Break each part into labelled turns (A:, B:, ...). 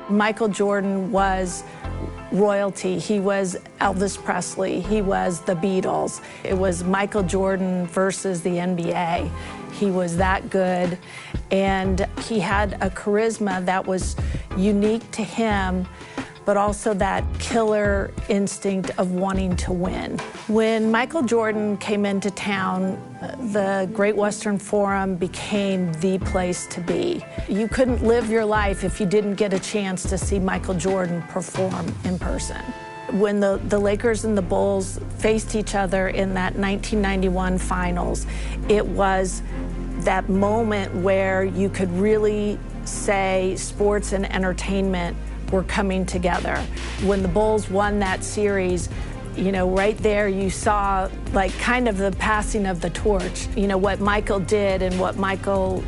A: Michael Jordan was royalty. He was Elvis Presley. He was the Beatles. It was Michael Jordan versus the NBA. He was that good, and he had a charisma that was unique to him, but also that killer instinct of wanting to win. When Michael Jordan came into town, the Great Western Forum became the place to be. You couldn't live your life if you didn't get a chance to see Michael Jordan perform in person. When the Lakers and the Bulls faced each other in that 1991 finals, it was that moment where you could really say sports and entertainment were coming together. When the Bulls won that series, you know, right there you saw like kind of the passing of the torch. You know, what Michael did and what Michael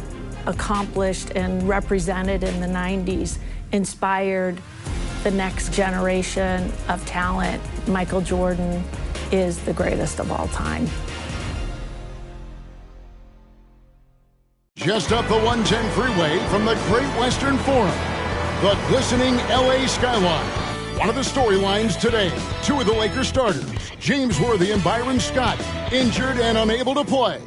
A: accomplished and represented in the 90s inspired the next generation of talent. Michael Jordan is the greatest of all time.
B: Just up the 110 freeway from the Great Western Forum, the glistening LA skyline. One of the storylines today, two of the Lakers starters, James Worthy and Byron Scott, injured and unable to play.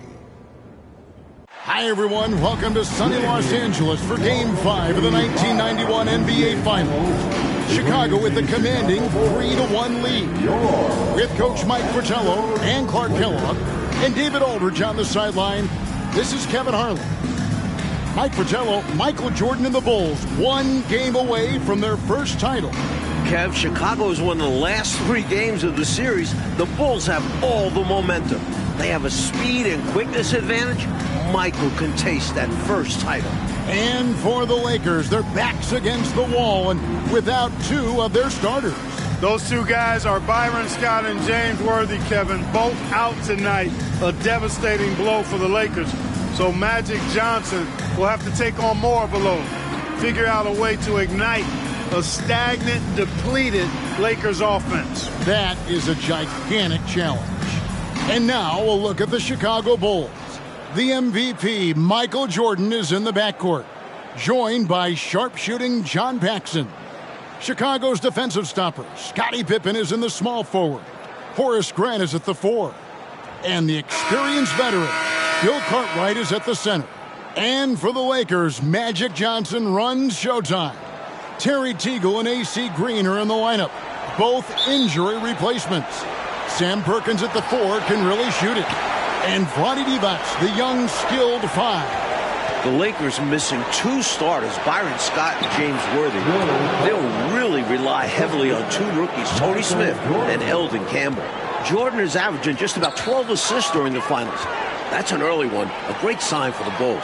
B: Hi everyone, welcome to sunny Los Angeles for Game 5 of the 1991 NBA Finals. Chicago with the commanding 3-1 lead. With Coach Mike Fratello and Clark Kellogg and David Aldridge on the sideline, this is Kevin Harlan. Mike Fratello, Michael Jordan and the Bulls, one game away from their first title.
C: Kev, Chicago has won the last 3 games of the series. The Bulls have all the momentum. They have a speed and quickness advantage. Michael can taste that first title.
B: And for the Lakers, their backs against the wall and without 2 of their starters.
D: Those 2 guys are Byron Scott and James Worthy, Kevin, both out tonight. A devastating blow for the Lakers. So Magic Johnson will have to take on more of a load, figure out a way to ignite a stagnant, depleted Lakers offense.
B: That is a gigantic challenge. And now a look at the Chicago Bulls. The MVP, Michael Jordan, is in the backcourt, joined by sharpshooting John Paxson. Chicago's defensive stopper, Scottie Pippen, is in the small forward. Horace Grant is at the 4. And the experienced veteran, Bill Cartwright, is at the center. And for the Lakers, Magic Johnson runs showtime. Terry Teagle and A.C. Green are in the lineup, both injury replacements. Sam Perkins at the 4 can really shoot it. And Vlade Divac, the young, skilled 5.
C: The Lakers missing 2 starters, Byron Scott and James Worthy. They'll really rely heavily on 2 rookies, Tony Smith and Eldon Campbell. Jordan is averaging just about 12 assists during the finals. That's an early one, a great sign for the Bulls.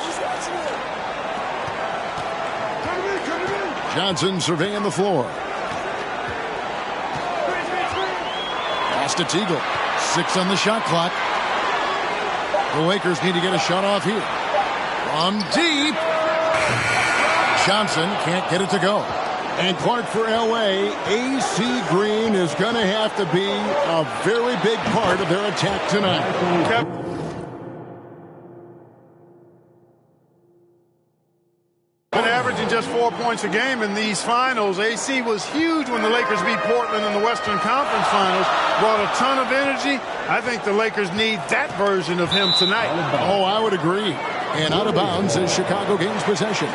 B: Johnson surveying the floor. Pass to Teagle. 6 on the shot clock. The Lakers need to get a shot off here. From deep. Johnson can't get it to go. And Clark for L.A. A.C. Green is going to have to be a very big part of their attack tonight.
D: Been averaging just 4 points a game in these finals. AC was huge when the Lakers beat Portland in the Western Conference Finals. Brought a ton of energy. I think the Lakers need that version of him tonight.
B: Oh, I would agree. And out of bounds as Chicago gains possession.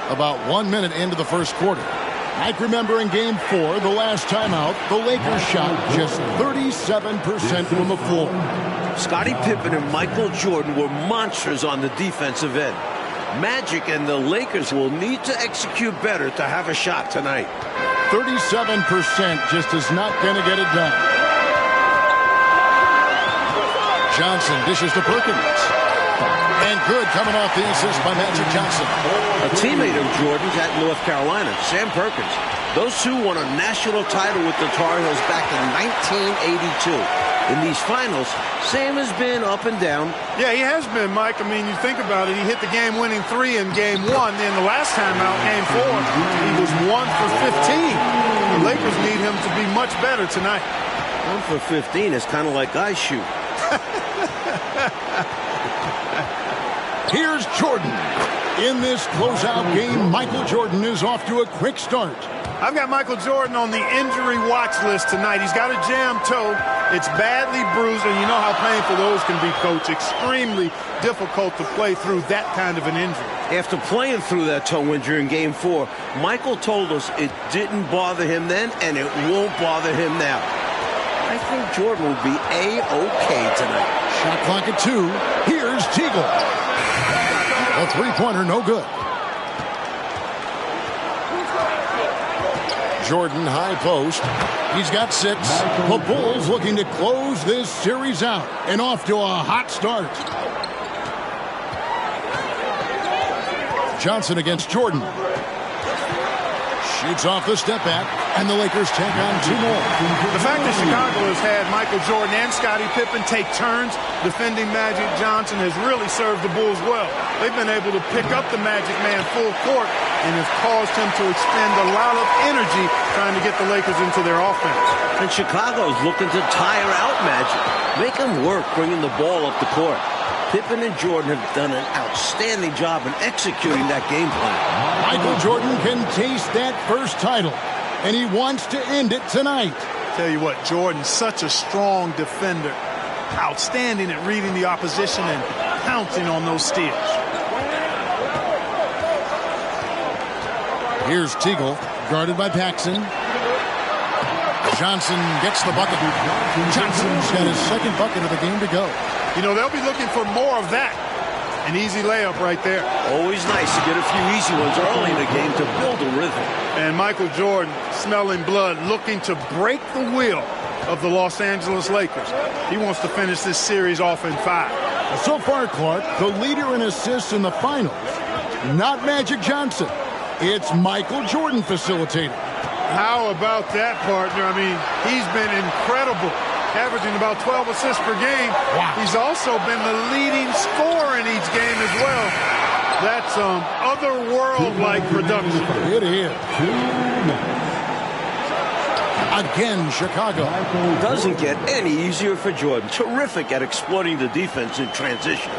B: About 1 minute into the first quarter. I remember in Game 4, the last time out, the Lakers shot just 37% from the floor.
C: Scottie Pippen and Michael Jordan were monsters on the defensive end. Magic and the Lakers will need to execute better to have a shot tonight.
B: 37% just is not going to get it done. Johnson dishes to Perkins. And good coming off the assist by Magic Johnson.
C: A teammate of Jordan's at North Carolina, Sam Perkins. Those 2 won a national title with the Tar Heels back in 1982. In these finals, Sam has been up and down.
D: Yeah, he has been, Mike. I mean, you think about it. He hit the game-winning 3 in Game 1. Then the last time out, Game 4, he was 1 for 15. The Lakers need him to be much better tonight.
C: 1 for 15 is kind of like I shoot.
B: Here's Jordan. In this closeout game, Michael Jordan is off to a quick start.
D: I've got Michael Jordan on the injury watch list tonight. He's got a jammed toe. It's badly bruised, and you know how painful those can be, Coach. Extremely difficult to play through that kind of an injury.
C: After playing through that toe injury in Game 4, Michael told us it didn't bother him then, and it won't bother him now. I think Jordan will be A-OK tonight.
B: Shot clock at 2. Here's Teagle. A three-pointer, no good. Jordan, high post. He's got 6. The Bulls looking to close this series out. And off to a hot start. Johnson against Jordan. Shoots off the step back, and the Lakers take on 2 more.
D: The fact that Chicago has had Michael Jordan and Scottie Pippen take turns defending Magic Johnson has really served the Bulls well. They've been able to pick up the Magic Man full court and has caused him to expend a lot of energy trying to get the Lakers into their offense.
C: And Chicago's looking to tire out Magic. Make him work bringing the ball up the court. Pippen and Jordan have done an outstanding job in executing that game plan.
B: Michael Jordan can taste that first title, and he wants to end it tonight.
D: Tell you what, Jordan's such a strong defender. Outstanding at reading the opposition and pouncing on those steals.
B: Here's Teagle, guarded by Paxson. Johnson gets the bucket. Johnson's got his second bucket of the game to go.
D: You know, they'll be looking for more of that. An easy layup right there.
C: Always nice to get a few easy ones early in the game to build a rhythm.
D: And Michael Jordan, smelling blood, looking to break the will of the Los Angeles Lakers. He wants to finish this series off in 5.
B: So far, Clark, the leader in assists in the finals, not Magic Johnson. It's Michael Jordan facilitating.
D: How about that, partner? I mean, he's been incredible, averaging about 12 assists per game.
B: Wow. He's
D: also been the leading scorer in each game as well. That's otherworld-like production.
B: It is. Again, Chicago.
C: Doesn't get any easier for Jordan. Terrific at exploiting the defense in transition.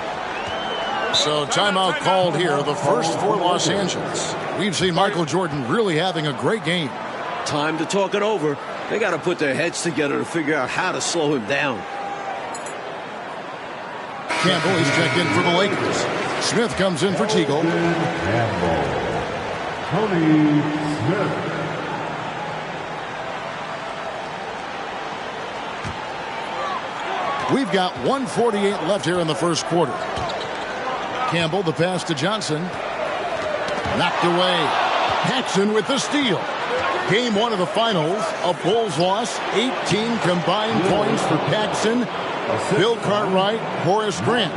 B: So timeout called here, the first for Los Angeles. We've seen Michael Jordan really having a great game.
C: Time to talk it over. They got to put their heads together to figure out how to slow him down.
B: Campbell is checked in for the Lakers. Smith comes in for Teagle.
E: Campbell. Tony Smith.
B: We've got 1:48 left here in the first quarter. Campbell, the pass to Johnson. Knocked away. Paxson with the steal. Game 1 of the finals, a Bulls loss, 18 combined points for Paxson, Bill Cartwright, Horace Grant.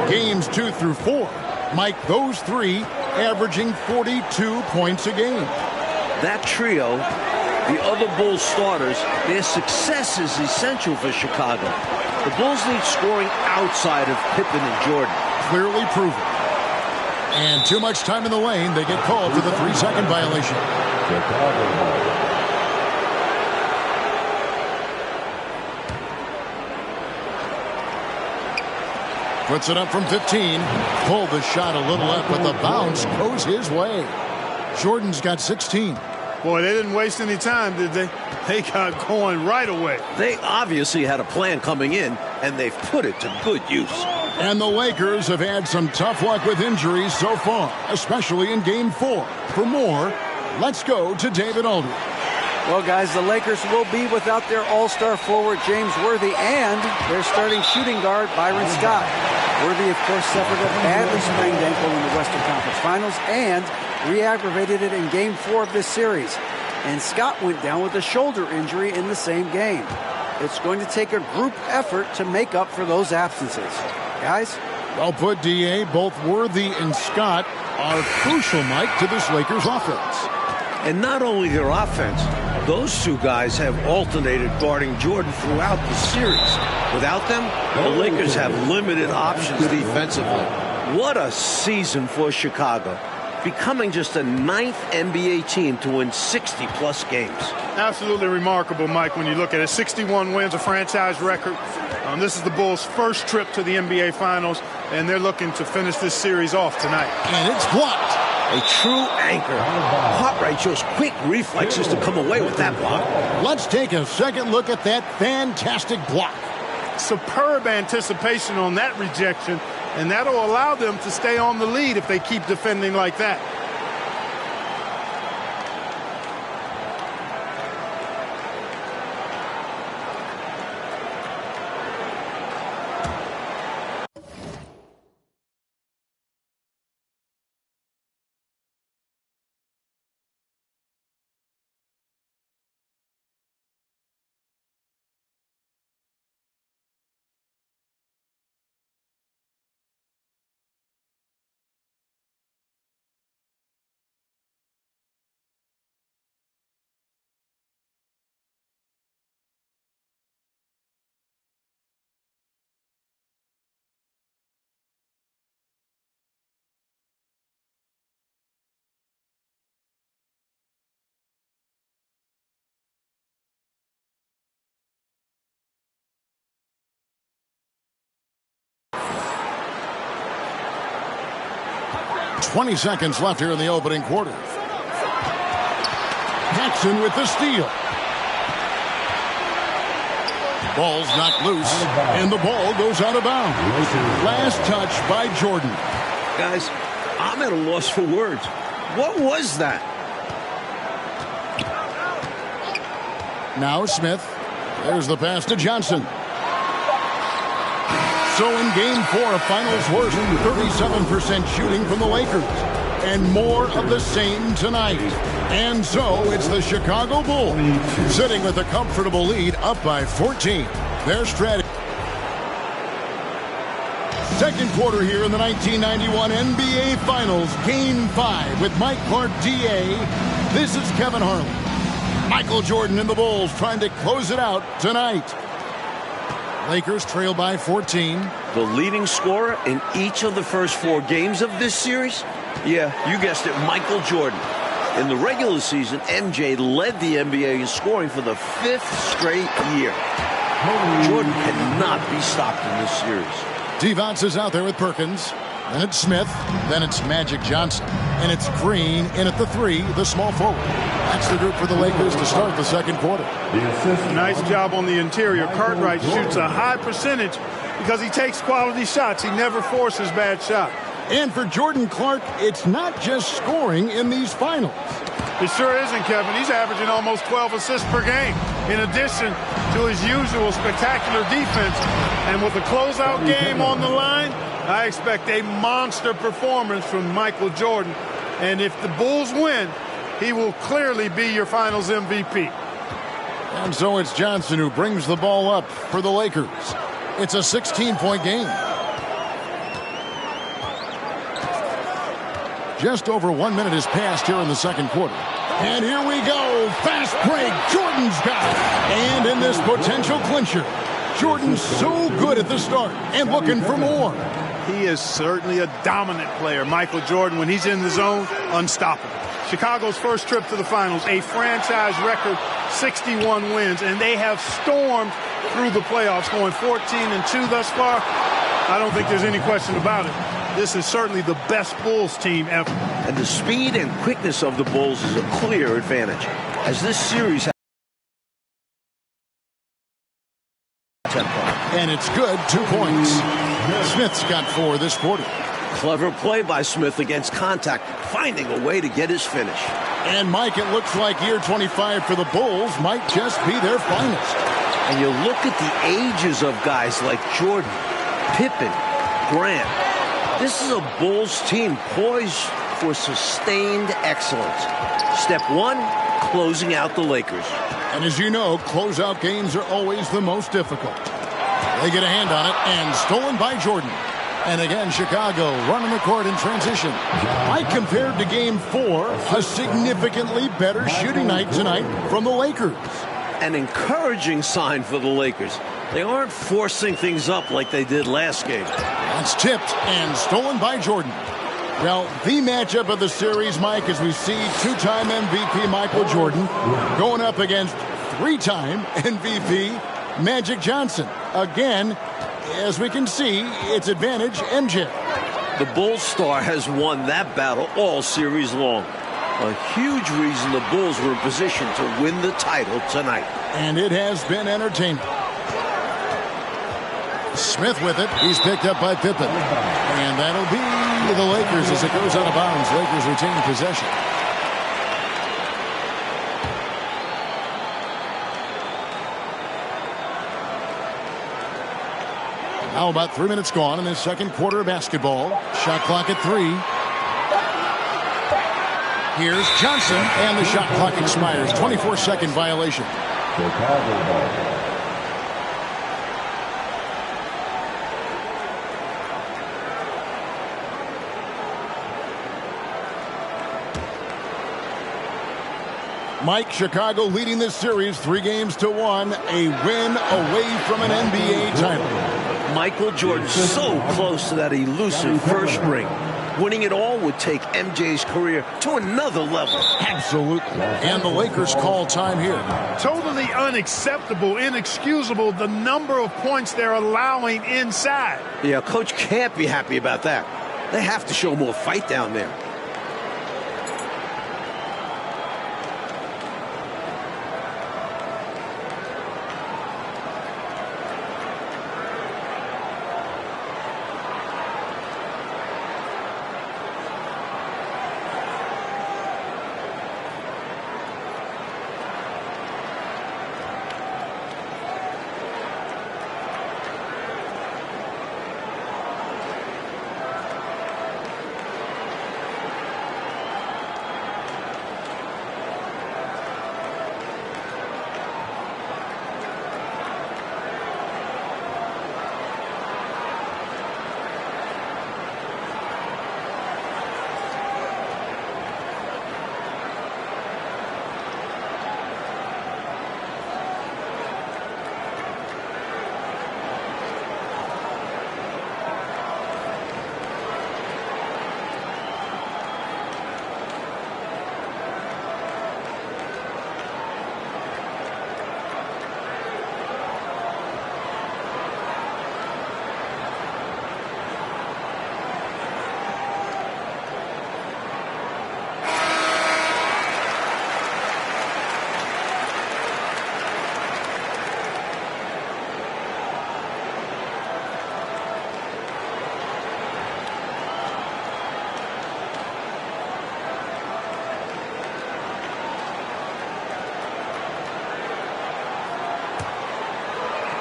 B: Games 2 through 4, Mike, those 3 averaging 42 points a game.
C: That trio, the other Bulls starters, their success is essential for Chicago. The Bulls need scoring outside of Pippen and Jordan.
B: Clearly proven. And too much time in the lane, they get called for the 3-second violation. Puts it up from 15. Pulled the shot a little up, but the bounce goes his way. Jordan's got 16.
D: Boy, they didn't waste any time, did they? They got going right away.
C: They obviously had a plan coming in, and they've put it to good use.
B: And the Lakers have had some tough luck with injuries so far, especially in Game 4. For more, let's go to David Aldridge.
F: Well, guys, the Lakers will be without their all-star forward James Worthy and their starting shooting guard Byron Scott. Worthy, of course, suffered a badly sprained ankle in the Western Conference Finals and re-aggravated it in Game 4 of this series. And Scott went down with a shoulder injury in the same game. It's going to take a group effort to make up for those absences. Guys?
B: Well put, D.A. Both Worthy and Scott are crucial, Mike, to this Lakers offense.
C: And not only their offense, those two guys have alternated guarding Jordan throughout the series. Without them, the Lakers have limited options defensively. What a season for Chicago. becoming just the 9th NBA team to win 60-plus games.
D: Absolutely remarkable, Mike, when you look at it. 61 wins, a franchise record. This is the Bulls' first trip to the NBA Finals, and they're looking to finish this series off tonight.
B: And it's blocked.
C: A true anchor. Cartwright shows quick reflexes to come away with that block.
B: Let's take a second look at that fantastic block.
D: Superb anticipation on that rejection, and that'll allow them to stay on the lead if they keep defending like that.
B: "20 seconds left here in the opening quarter. Paxson with the steal. Ball's knocked loose, and the ball goes out of bounds. Last touch by Jordan.
C: Guys, I'm at a loss for words. What was that?
B: Now Smith. There's the pass to Johnson. So in Game 4 of Finals worst, 37% shooting from the Lakers. And more of the same tonight. And so it's the Chicago Bulls sitting with a comfortable lead up by 14. Their strategy. Second quarter here in the 1991 NBA Finals, Game 5 with Mike Clark, DA. This is Kevin Harlan. Michael Jordan and the Bulls trying to close it out tonight. Lakers trail by 14.
C: The leading scorer in each of the first 4 games of this series? Yeah, you guessed it, Michael Jordan. In the regular season, MJ led the NBA in scoring for the 5th straight year. Jordan cannot be stopped in this series.
B: Devonts is out there with Perkins. Then it's Smith. Then it's Magic Johnson. And it's Green in at the 3, the small forward. That's the group for the Lakers to start the second quarter.
D: Nice job on the interior. Cartwright shoots a high percentage because he takes quality shots. He never forces bad shots.
B: And for Jordan Clark, it's not just scoring in these finals.
D: It sure isn't, Kevin. He's averaging almost 12 assists per game, in addition to his usual spectacular defense. And with a closeout game on the line, I expect a monster performance from Michael Jordan. And if the Bulls win, he will clearly be your Finals MVP.
B: And so it's Johnson who brings the ball up for the Lakers. It's a 16-point game. Just over 1 minute has passed here in the second quarter. And here we go. Fast break. Jordan's got it. And in this potential clincher, Jordan's so good at the start and looking for more.
D: He is certainly a dominant player. Michael Jordan, when he's in the zone, unstoppable. Chicago's first trip to the finals, a franchise record 61 wins, and they have stormed through the playoffs, going 14-2 thus far. I don't think there's any question about it. This is certainly the best Bulls team ever.
C: And the speed and quickness of the Bulls is a clear advantage, as this series has tempo.
B: And it's good, 2 points. Smith's got 4 this quarter.
C: Clever play by Smith against contact, finding a way to get his finish.
B: And Mike, it looks like year 25 for the Bulls might just be their finest.
C: And you look at the ages of guys like Jordan, Pippen, Grant. This is a Bulls team poised for sustained excellence. Step 1, closing out the Lakers.
B: And as you know, closeout games are always the most difficult. They get a hand on it, and stolen by Jordan. And again, Chicago running the court in transition. I compared to Game 4, a significantly better shooting night tonight from the Lakers.
C: An encouraging sign for the Lakers. They aren't forcing things up like they did last game.
B: That's tipped and stolen by Jordan. Well, the matchup of the series, Mike, as we see two-time MVP Micheal Jordan going up against three-time MVP Magic Johnson. Again, as we can see, it's advantage MJ.
C: The Bulls star has won that battle all series long. A huge reason the Bulls were in position to win the title tonight.
B: And it has been entertaining. Smith with it. He's picked up by Pippen. And that'll be the Lakers as it goes out of bounds. Lakers retain possession. Now about 3 minutes gone in the second quarter of basketball. Shot clock at 3. Here's Johnson, and the shot clock expires. 24-second violation. Mike, Chicago leading this series 3-1, a win away from an NBA title.
C: Micheal Jordan so close to that elusive first ring. Winning it all would take MJ's career to another level.
B: Absolutely. And the Lakers call time here.
D: Totally unacceptable, inexcusable, the number of points they're allowing inside.
C: Yeah, coach can't be happy about that. They have to show more fight down there.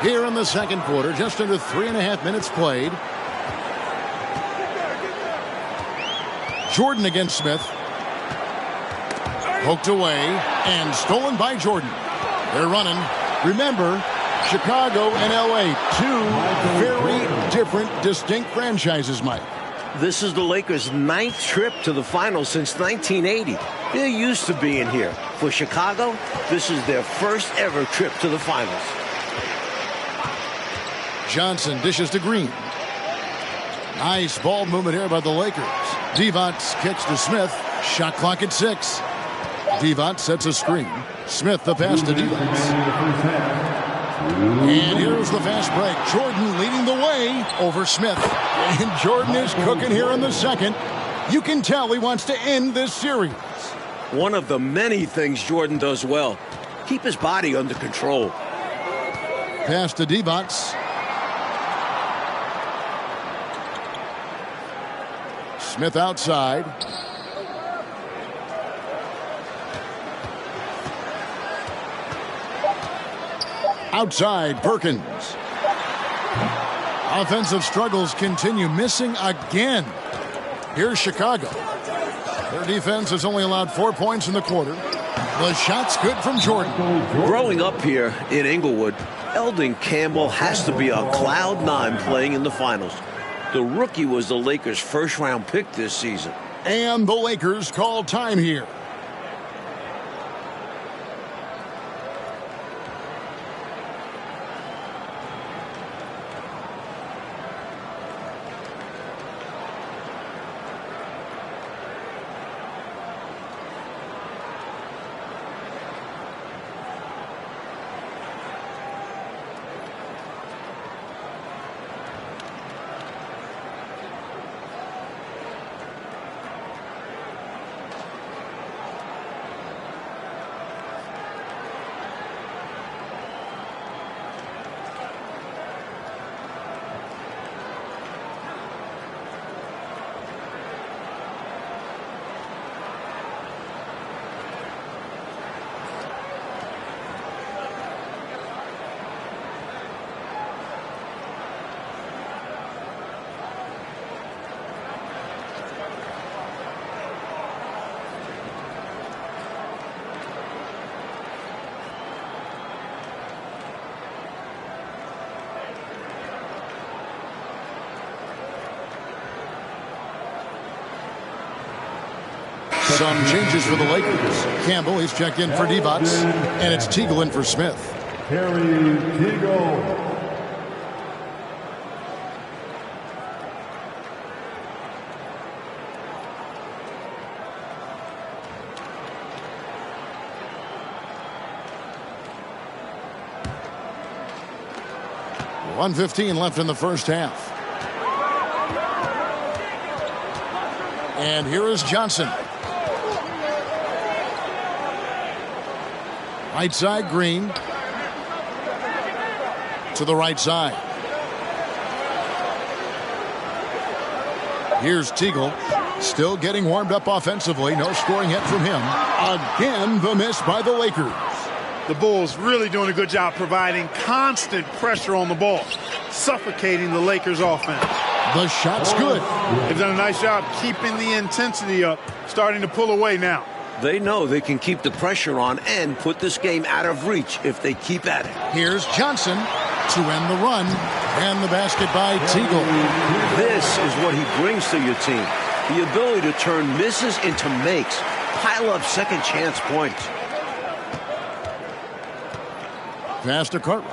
B: Here in the second quarter, just under 3.5 minutes played. Jordan against Smith. Poked away and stolen by Jordan. They're running. Remember, Chicago and LA, two very different, distinct franchises, Mike.
C: This is the Lakers' 9th trip to the finals since 1980. They're used to being here. For Chicago, this is their first ever trip to the finals.
B: Johnson dishes to Green. Nice ball movement here by the Lakers. Divac kicks to Smith. Shot clock at 6. Divac sets a screen. Smith the pass to Divac. And here's the fast break. Jordan leading the way over Smith. And Jordan is cooking here in the second. You can tell he wants to end this series.
C: One of the many things Jordan does well. Keep his body under control.
B: Pass to Divac. Smith outside. Outside, Perkins. Offensive struggles continue, missing again. Here's Chicago. Their defense has only allowed 4 points in the quarter. The shot's good from Jordan.
C: Growing up here in Inglewood, Eldon Campbell has to be on cloud 9 playing in the finals. The rookie was the Lakers' first-round pick this season.
B: And the Lakers call time here. Some changes for the Lakers. Campbell, he's checked in for Divac, and it's Teagle in for Smith.
E: Terry Teagle.
B: .115 left in the first half. And here is Johnson. Right side, Green. To the right side. Here's Teagle. Still getting warmed up offensively. No scoring hit from him. Again, the miss by the Lakers.
D: The Bulls really doing a good job providing constant pressure on the ball, suffocating the Lakers offense.
B: The shot's good.
D: They've done a nice job keeping the intensity up, starting to pull away now.
C: They know they can keep the pressure on and put this game out of reach if they keep at it.
B: Here's Johnson to end the run, and the basket by Teagle.
C: This is what he brings to your team. The ability to turn misses into makes, pile up second chance points.
B: Pass to Cartwright.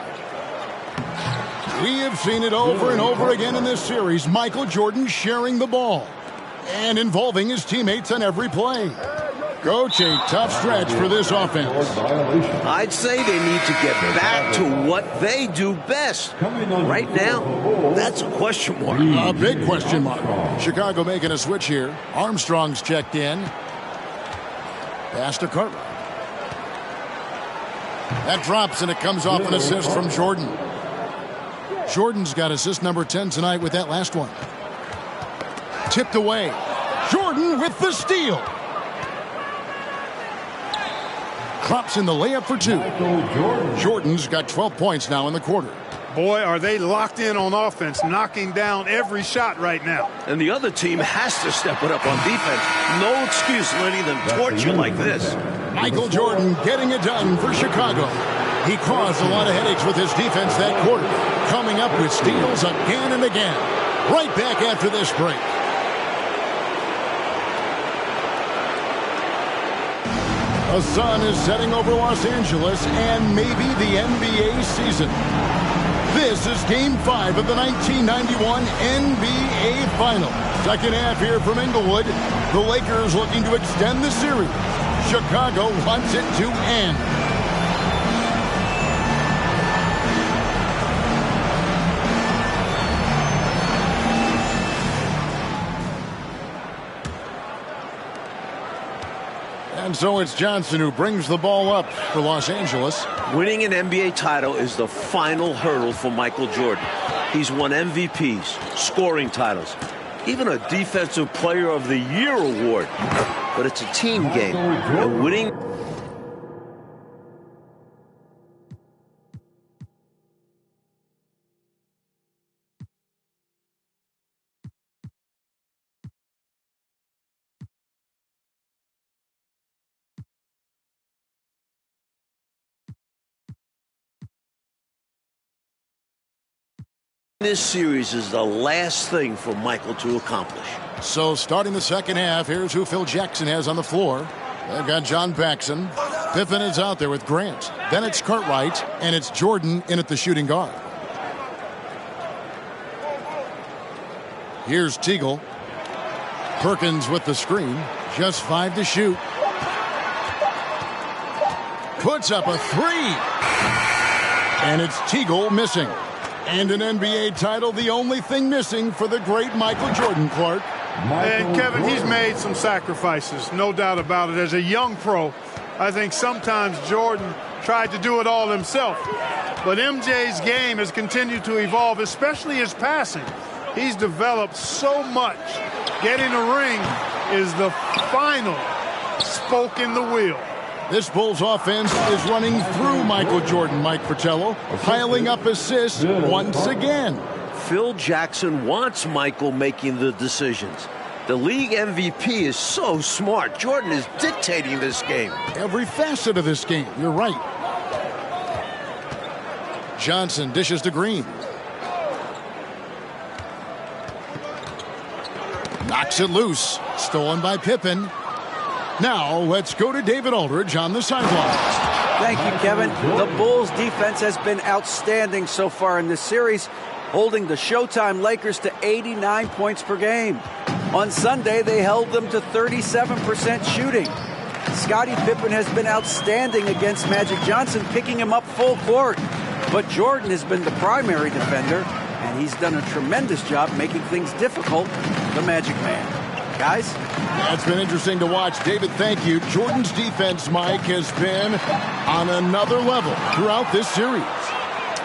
B: We have seen it over and over again in this series. Michael Jordan sharing the ball and involving his teammates on every play. Coach, a tough stretch for this offense.
C: I'd say they need to get back to what they do best. Right now, that's a question mark.
B: A big question mark. Chicago making a switch here. Armstrong's checked in. Pass to Cartwright. That drops, and it comes off an assist from Jordan. Jordan's got assist number 10 tonight with that last one. Tipped away. Jordan with the steal. Drops in the layup for 2. Jordan's got 12 points now in the quarter.
D: Boy, are they locked in on offense, knocking down every shot right now.
C: And the other team has to step it up on defense. No excuse letting them torch you like this.
B: Michael Jordan getting it done for Chicago. He caused a lot of headaches with his defense that quarter, coming up with steals again and again. Right back after this break. The sun is setting over Los Angeles and maybe the NBA season. This is Game 5 of the 1991 NBA Final. Second half here from Inglewood. The Lakers looking to extend the series. Chicago wants it to end. And so it's Johnson who brings the ball up for Los Angeles.
C: Winning an NBA title is the final hurdle for Michael Jordan. He's won MVPs, scoring titles, even a Defensive Player of the Year award. But it's a team game, and winning... This series is the last thing for Michael to accomplish.
B: So starting the second half, here's who Phil Jackson has on the floor. They've got John Paxson. Pippen is out there with Grant. Then it's Cartwright, and it's Jordan in at the shooting guard. Here's Teagle. Perkins with the screen. Just 5 to shoot. Puts up a 3. And it's Teagle missing. And an NBA title, the only thing missing for the great Michael Jordan, Clark.
D: And Kevin, he's made some sacrifices, no doubt about it. As a young pro, I think sometimes Jordan tried to do it all himself. But MJ's game has continued to evolve, especially his passing. He's developed so much. Getting a ring is the final spoke in the wheel.
B: This Bulls offense is running through Michael Jordan, Mike Fratello, piling up assists once again.
C: Phil Jackson wants Michael making the decisions. The league MVP is so smart. Jordan is dictating this game.
B: Every facet of this game, you're right. Johnson dishes to Green. Knocks it loose. Stolen by Pippen. Now let's go to David Aldridge on the sidelines.
F: Thank you, Kevin. The Bulls defense has been outstanding so far in this series, holding the Showtime Lakers to 89 points per game. On Sunday, they held them to 37% shooting. Scottie Pippen has been outstanding against Magic Johnson, picking him up full court. But Jordan has been the primary defender, and he's done a tremendous job making things difficult for the Magic Man. Guys?
B: That's been interesting to watch. David, thank you. Jordan's defense, Mike, has been on another level throughout this series.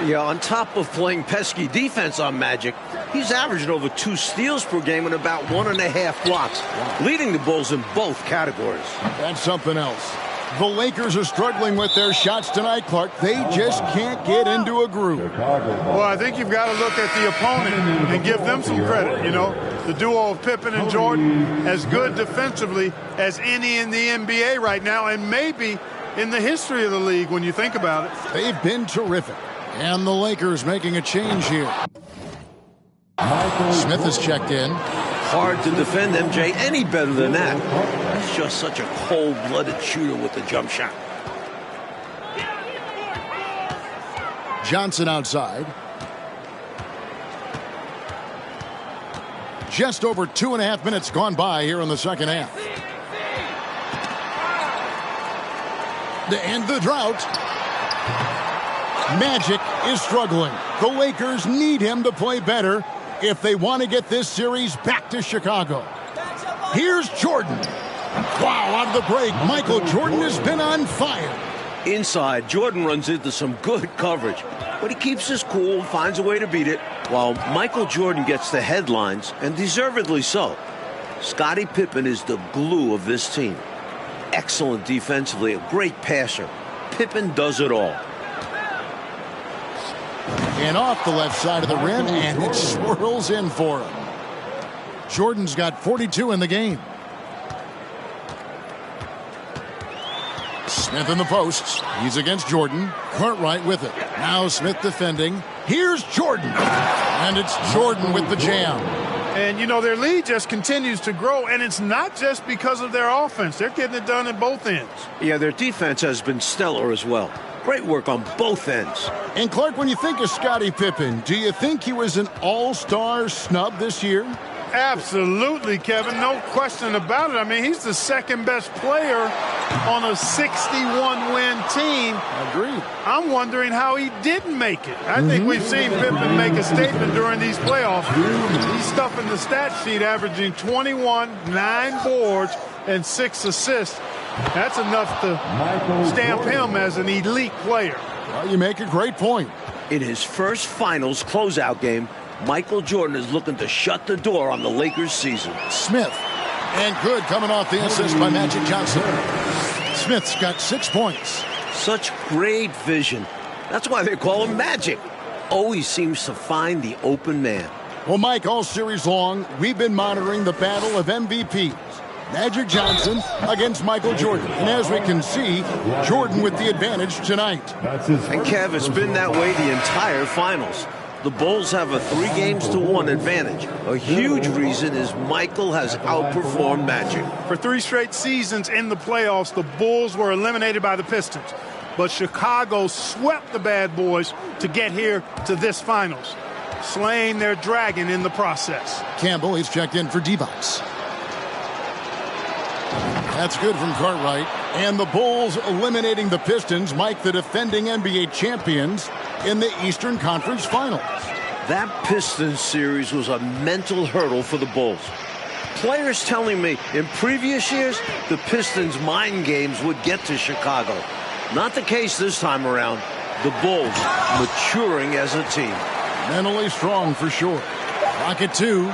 C: Yeah, on top of playing pesky defense on Magic, he's averaging over 2 steals per game and about 1.5 blocks, leading the Bulls in both categories.
B: That's something else. The Lakers are struggling with their shots tonight, Clark. They just can't get into a groove.
D: Well, I think you've got to look at the opponent and give them some credit. You know, the duo of Pippen and Jordan, as good defensively as any in the NBA right now, and maybe in the history of the league when you think about it.
B: They've been terrific. And the Lakers making a change here. Smith has checked in.
C: Hard to defend MJ any better than that. He's just such a cold-blooded shooter with the jump shot.
B: Johnson outside. Just over 2.5 minutes gone by here in the second half. To end the drought. Magic is struggling. The Lakers need him to play better if they want to get this series back to Chicago. Here's Jordan. Wow, out of the break, Michael Jordan has been on fire.
C: Inside, Jordan runs into some good coverage, but he keeps his cool and finds a way to beat it, while Michael Jordan gets the headlines, and deservedly so. Scottie Pippen is the glue of this team. Excellent defensively, a great passer. Pippen does it all.
B: And off the left side of the rim, and it swirls in for him. Jordan's got 42 in the game. Smith in the posts. He's against Jordan. Cartwright with it. Now Smith defending. Here's Jordan. And it's Jordan with the jam.
D: And, you know, their lead just continues to grow, and it's not just because of their offense. They're getting it done at both ends.
C: Yeah, their defense has been stellar as well. Great work on both ends.
B: And, Clark, when you think of Scottie Pippen, do you think he was an all-star snub this year?
D: Absolutely, Kevin. No question about it. I mean, he's the second best player on a 61-win team.
B: Agreed.
D: I'm wondering how he didn't make it. I think we've seen Pippen make a statement during these playoffs. He's stuffing the stat sheet, averaging 21, 9 boards, and 6 assists. That's enough to stamp him as an elite player.
B: Well, you make a great point.
C: In his first finals closeout game, Michael Jordan is looking to shut the door on the Lakers season.
B: Smith. And good coming off the assist by Magic Johnson. Smith's got 6 points.
C: Such great vision. That's why they call him Magic. Always seems to find the open man.
B: Well, Mike, all series long, we've been monitoring the battle of MVPs. Magic Johnson against Michael Jordan. And as we can see, Jordan with the advantage tonight.
C: And Kev, it's been that way the entire finals. The Bulls have a 3-1 advantage. A huge reason is Michael has outperformed Magic.
D: For 3 straight seasons in the playoffs, the Bulls were eliminated by the Pistons. But Chicago swept the bad boys to get here to this finals, slaying their dragon in the process.
B: Campbell, he's checked in for D-Box. That's good from Cartwright. And the Bulls eliminating the Pistons, Mike, the defending NBA champions, in the Eastern Conference Finals.
C: That Pistons series was a mental hurdle for the Bulls. Players telling me in previous years, the Pistons' mind games would get to Chicago. Not the case this time around. The Bulls maturing as a team.
B: Mentally strong for sure. Rocket 2.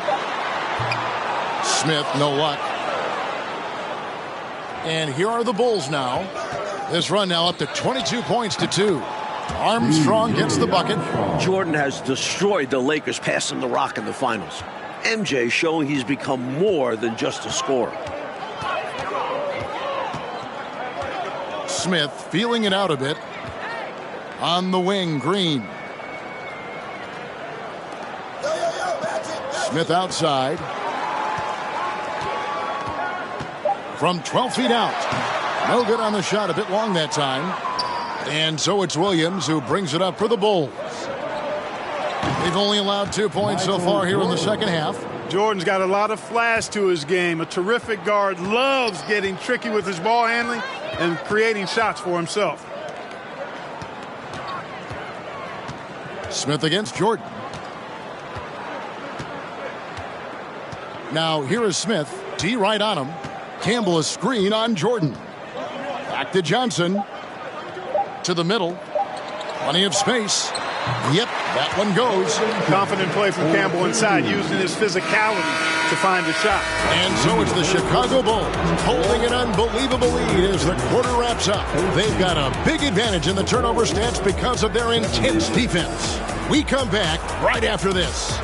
B: Smith, no luck. And here are the Bulls now. This run now up to 22 points to 2. Armstrong gets the bucket.
C: Jordan has destroyed the Lakers passing the rock in the finals. MJ showing he's become more than just a scorer.
B: Smith feeling it out a bit. On the wing, Green. Smith outside. from 12 feet out. No good on the shot, a bit long that time. And so it's Williams who brings it up for the Bulls. They've only allowed 2 points so far here in the second half.
D: Jordan's got a lot of flash to his game. A terrific guard, loves getting tricky with his ball handling and creating shots for himself.
B: Smith against Jordan. Now here is Smith. T right on him. Campbell a screen on Jordan. Back to Johnson. To the middle. Plenty of space. Yep, that one goes.
D: Confident play from Campbell inside, using his physicality to find the shot.
B: And so it's the Chicago Bulls holding an unbelievable lead as the quarter wraps up. They've got a big advantage in the turnover stats because of their intense defense. We come back right after this.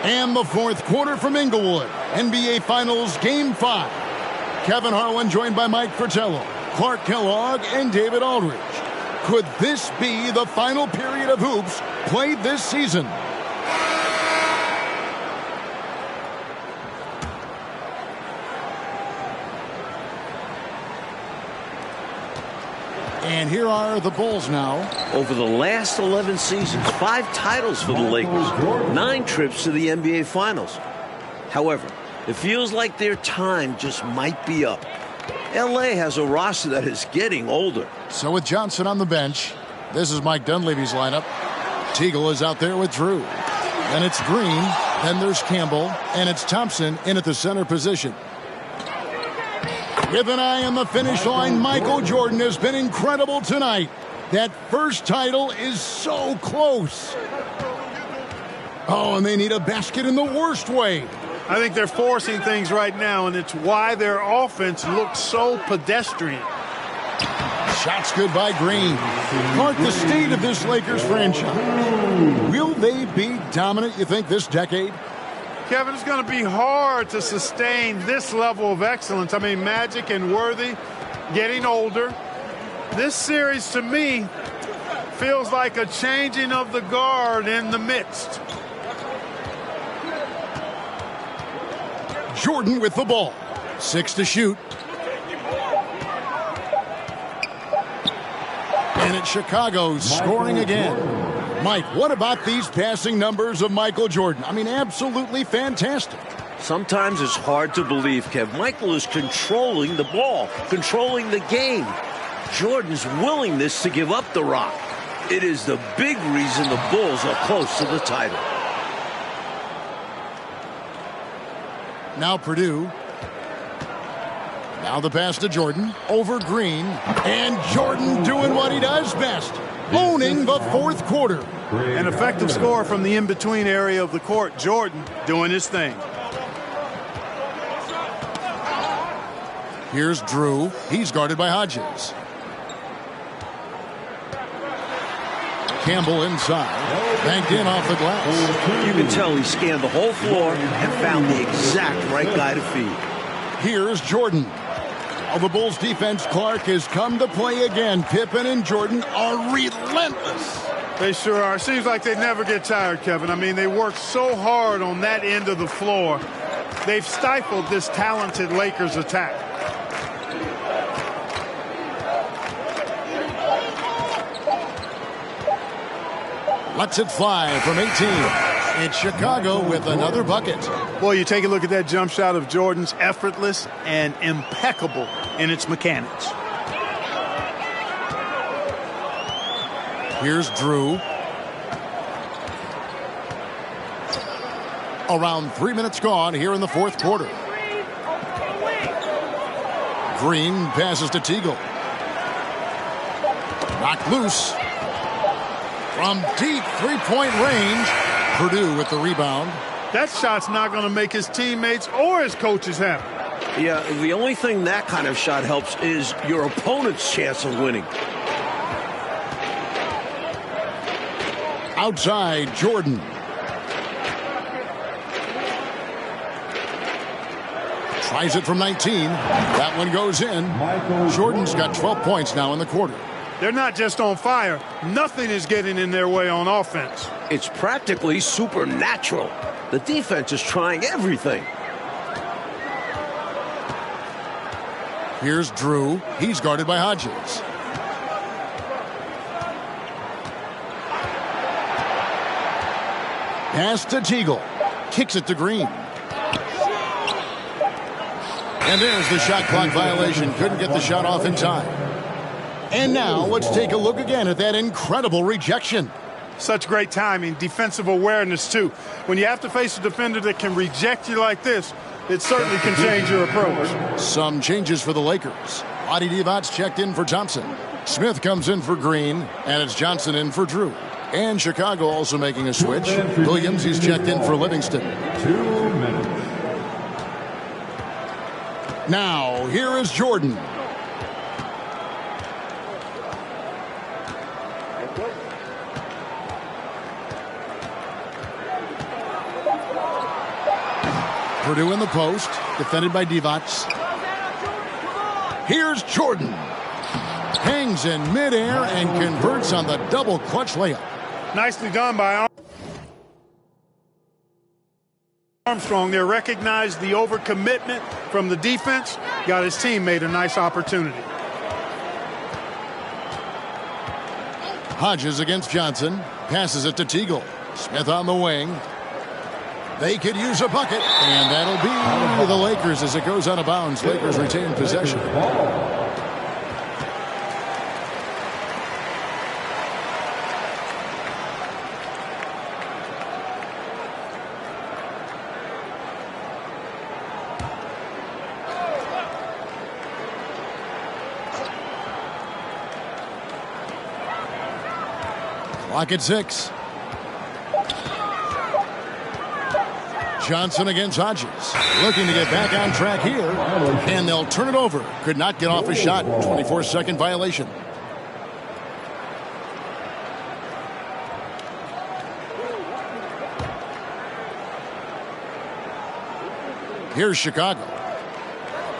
B: And the fourth quarter from Inglewood. NBA Finals Game 5. Kevin Harlan joined by Mike Fratello, Clark Kellogg, and David Aldridge. Could this be the final period of hoops played this season? And here are the Bulls now.
C: Over the last 11 seasons, 5 titles for the Lakers, 9 trips to the NBA Finals. However, it feels like their time just might be up. LA has a roster that is getting older.
B: So with Johnson on the bench, this is Mike Dunleavy's lineup. Teagle is out there with Drew. Then it's Green, then there's Campbell, and it's Thompson in at the center position. With an eye on the finish line, Michael Jordan has been incredible tonight. That first title is so close. Oh, and they need a basket in the worst way.
D: I think they're forcing things right now, and it's why their offense looks so pedestrian.
B: Shots good by Green. Mark the state of this Lakers franchise. Will they be dominant, you think, this decade?
D: Kevin, it's going to be hard to sustain this level of excellence. I mean, Magic and Worthy getting older. This series, to me, feels like a changing of the guard in the midst.
B: Jordan with the ball. 6 to shoot. And it's Chicago scoring again. Mike, what about these passing numbers of Michael Jordan? I mean, absolutely fantastic.
C: Sometimes it's hard to believe, Kev. Michael is controlling the ball, controlling the game. Jordan's willingness to give up the rock. It is the big reason the Bulls are close to the title.
B: Now Purdue. Now the pass to Jordan. Over Green. And Jordan doing what he does best. Owning the fourth quarter.
D: An effective score from the in-between area of the court. Jordan doing his thing.
B: Here's Drew. He's guarded by Hodges. Campbell inside. Banked in off the glass.
C: You can tell he scanned the whole floor and found the exact right guy to feed.
B: Here's Jordan. The Bulls defense, Clark, has come to play again. Pippen and Jordan are relentless.
D: They sure are. Seems like they never get tired, Kevin. I mean, they work so hard on that end of the floor. They've stifled this talented Lakers attack.
B: Lets it fly from 18. It's Chicago with another bucket.
D: Boy, you take a look at that jump shot of Jordan's, effortless and impeccable in its mechanics.
B: Here's Drew. Around 3 minutes gone here in the fourth quarter. Green passes to Teagle. Knocked loose. From deep three-point range, Purdue with the rebound.
D: That shot's not going to make his teammates or his coaches happy.
C: Yeah, the only thing that kind of shot helps is your opponent's chance of winning.
B: Outside, Jordan. Tries it from 19. That one goes in. Jordan's got 12 points now in the quarter.
D: They're not just on fire. Nothing is getting in their way on offense.
C: It's practically supernatural. The defense is trying everything.
B: Here's Drew. He's guarded by Hodges. Pass to Teagle. Kicks it to Green. And there's the shot clock violation. Couldn't get the shot off in time. And now let's take a look again at that incredible rejection.
D: Such great timing, defensive awareness too. When you have to face a defender that can reject you like this, it certainly can change your approach.
B: Some changes for the Lakers. Adi Divac checked in for Thompson. Smith comes in for Green, and it's Johnson in for Drew. And Chicago also making a switch. Williams, he's checked in for Livingston.
E: 2 minutes.
B: Now, here is Jordan. Purdue in the post, defended by Divac. Here's Jordan. Hangs in midair and converts on the double clutch layup.
D: Nicely done by Armstrong. There recognized the overcommitment from the defense. Got his teammate a nice opportunity.
B: Hodges against Johnson. Passes it to Teagle. Smith on the wing. They could use a bucket, and that'll be the Lakers as it goes out of bounds. Lakers retain possession. Clock at 6. Johnson against Hodges. Looking to get back on track here. And they'll turn it over. Could not get off a shot. 24-second violation. Here's Chicago.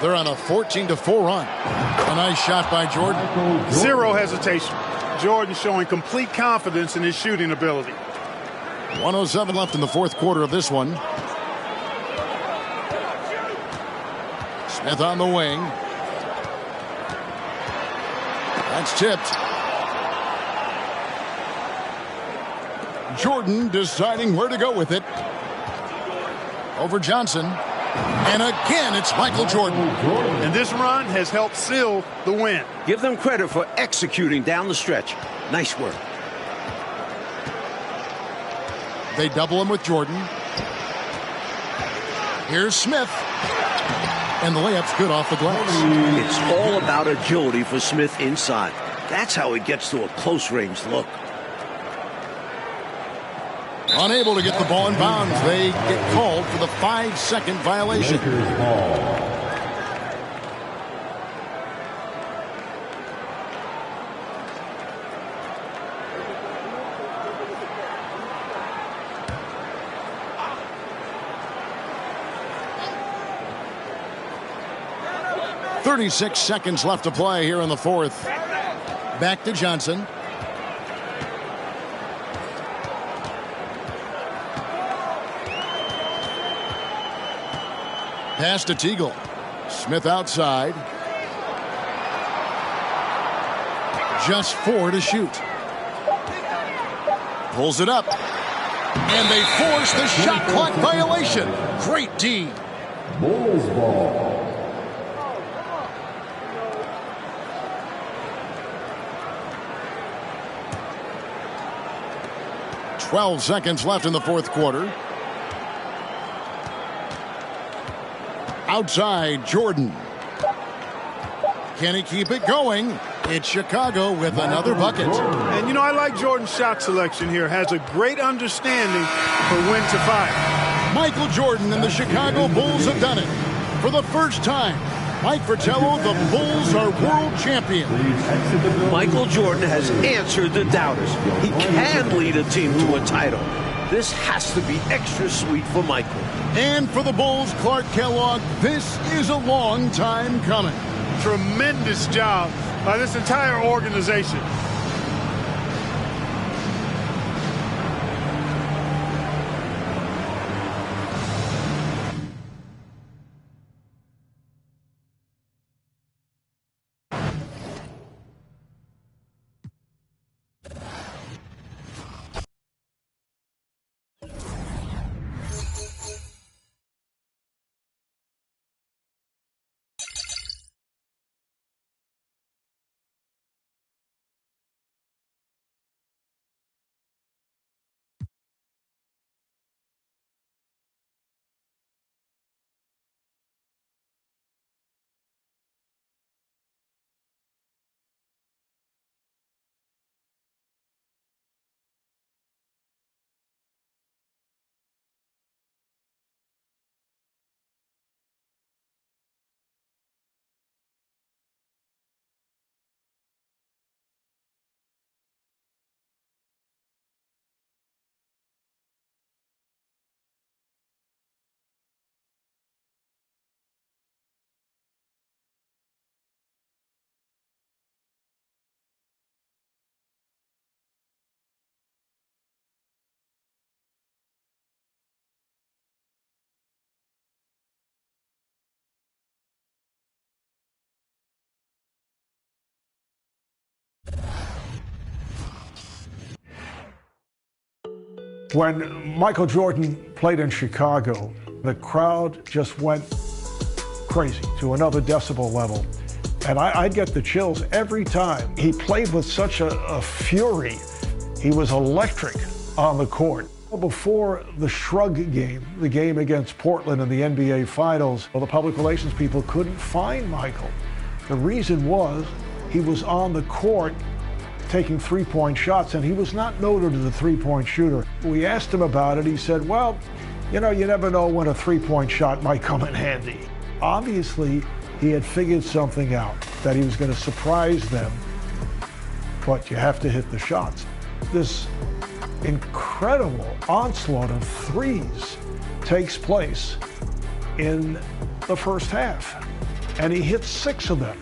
B: They're on a 14-4 run. A nice shot by Jordan.
D: Zero hesitation. Jordan showing complete confidence in his shooting ability.
B: 1:07 left in the fourth quarter of this one. Smith on the wing. That's tipped. Jordan deciding where to go with it. Over Johnson. And again, it's Michael Jordan.
D: And this run has helped seal the win.
C: Give them credit for executing down the stretch. Nice work.
B: They double him with Jordan. Here's Smith. And the layup's good off the glass.
C: It's all about agility for Smith inside. That's how he gets to a close-range look.
B: Unable to get the ball in bounds. They get called for the 5-second violation. 36 seconds left to play here in the fourth. Back to Johnson. Pass to Teagle. Smith outside. Just 4 to shoot. Pulls it up. And they force the shot clock violation. Great D.
E: Bulls ball.
B: 12 seconds left in the fourth quarter. Outside, Jordan. Can he keep it going? It's Chicago with another bucket.
D: And, you know, I like Jordan's shot selection here. Has a great understanding for when to fire.
B: Michael Jordan and the Chicago Bulls have done it. For the first time, Mike Fratello, the Bulls are world champions.
C: Michael Jordan has answered the doubters. He can lead a team to a title. This has to be extra sweet for Michael.
B: And for the Bulls, Clark Kellogg, this is a long time coming.
D: Tremendous job by this entire organization.
G: When Michael Jordan played in Chicago, the crowd just went crazy to another decibel level. And I'd get the chills every time. He played with such a fury. He was electric on the court. Before the shrug game, the game against Portland in the NBA Finals, the public relations people couldn't find Michael. The reason was he was on the court taking three-point shots, and he was not noted as a three-point shooter. We asked him about it. He said, well, you know, you never know when a three-point shot might come in handy. Obviously, he had figured something out, that he was going to surprise them, but you have to hit the shots. This incredible onslaught of threes takes place in the first half, and he hit 6 of them.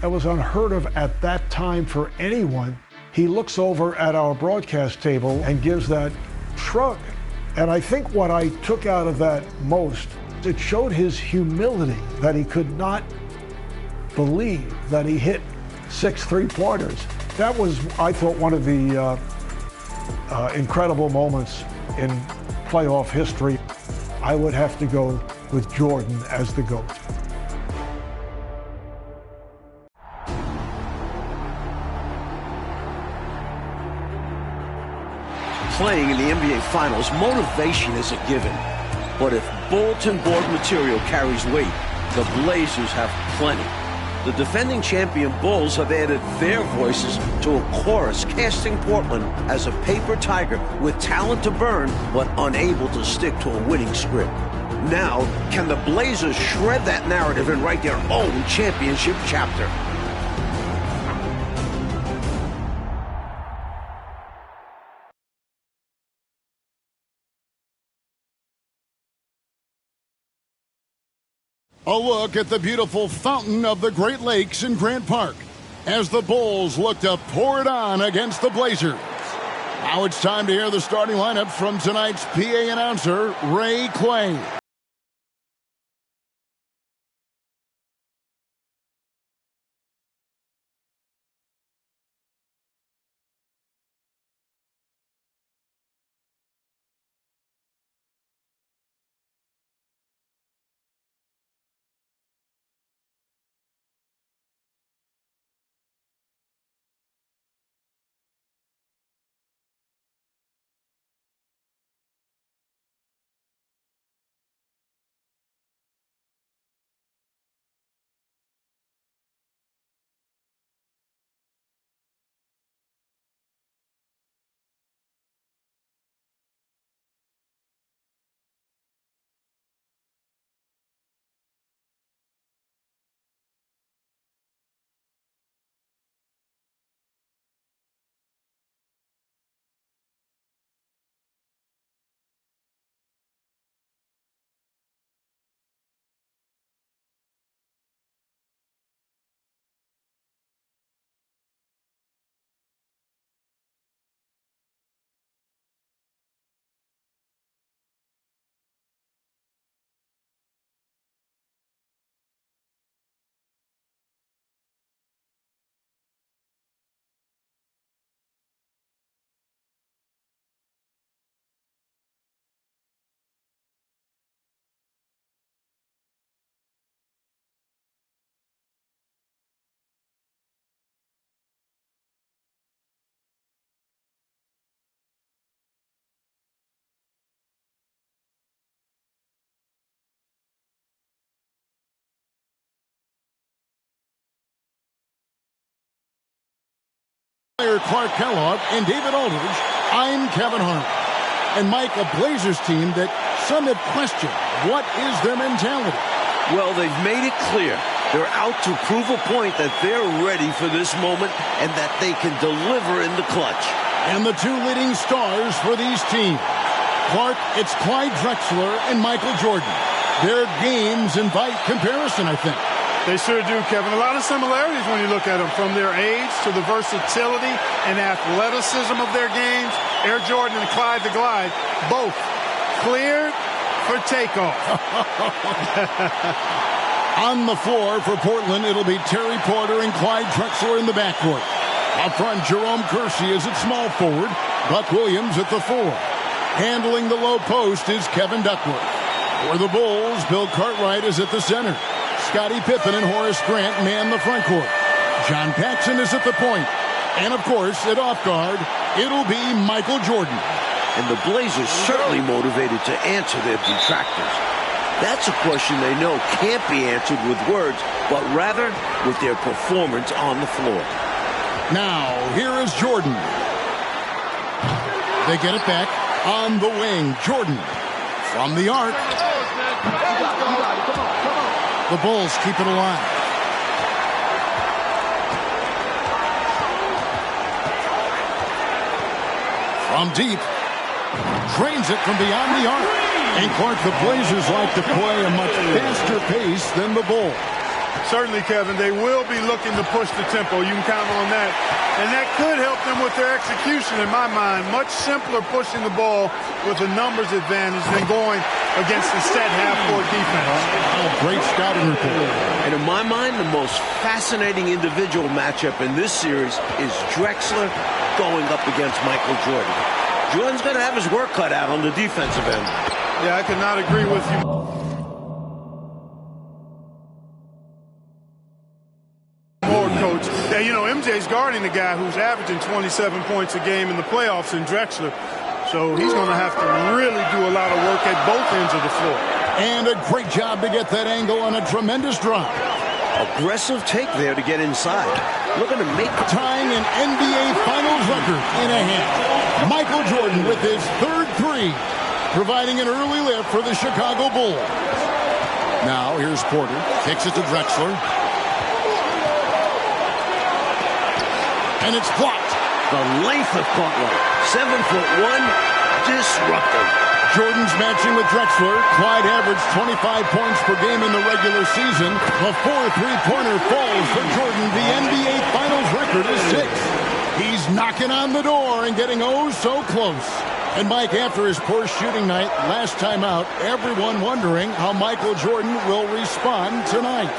G: That was unheard of at that time for anyone. He looks over at our broadcast table and gives that shrug. And I think what I took out of that most, it showed his humility, that he could not believe that he hit 6 three-pointers. That was, I thought, one of the incredible moments in playoff history. I would have to go with Jordan as the GOAT.
C: Playing in the NBA Finals, motivation is a given. But if bulletin board material carries weight, the Blazers have plenty. The defending champion Bulls have added their voices to a chorus casting Portland as a paper tiger with talent to burn but unable to stick to a winning script. Now, can the Blazers shred that narrative and write their own championship chapter?
B: A look at the beautiful fountain of the Great Lakes in Grant Park as the Bulls look to pour it on against the Blazers. Now it's time to hear the starting lineup from tonight's PA announcer, Ray Clay. Clark Kellogg and David Aldridge, I'm Kevin Harlan. And Mike, a Blazers team that some have questioned. What is their mentality?
C: Well, they've made it clear. They're out to prove a point that they're ready for this moment and that they can deliver in the clutch.
B: And the two leading stars for these teams. Clark, it's Clyde Drexler and Michael Jordan. Their games invite comparison, I think.
D: They sure do, Kevin. A lot of similarities when you look at them, from their age to the versatility and athleticism of their games. Air Jordan and Clyde the Glide, both cleared for takeoff.
B: On the floor for Portland, it'll be Terry Porter and Clyde Drexler in the backcourt. Up front, Jerome Kersey is at small forward. Buck Williams at the 4. Handling the low post is Kevin Duckworth. For the Bulls, Bill Cartwright is at the center. Scottie Pippen and Horace Grant man the front court. John Paxson is at the point. And, of course, at off guard, it'll be Michael Jordan.
C: And the Blazers certainly motivated to answer their detractors. That's a question they know can't be answered with words, but rather with their performance on the floor.
B: Now, here is Jordan. They get it back on the wing. Jordan from the arc. The Bulls keep it alive. From deep. Drains it from beyond the arc. And Clark, the Blazers like to play a much faster pace than the Bulls.
D: Certainly, Kevin, they will be looking to push the tempo. You can count on that. And that could help them with their execution, in my mind. Much simpler pushing the ball with a numbers advantage than going against the set half-court defense.
B: Oh, great scouting report.
C: And in my mind, the most fascinating individual matchup in this series is Drexler going up against Michael Jordan. Jordan's going to have his work cut out on the defensive end.
D: Yeah, I could not agree with you. Coach. Yeah, you know, MJ's guarding the guy who's averaging 27 points a game in the playoffs in Drexler. So he's going to have to really do a lot of work at both ends of the floor.
B: And a great job to get that angle on a tremendous drop.
C: Aggressive take there to get inside. Looking to make
B: tying an NBA Finals record in a hand. Michael Jordan with his third 3, providing an early lift for the Chicago Bulls. Now here's Porter. Kicks it to Drexler. And it's blocked.
C: The length of Portland. 7'1", disruptive.
B: Jordan's matching with Drexler. Clyde averaged 25 points per game in the regular season. A 4 3-pointer falls for Jordan. The NBA Finals record is 6. He's knocking on the door and getting oh so close. And Mike, after his poor shooting night last time out, everyone wondering how Michael Jordan will respond tonight.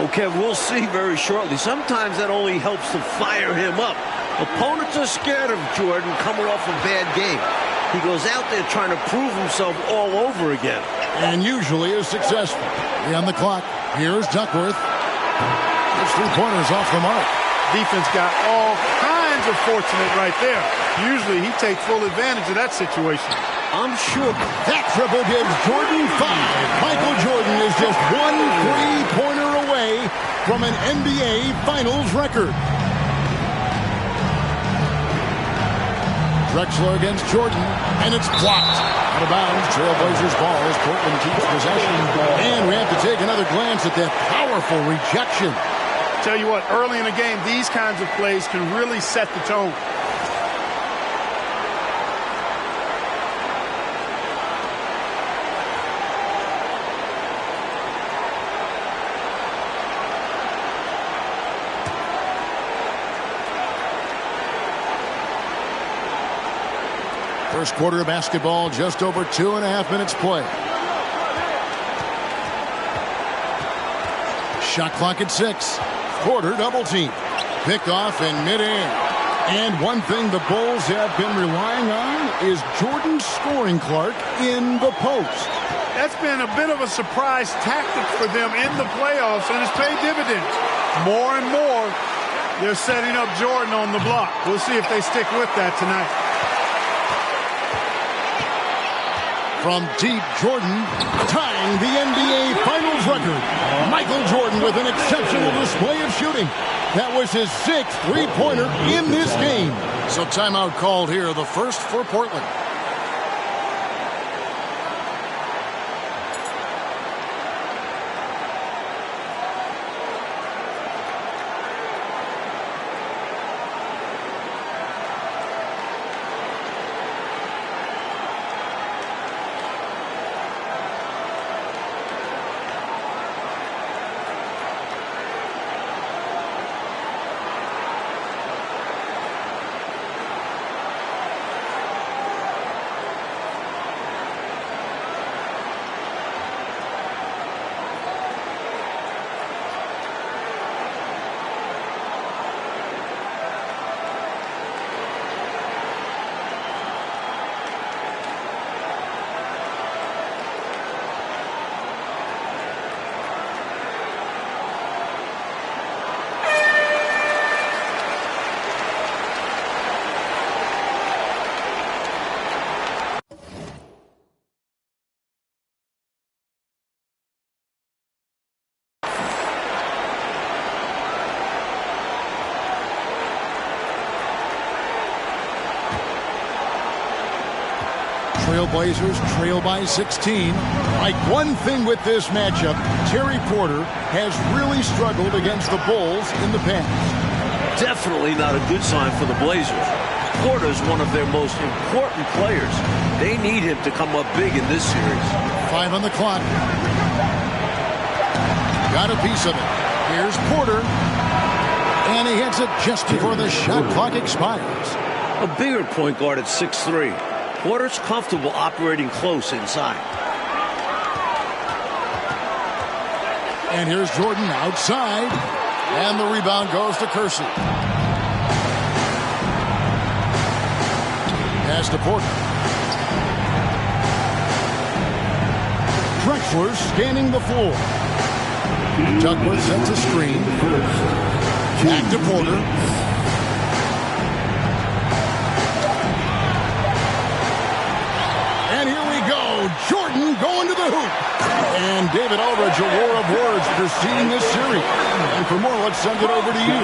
C: Okay, we'll see very shortly. Sometimes that only helps to fire him up. Opponents are scared of Jordan coming off a bad game. He goes out there trying to prove himself all over again.
B: And usually is successful. On the clock, here's Duckworth. His 3-pointers off the mark.
D: Defense got all kinds of fortunate right there. Usually he takes full advantage of that situation.
C: I'm sure
B: that triple gives Jordan 5. Michael Jordan is just 1 3-pointer away from an NBA Finals record. Drexler against Jordan, and it's blocked. Out of bounds, Trailblazers ball as Portland keeps possession. And we have to take another glance at that powerful rejection.
D: Tell you what, early in the game, these kinds of plays can really set the tone.
B: First quarter of basketball, just over 2.5 minutes play. Shot clock at 6. Porter double team. Picked off in midair. And one thing the Bulls have been relying on is Jordan's scoring, Clark, in the post.
D: That's been a bit of a surprise tactic for them in the playoffs, and it's paid dividends. More and more, they're setting up Jordan on the block. We'll see if they stick with that tonight.
B: From deep, Jordan tying the NBA Finals record. Michael Jordan with an exceptional display of shooting. That was his 6th three-pointer in this game. So timeout called here, the first for Portland. Trailblazers trail by 16. Like, one thing with this matchup, Terry Porter has really struggled against the Bulls in the past.
C: Definitely not a good sign for the Blazers. Porter's one of their most important players. They need him to come up big in this series.
B: 5 on the clock. Got a piece of it. Here's Porter. And he hits it just before the shot clock expires.
C: A bigger point guard at 6'3". Porter's comfortable operating close inside.
B: And here's Jordan outside. And the rebound goes to Kersey. Pass to Porter. Drexler scanning the floor. Duckworth sets a screen. Back to Porter. And here we go. Jordan going to the hoop. And David Aldridge, a war of words preceding this series. And for more, let's send it over to you.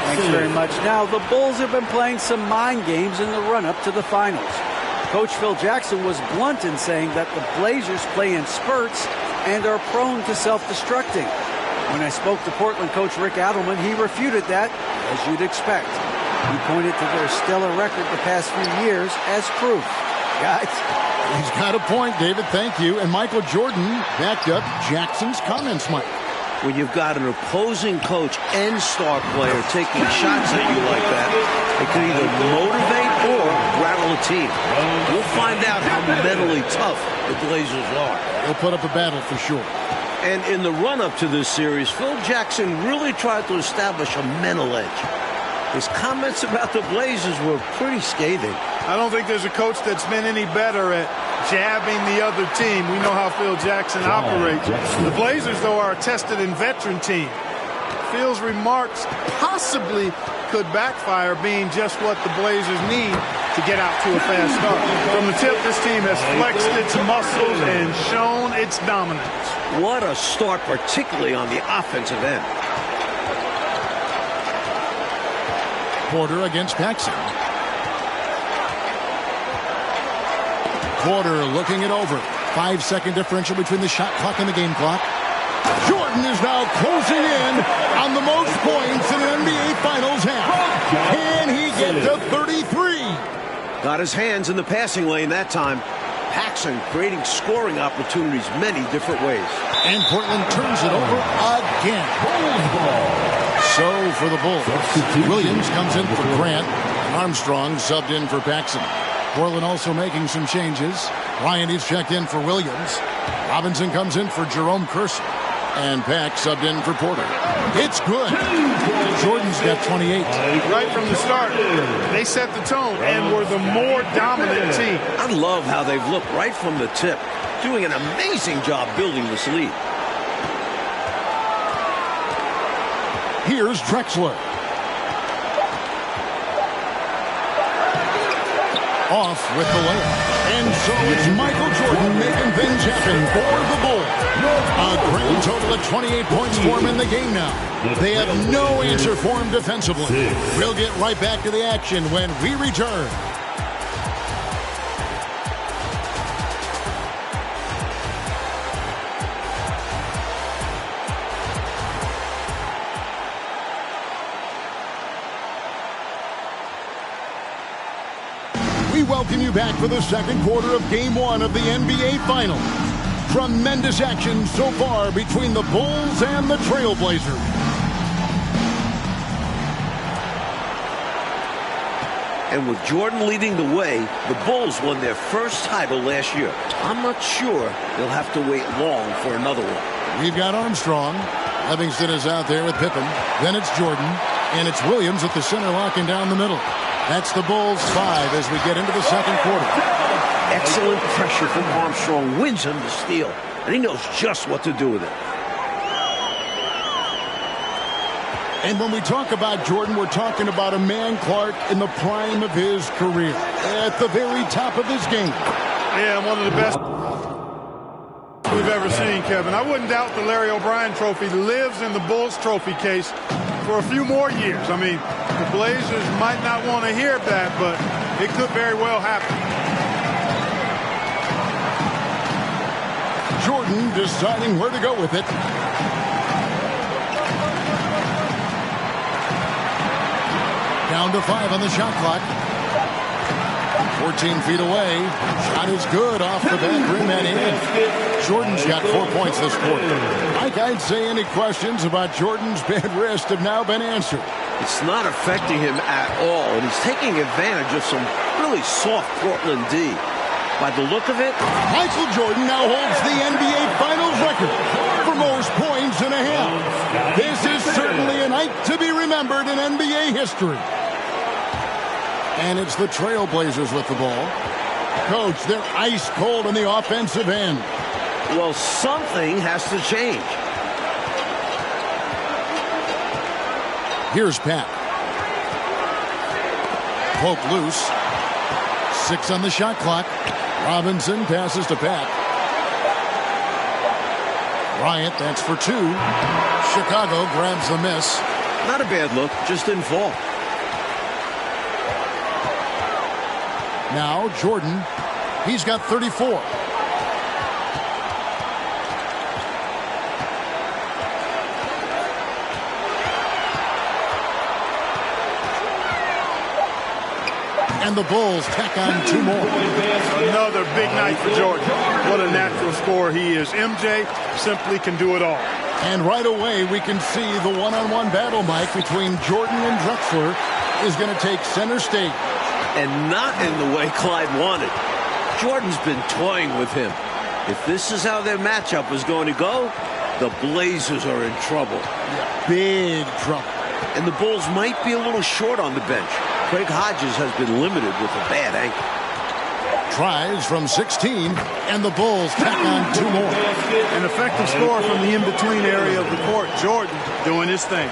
F: Thanks very much. Now, the Bulls have been playing some mind games in the run-up to the finals. Coach Phil Jackson was blunt in saying that the Blazers play in spurts and are prone to self-destructing. When I spoke to Portland coach Rick Adelman, he refuted that, as you'd expect. He pointed to their stellar record the past few years as proof. Guys.
B: He's got a point, David. Thank you. And Michael Jordan backed up Jackson's comments, Mike.
C: When you've got an opposing coach and star player taking shots at you like that, it can either motivate or rattle a team. We'll find out how mentally tough the Blazers are.
B: They'll put up a battle for sure.
C: And in the run-up to this series, Phil Jackson really tried to establish a mental edge. His comments about the Blazers were pretty scathing.
D: I don't think there's a coach that's been any better at jabbing the other team. We know how Phil Jackson operates. The Blazers, though, are a tested and veteran team. Phil's remarks possibly could backfire, being just what the Blazers need to get out to a fast start. From the tip, this team has flexed its muscles and shown its dominance.
C: What a start, particularly on the offensive end.
B: Porter against Paxson. Porter looking it over. 5-second differential between the shot clock and the game clock. Jordan is now closing in on the most points in an NBA Finals half. Can he get to 33?
C: Got his hands in the passing lane that time. Paxson creating scoring opportunities many different ways. And Portland turns it over again. So for the Bulls, Williams comes in for Grant. Armstrong subbed in for Paxson. Portland also making some changes. Ryan is checked in for Williams. Robinson comes in for Jerome Kersey. And Pack subbed in for Porter. It's good. Jordan's got 28.
D: Right from the start, they set the tone and were the more dominant team.
C: I love how they've looked right from the tip, doing an amazing job building this lead.
B: Here's Drexler. off with the layup. And so it's Michael Jordan making things happen for the Bulls. A grand total of 28 points for him in the game now. They have no answer for him defensively. We'll get right back to the action when we return. We welcome you back for the second quarter of Game 1 of the NBA Finals. Tremendous action so far between the Bulls and the Trailblazers.
C: And with Jordan leading the way, the Bulls won their first title last year. I'm not sure they'll have to wait long for another one.
B: We've got Armstrong. Livingston is out there with Pippen. Then it's Jordan. And it's Williams at the center locking down the middle. That's the Bulls 5 as we get into the second quarter.
C: Excellent pressure from Armstrong wins him the steal. And he knows just what to do with it.
B: And when we talk about Jordan, we're talking about a man, Clark, in the prime of his career. At the very top of his game.
D: Yeah, one of the best we've ever seen, Kevin. I wouldn't doubt the Larry O'Brien trophy lives in the Bulls trophy case for a few more years. I mean, the Blazers might not want to hear that, but it could very well happen.
B: Jordan deciding where to go with it. Down to 5 on the shot clock. 14 feet away. Shot is good off the back rim and in. Jordan's got 4 points this quarter. Mike, I'd say any questions about Jordan's bad wrist have now been answered.
C: It's not affecting him at all, and he's taking advantage of some really soft Portland D. By the look of it,
B: Michael Jordan now holds the NBA Finals record for most points in a half. This is certainly a night to be remembered in NBA history. And it's the Trailblazers with the ball. Coach, they're ice cold on the offensive end.
C: Well, something has to change.
B: Here's Pat. Poke loose. 6 on the shot clock. Robinson passes to Pat. Bryant, that's for 2. Chicago grabs the miss.
C: Not a bad look, just didn't fall.
B: Now Jordan, he's got 34. And the Bulls tack on 2 more.
D: Another big night for Jordan. What a natural scorer he is. MJ simply can do it all.
B: And right away we can see the one-on-one battle, Mike, between Jordan and Drexler is going to take center stage.
C: And not in the way Clyde wanted. Jordan's been toying with him. If this is how their matchup is going to go, the Blazers are in trouble.
B: Big trouble.
C: And the Bulls might be a little short on the bench. Craig Hodges has been limited with a bad ankle.
B: Tries from 16, and the Bulls tack on 2 more.
D: An effective score from the in-between area of the court. Jordan doing his thing.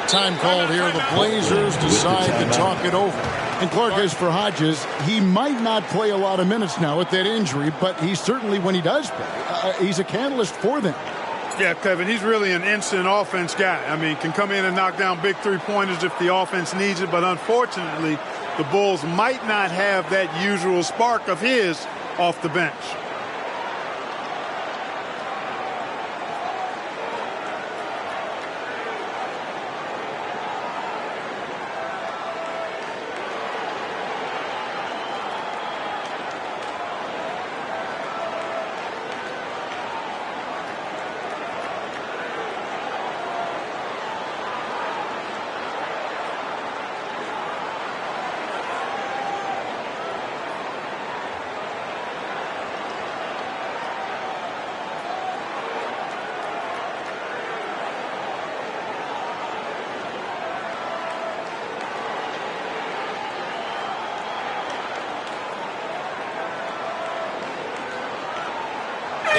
B: Time called here. The Blazers decide to talk it over. And Clark, as for Hodges, he might not play a lot of minutes now with that injury, but he certainly, when he does play, he's a catalyst for them.
D: Yeah, Kevin, he's really an instant offense guy. I mean, can come in and knock down big three-pointers if the offense needs it, but unfortunately, the Bulls might not have that usual spark of his off the bench.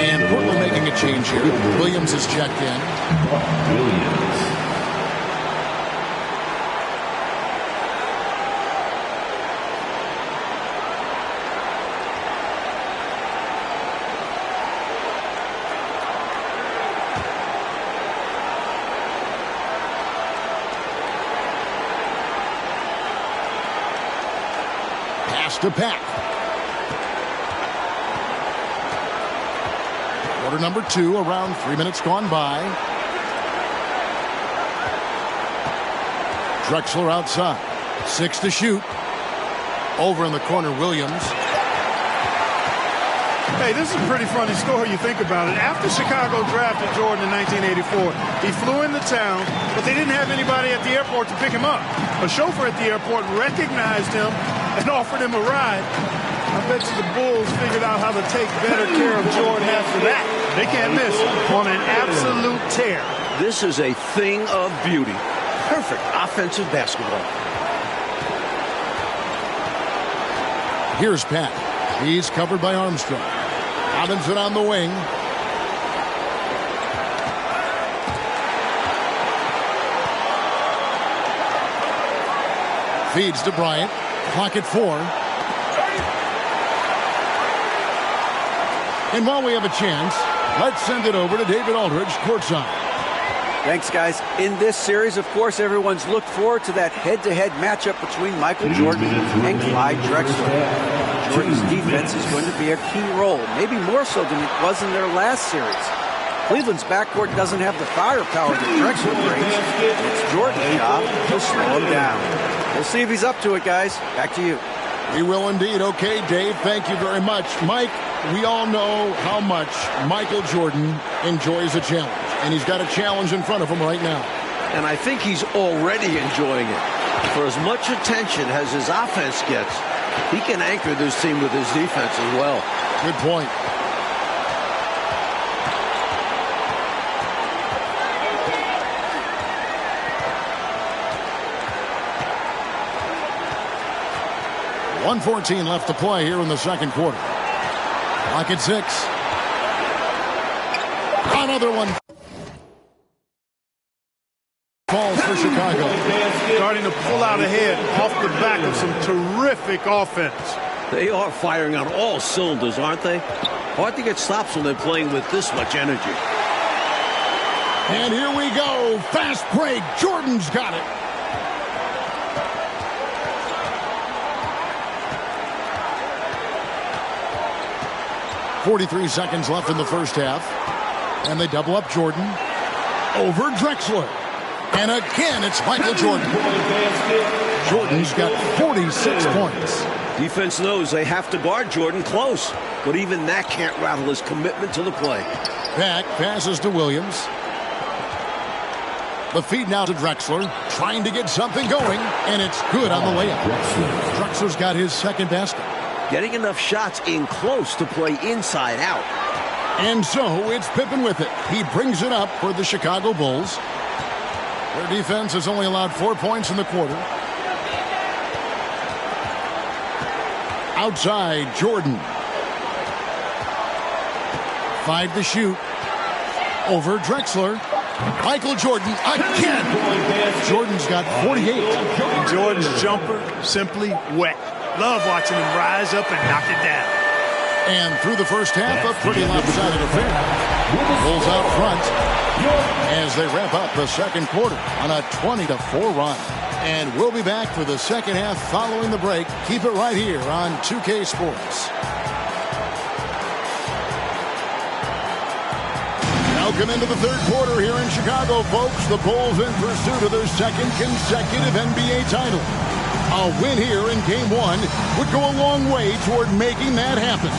B: And Portland making a change here. Williams is checked in.
E: Williams.
B: to Pack. Quarter number 2, around 3 minutes gone by. Drexler outside. 6 to shoot. Over in the corner, Williams.
D: Hey, this is a pretty funny story, you think about it. After Chicago drafted Jordan in 1984, he flew into town, but they didn't have anybody at the airport to pick him up. A chauffeur at the airport recognized him and offered him a ride. I bet you the Bulls figured out how to take better care of Jordan after that. They can't miss on an absolute tear.
C: This is a thing of beauty. Perfect offensive basketball.
B: Here's Pat. He's covered by Armstrong. Robinson on the wing. Feeds to Bryant. Clock at 4. And while we have a chance, let's send it over to David Aldridge courtside.
F: Thanks, guys. In this series, of course, everyone's looked forward to that head-to-head matchup between Michael Jordan and Clyde Drexler. Jordan's defense is going to be a key role, maybe more so than it was in their last series. Cleveland's backcourt doesn't have the firepower that Drexler brings. It's Jordan's job to slow him down. We'll see if he's up to it, guys. Back to you.
B: We will indeed. Okay, Dave, thank you very much. Mike, we all know how much Michael Jordan enjoys a challenge, and he's got a challenge in front of him right now.
C: And I think he's already enjoying it. For as much attention as his offense gets, he can anchor this team with his defense as well.
B: Good point. .114 left to play here in the second quarter. Clock at 6. Another one. Falls for Chicago.
D: Starting to pull out ahead off the back of some terrific offense.
C: They are firing on all cylinders, aren't they? Hard to get stops when they're playing with this much energy.
B: And here we go. Fast break. Jordan's got it. .43 seconds left in the first half. And they double up Jordan. Over Drexler. And again, it's Michael Jordan. Jordan's got 46 points.
C: Defense knows they have to guard Jordan close, but even that can't rattle his commitment to the play.
B: Back passes to Williams. The feed now to Drexler, trying to get something going, and it's good on the layup. Drexler's got his second basket.
C: Getting enough shots in close to play inside out.
B: And so it's Pippen with it. He brings it up for the Chicago Bulls. Their defense has only allowed 4 points in the quarter. Outside, Jordan. 5 to shoot. Over Drexler. Michael Jordan again. Jordan's got 48.
D: And Jordan's jumper simply wet. Love watching him rise up and knock it down.
B: And through the first half, a pretty lopsided affair. Bulls out front as they wrap up the second quarter on a 20-4 run. And we'll be back for the second half following the break. Keep it right here on 2K Sports. Welcome into the third quarter here in Chicago, folks. The Bulls in pursuit of their second consecutive NBA title. A win here in Game 1 would go a long way toward making that happen.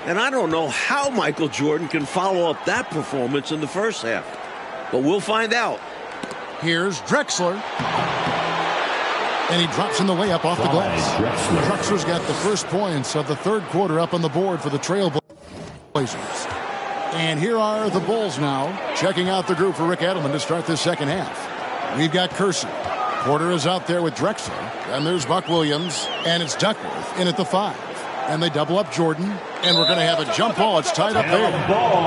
C: And I don't know how Michael Jordan can follow up that performance in the first half. But we'll find out.
B: Here's Drexler. And he drops in the layup off the glass. Drexler's got the first points of the third quarter up on the board for the Trailblazers. And here are the Bulls now, checking out the group for Rick Edelman to start this second half. We've got Kersey. Porter is out there with Drexler. And there's Buck Williams. And it's Duckworth in at the 5. And they double up Jordan. And we're going to have a jump ball. It's tied up there.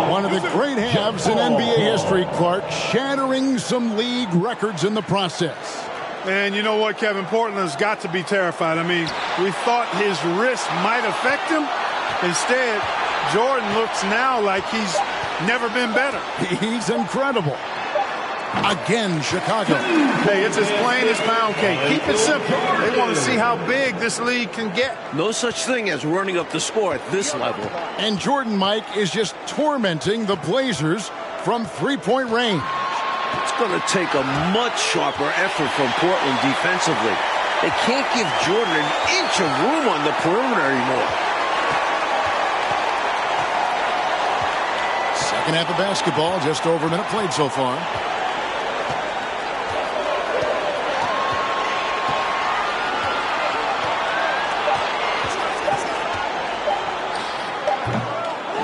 B: One of the great halves in NBA history, Clark, shattering some league records in the process.
D: And you know what, Kevin? Portland's got to be terrified. I mean, we thought his wrist might affect him. Instead, Jordan looks now like he's never been better.
B: He's incredible. Again, Chicago.
D: Hey, it's as plain as pound cake. Keep it simple. They want to see how big this league can get.
C: No such thing as running up the score at this level.
B: And Jordan, Mike, is just tormenting the Blazers from three-point range.
C: It's going to take a much sharper effort from Portland defensively. They can't give Jordan an inch of room on the perimeter anymore.
B: Second half of basketball, just over a minute played so far.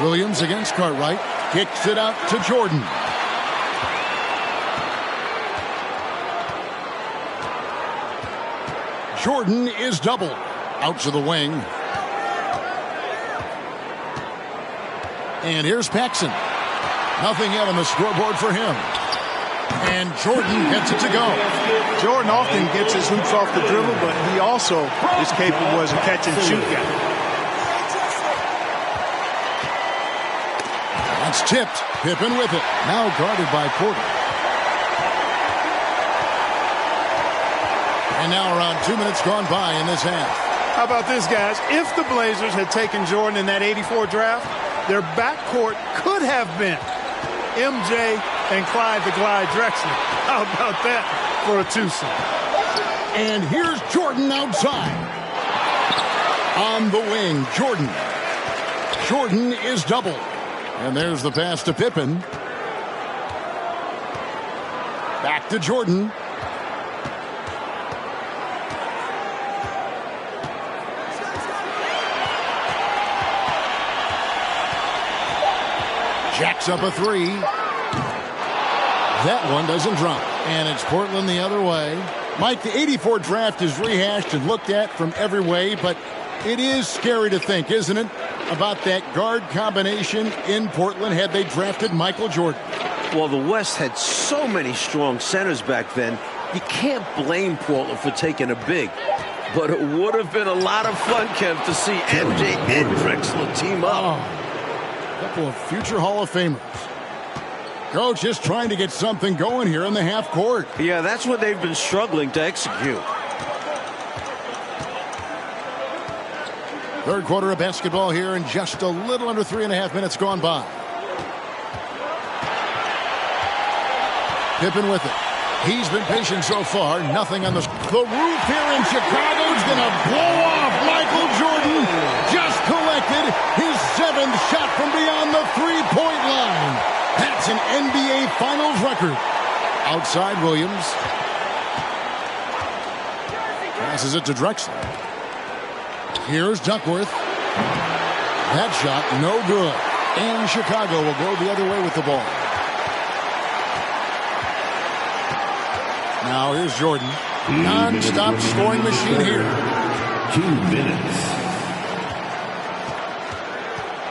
B: Williams against Cartwright. Kicks it out to Jordan. Jordan is doubled. Out to the wing. And here's Paxson. Nothing yet on the scoreboard for him. And Jordan gets it to go.
D: Jordan often gets his hoops off the dribble, but he also is capable as a catch-and-shoot guy.
B: That's tipped. Pippen with it. Now guarded by Porter. And now around 2 minutes gone by in this half.
D: How about this, guys? If the Blazers had taken Jordan in that 84 draft, their backcourt could have been MJ and Clyde the Glide Drexler. How about that for a twosome?
B: And here's Jordan outside. On the wing, Jordan. Jordan is doubled. And there's the pass to Pippen. Back to Jordan. Jacks up a three. That one doesn't drop. And it's Portland the other way. Mike, the 84 draft is rehashed and looked at from every way, but it is scary to think, isn't it, about that guard combination in Portland had they drafted Michael Jordan.
C: Well, the West had so many strong centers back then, you can't blame Portland for taking a big. But it would have been a lot of fun, Kev, to see MJ and Drexler team up.
B: A couple of future Hall of Famers. Coach just trying to get something going here in the half court.
C: Yeah, that's what they've been struggling to execute.
B: Third quarter of basketball here in just a little under 3.5 minutes gone by. Pippen with it. He's been patient so far. Nothing on the roof here in Chicago is going to blow off. Michael Jordan just collected his 7th shot from beyond the three-point line. That's an NBA Finals record. Outside Williams. Passes it to Drexler. Here's Duckworth. That shot, no good. And Chicago will go the other way with the ball. Now here's Jordan. Non-stop scoring machine here.
E: 2 minutes.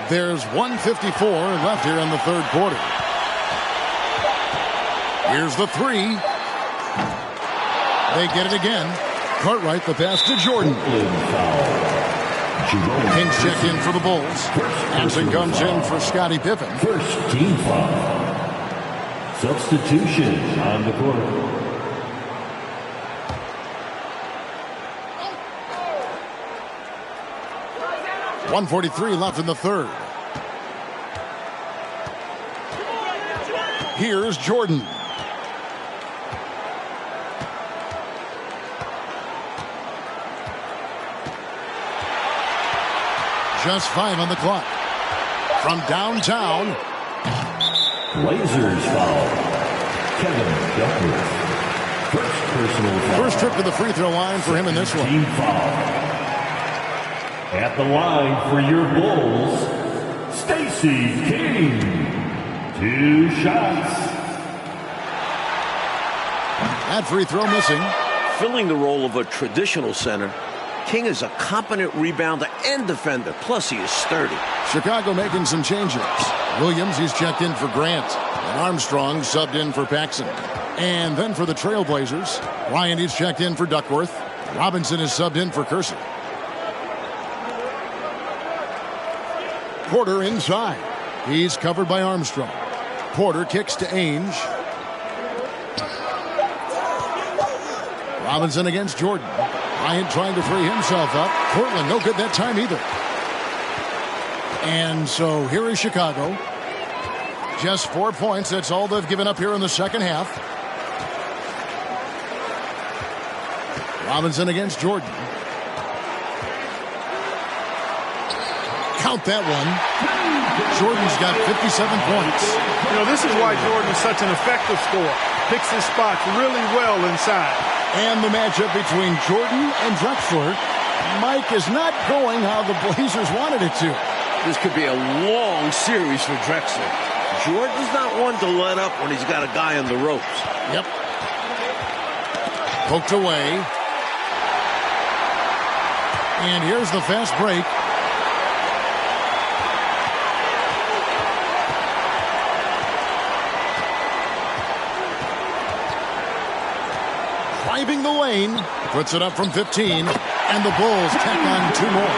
B: There's 1:54 left here in the third quarter. Here's the three. They get it again. Cartwright, the pass to Jordan. Kings check in for the Bulls. Hansen comes in for Scottie Pippen.
E: First team foul. Substitution on the court.
B: .143 left in the third. Here's Jordan. Just 5 on the clock. From downtown.
E: Blazers foul. Kevin Duckworth. First personal foul.
B: First trip to the free throw line for him in this one.
E: Team foul. At the line for your Bulls, Stacey King. 2 shots.
B: That free throw missing.
C: Filling the role of a traditional center, King is a competent rebounder and defender. Plus, he is sturdy.
B: Chicago making some changes. Williams, he's checked in for Grant. And Armstrong subbed in for Paxson. And then for the Trailblazers, Ryan, he's checked in for Duckworth. Robinson is subbed in for Kersey. Porter inside. He's covered by Armstrong. Porter kicks to Ainge. Robinson against Jordan. Bryant trying to free himself up. Portland no good that time either. And so here is Chicago. Just 4 points. That's all they've given up here in the second half. Robinson against Jordan. Count that one. Jordan's got 57 points.
D: You know, this is why Jordan is such an effective scorer. Picks his spots really well inside.
B: And the matchup between Jordan and Drexler. Mike is not going how the Blazers wanted it to.
C: This could be a long series for Drexler. Jordan's not one to let up when he's got a guy on the ropes.
B: Yep. Poked away. And here's the fast break. Driving the lane, puts it up from 15, and the Bulls tack on 2 more.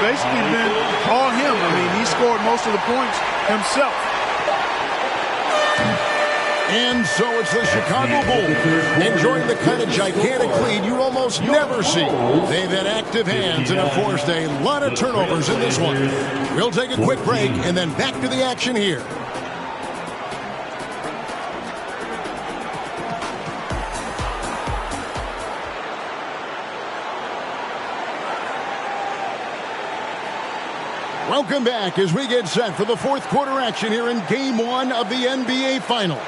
D: Basically been all him. I mean, he scored most of the points himself.
B: And so it's the Chicago Bulls enjoying the kind of gigantic lead you almost never see. They've had active hands and have forced a lot of turnovers in this one. We'll take a quick break and then back to the action here. Welcome back as we get set for the fourth quarter action here in Game 1 of the NBA Finals.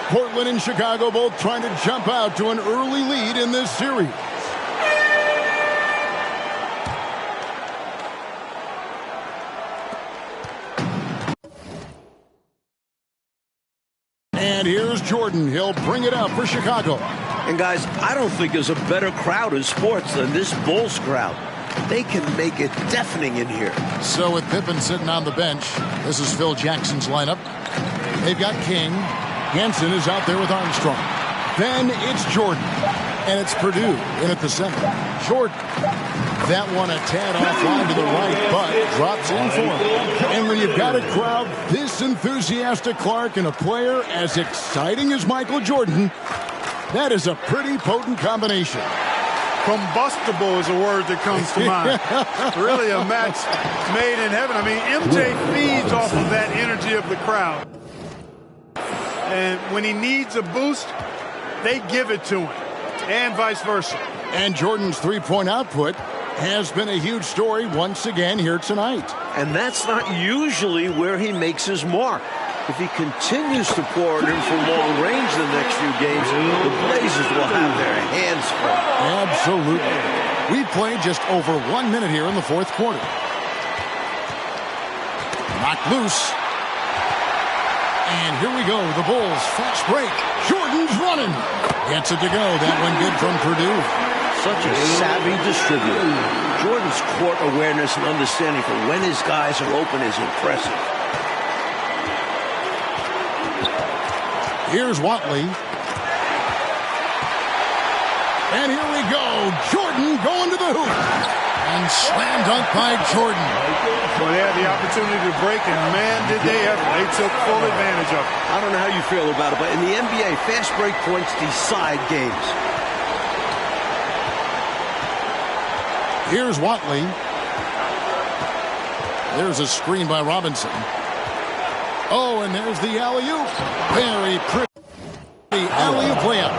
B: Portland and Chicago both trying to jump out to an early lead in this series. And here's Jordan. He'll bring it up for Chicago.
C: And guys, I don't think there's a better crowd in sports than this Bulls crowd. They can make it deafening in here.
B: So with Pippen sitting on the bench, this is Phil Jackson's lineup. They've got King. Hansen is out there with Armstrong. Then it's Jordan. And it's Purdue in at the center. Jordan. That one a tad offline to the right, but drops in for him. And when you've got a crowd this enthusiastic, Clark, and a player as exciting as Michael Jordan, that is a pretty potent combination.
D: Combustible is a word that comes to mind. Really a match made in heaven. I mean, MJ feeds off of that energy of the crowd. And when he needs a boost, they give it to him, and vice versa.
B: And Jordan's three-point output has been a huge story once again here tonight.
C: And that's not usually where he makes his mark. If he continues to pour it in from long range the next few games, the Blazers will have their hands full.
B: Absolutely. We've played just over 1 minute here in the fourth quarter. Knocked loose. And here we go. The Bulls fast break. Jordan's running. Gets it to go. That one good from Purdue.
C: Such a savvy distributor. Jordan's court awareness and understanding for when his guys are open is impressive.
B: Here's Watley. And here we go. Jordan going to the hoop. And slam dunk by Jordan.
D: Well, they had the opportunity to break, and man, did they ever. They took full advantage of it.
C: I don't know how you feel about it, but in the NBA, fast break points decide games.
B: Here's Watley. There's a screen by Robinson. Oh, and there's the alley-oop. Very pretty alley-oop layup.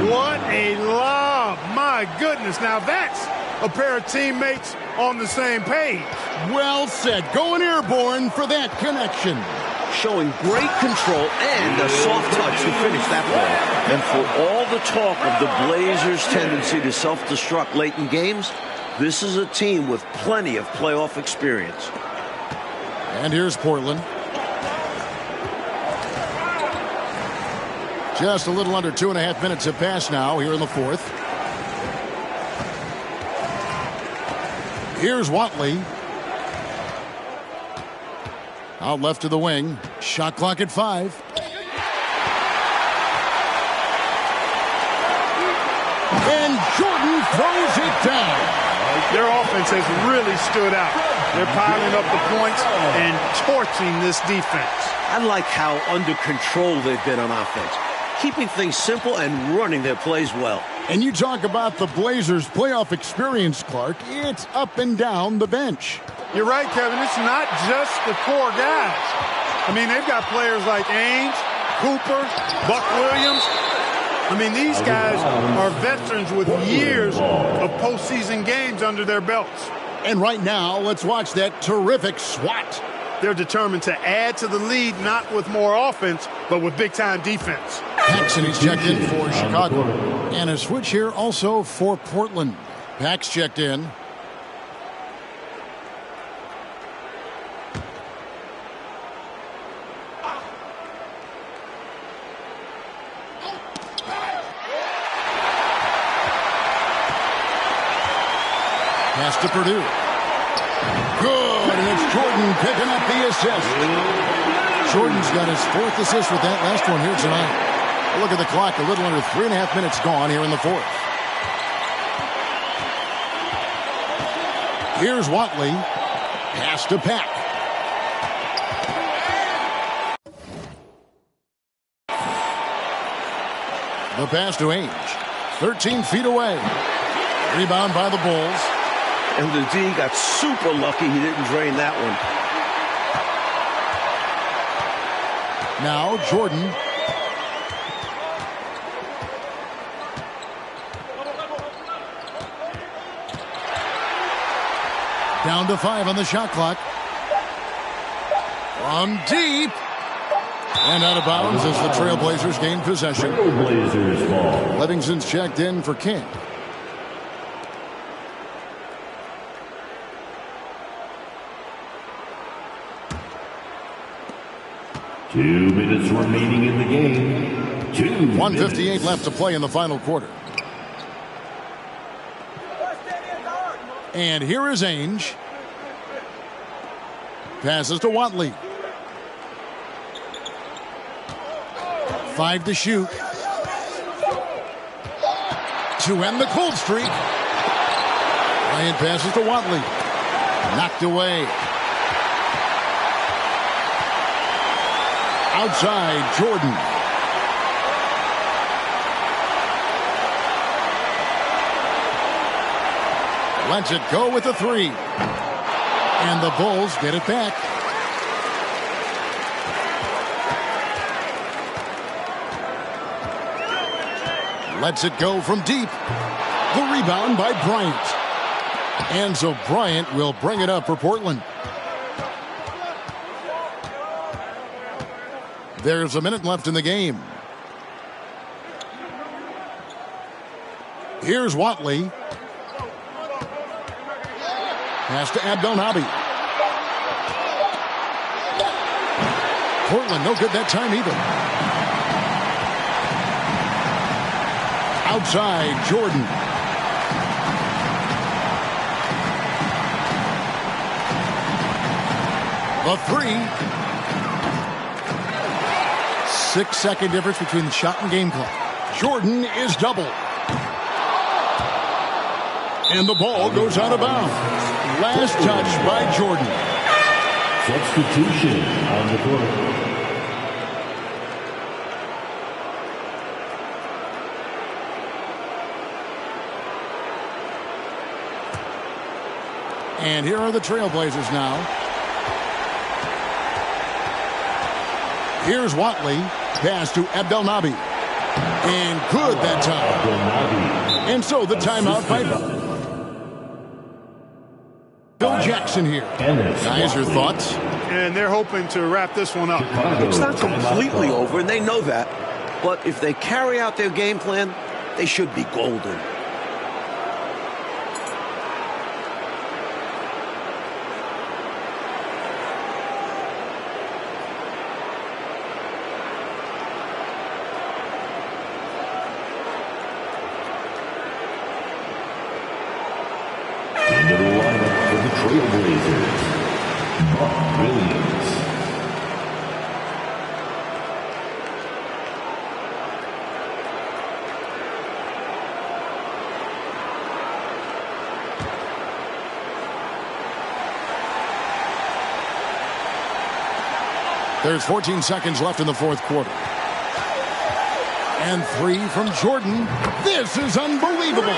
D: What a lob. My goodness. Now that's a pair of teammates on the same page.
B: Well said. Going airborne for that connection.
C: Showing great control and a soft touch to finish that ball. And for all the talk of the Blazers' tendency to self-destruct late in games, this is a team with plenty of playoff experience.
B: And here's Portland. Just a little under 2.5 minutes have passed now here in the fourth. Here's Watley. Out left to the wing. Shot clock at 5. And Jordan throws it down.
D: Their offense has really stood out. They're piling up the points and torching this defense.
C: I like how under control they've been on offense, keeping things simple and running their plays well.
B: And you talk about the Blazers' playoff experience, Clark. It's up and down the bench.
D: You're right, Kevin. It's not just the core guys. I mean, they've got players like Ainge, Cooper, Buck Williams. I mean, these guys are veterans with years of postseason games under their belts.
B: And right now, let's watch that terrific swat.
D: They're determined to add to the lead, not with more offense, but with big-time defense.
B: Paxson is checked in for Chicago. And a switch here also for Portland. Pax checked in. Pass to Purdue. Good, and it's Jordan picking up the assist. Jordan's got his 4th assist with that last one here tonight. Look at the clock, a little under 3.5 minutes gone here in the fourth. Here's Watley. Pass to Pack. The pass to Ainge. 13 feet away. Rebound by the Bulls.
C: And the D got super lucky he didn't drain that one.
B: Now Jordan. Down to 5 on the shot clock. From deep. And out of bounds as the Trailblazers gain possession.
E: Trailblazers ball.
B: Livingston's checked in for King.
E: Two minutes remaining in the game.
B: 1:58 left to play in the final quarter. And here is Ainge. Passes to Watley. 5 to shoot. To end the cold streak. Bryant passes to Watley. Knocked away. Outside, Jordan. Lets it go with the 3. And the Bulls get it back. Lets it go from deep. The rebound by Bryant. And so Bryant will bring it up for Portland. There's a minute left in the game. Here's Watley. Pass to Abdelnaby. Portland no good that time either. Outside, Jordan. The 3. 6-second difference between the shot and game clock. Jordan is doubled. And the ball goes out of bounds. Last touch by Jordan.
E: Substitution on the court.
B: And here are the Trailblazers now. Here's Watley. Pass to Abdelnaby. And good that time. And so the timeout by... Jackson here. Guys, your thoughts?
D: And they're hoping to wrap this one up.
C: It's not completely over, and they know that. But if they carry out their game plan, they should be golden.
E: Into the lineup for the Trailblazers, Buck Williams.
B: There's 14 seconds left in the fourth quarter. And 3 from Jordan. This is unbelievable. 8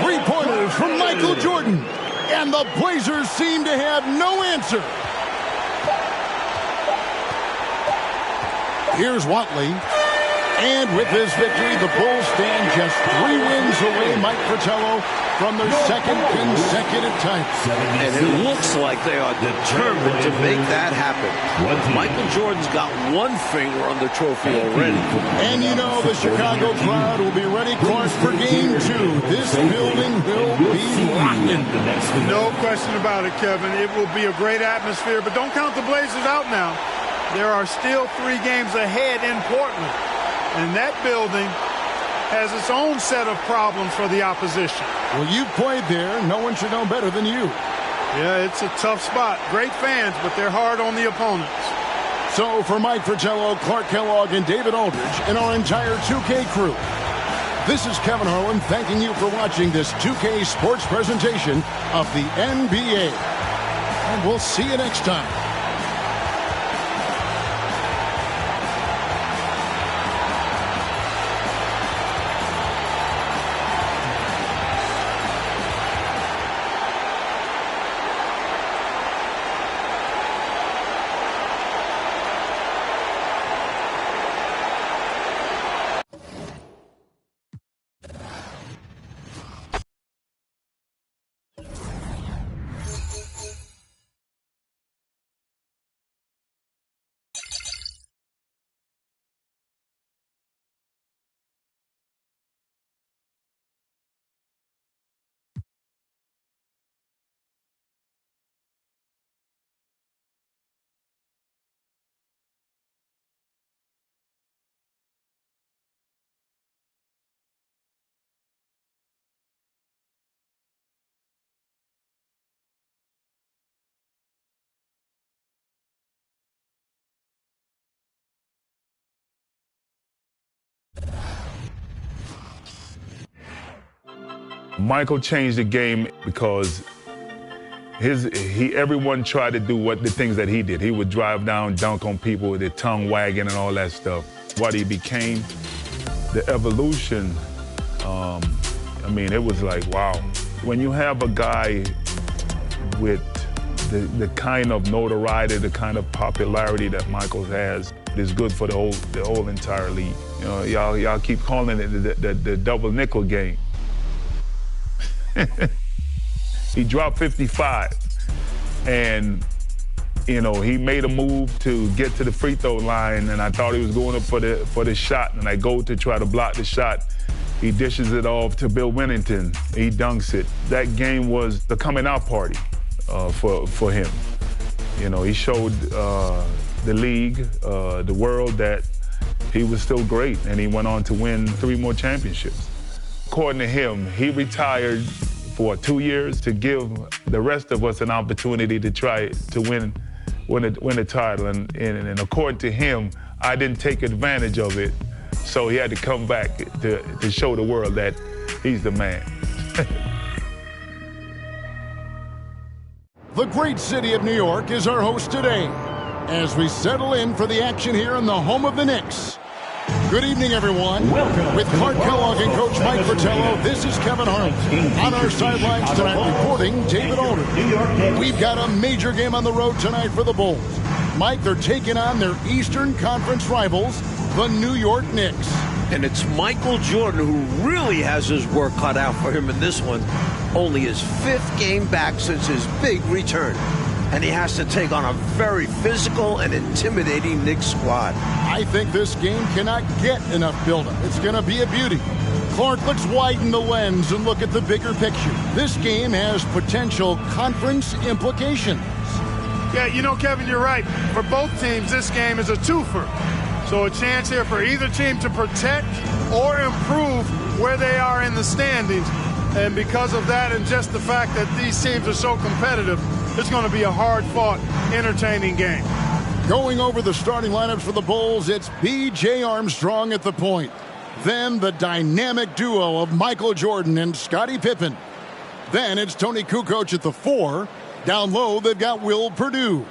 B: 3-pointers from Michael Jordan. And the Blazers seem to have no answer. Here's Watley. And with this victory, the Bulls stand just 3 wins away, Mike Fratello, from their second consecutive title.
C: And it looks like they are determined to make that happen. Michael Jordan's got one finger on the trophy already.
B: And you know the Chicago crowd will be ready, Clark, for game 2. This building will be rocking.
D: No question about it, Kevin. It will be a great atmosphere, but don't count the Blazers out now. There are still 3 games ahead in Portland. And that building has its own set of problems for the opposition.
B: Well, you've played there. No one should know better than you.
D: Yeah, it's a tough spot. Great fans, but they're hard on the opponents.
B: So for Mike Fratello, Clark Kellogg, and David Aldridge, and our entire 2K crew, this is Kevin Harlan thanking you for watching this 2K Sports presentation of the NBA. And we'll see you next time.
H: Michael changed the game because everyone tried to do the things that he did. He would drive down, dunk on people with their tongue wagging and all that stuff. What he became, the evolution, I mean, it was like, wow. When you have a guy with the kind of notoriety, the kind of popularity that Michael has, it's good for the whole entire league. You know, y'all keep calling it the double nickel game. He dropped 55, and you know, he made a move to get to the free throw line, and I thought he was going up for the shot, and I go to try to block the shot. He dishes it off to Bill Winnington. He dunks it. That game was the coming out party for him. You know, he showed the league, the world, that he was still great, and he went on to win 3 more championships. According to him, he retired for 2 years to give the rest of us an opportunity to try to win a title. And according to him, I didn't take advantage of it, so he had to come back to show the world that he's the man.
B: The great city of New York is our host today as we settle in for the action here in the home of the Knicks. Good evening, everyone.
E: Welcome.
B: With Clark Kellogg and Coach Mike Fratello, this is Kevin Harlan. On our sidelines tonight, reporting David Aldridge. We've got a major game on the road tonight for the Bulls. Mike, they're taking on their Eastern Conference rivals, the New York Knicks.
C: And it's Michael Jordan who really has his work cut out for him in this one. Only his 5th game back since his big return. And he has to take on a very physical and intimidating Knicks squad.
B: I think this game cannot get enough buildup. It's going to be a beauty. Clark, let's widen the lens and look at the bigger picture. This game has potential conference implications.
D: Yeah, you know, Kevin, you're right. For both teams, this game is a twofer. So a chance here for either team to protect or improve where they are in the standings. And because of that and just the fact that these teams are so competitive, it's going to be a hard-fought, entertaining game.
B: Going over the starting lineups for the Bulls, it's B.J. Armstrong at the point. Then the dynamic duo of Michael Jordan and Scottie Pippen. Then it's Tony Kukoc at the 4. Down low, they've got Will Perdue.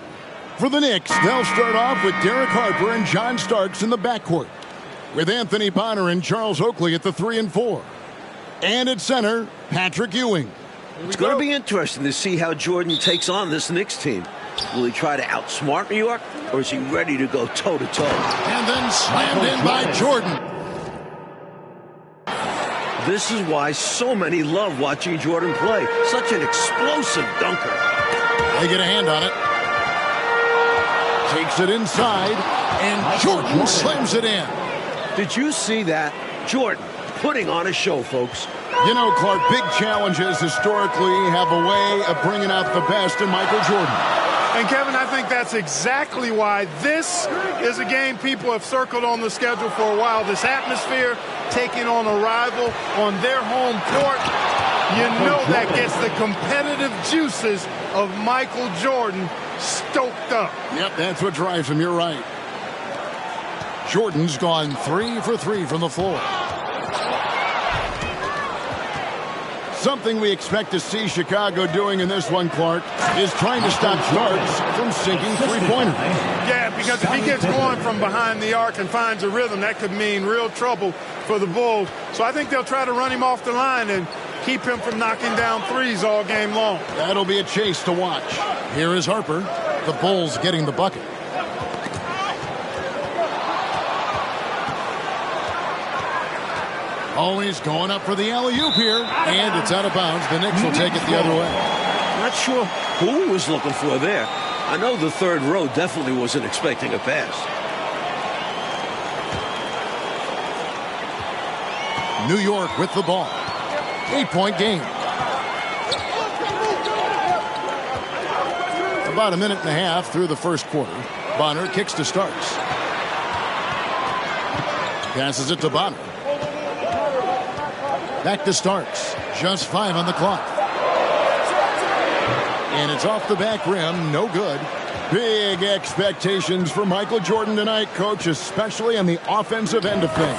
B: For the Knicks, they'll start off with Derek Harper and John Starks in the backcourt, with Anthony Bonner and Charles Oakley at the 3 and 4. And at center, Patrick Ewing.
C: It's going to be interesting to see how Jordan takes on this Knicks team. Will he try to outsmart New York, or is he ready to go toe-to-toe?
B: And then slammed in by Jordan.
C: This is why so many love watching Jordan play. Such an explosive dunker.
B: They get a hand on it. Takes it inside, and Jordan slams it in.
C: Did you see that? Jordan putting on a show, folks.
B: You know, Clark, big challenges historically have a way of bringing out the best in Michael Jordan.
D: And, Kevin, I think that's exactly why this is a game people have circled on the schedule for a while. This atmosphere, taking on a rival on their home court, you know that gets the competitive juices of Michael Jordan stoked up.
B: Yep, that's what drives him. You're right. Jordan's gone 3 for 3 from the floor. Something we expect to see Chicago doing in this one, Clark, is trying to stop Starks from sinking three-pointers.
D: Yeah, because if he gets going from behind the arc and finds a rhythm, that could mean real trouble for the Bulls. So I think they'll try to run him off the line and keep him from knocking down threes all game long.
B: That'll be a chase to watch. Here is Harper. The Bulls getting the bucket. Always going up for the alley-oop here, and it's out of bounds. The Knicks will take it the other way.
C: Not sure who he was looking for there. I know the third row definitely wasn't expecting a pass.
B: New York with the ball. 8-point game. About a minute and a half through the first quarter. Bonner kicks to Starks. Passes it to Bonner. Back to Starks. Just 5 on the clock. And it's off the back rim. No good. Big expectations for Michael Jordan tonight, Coach, especially on the offensive end of things.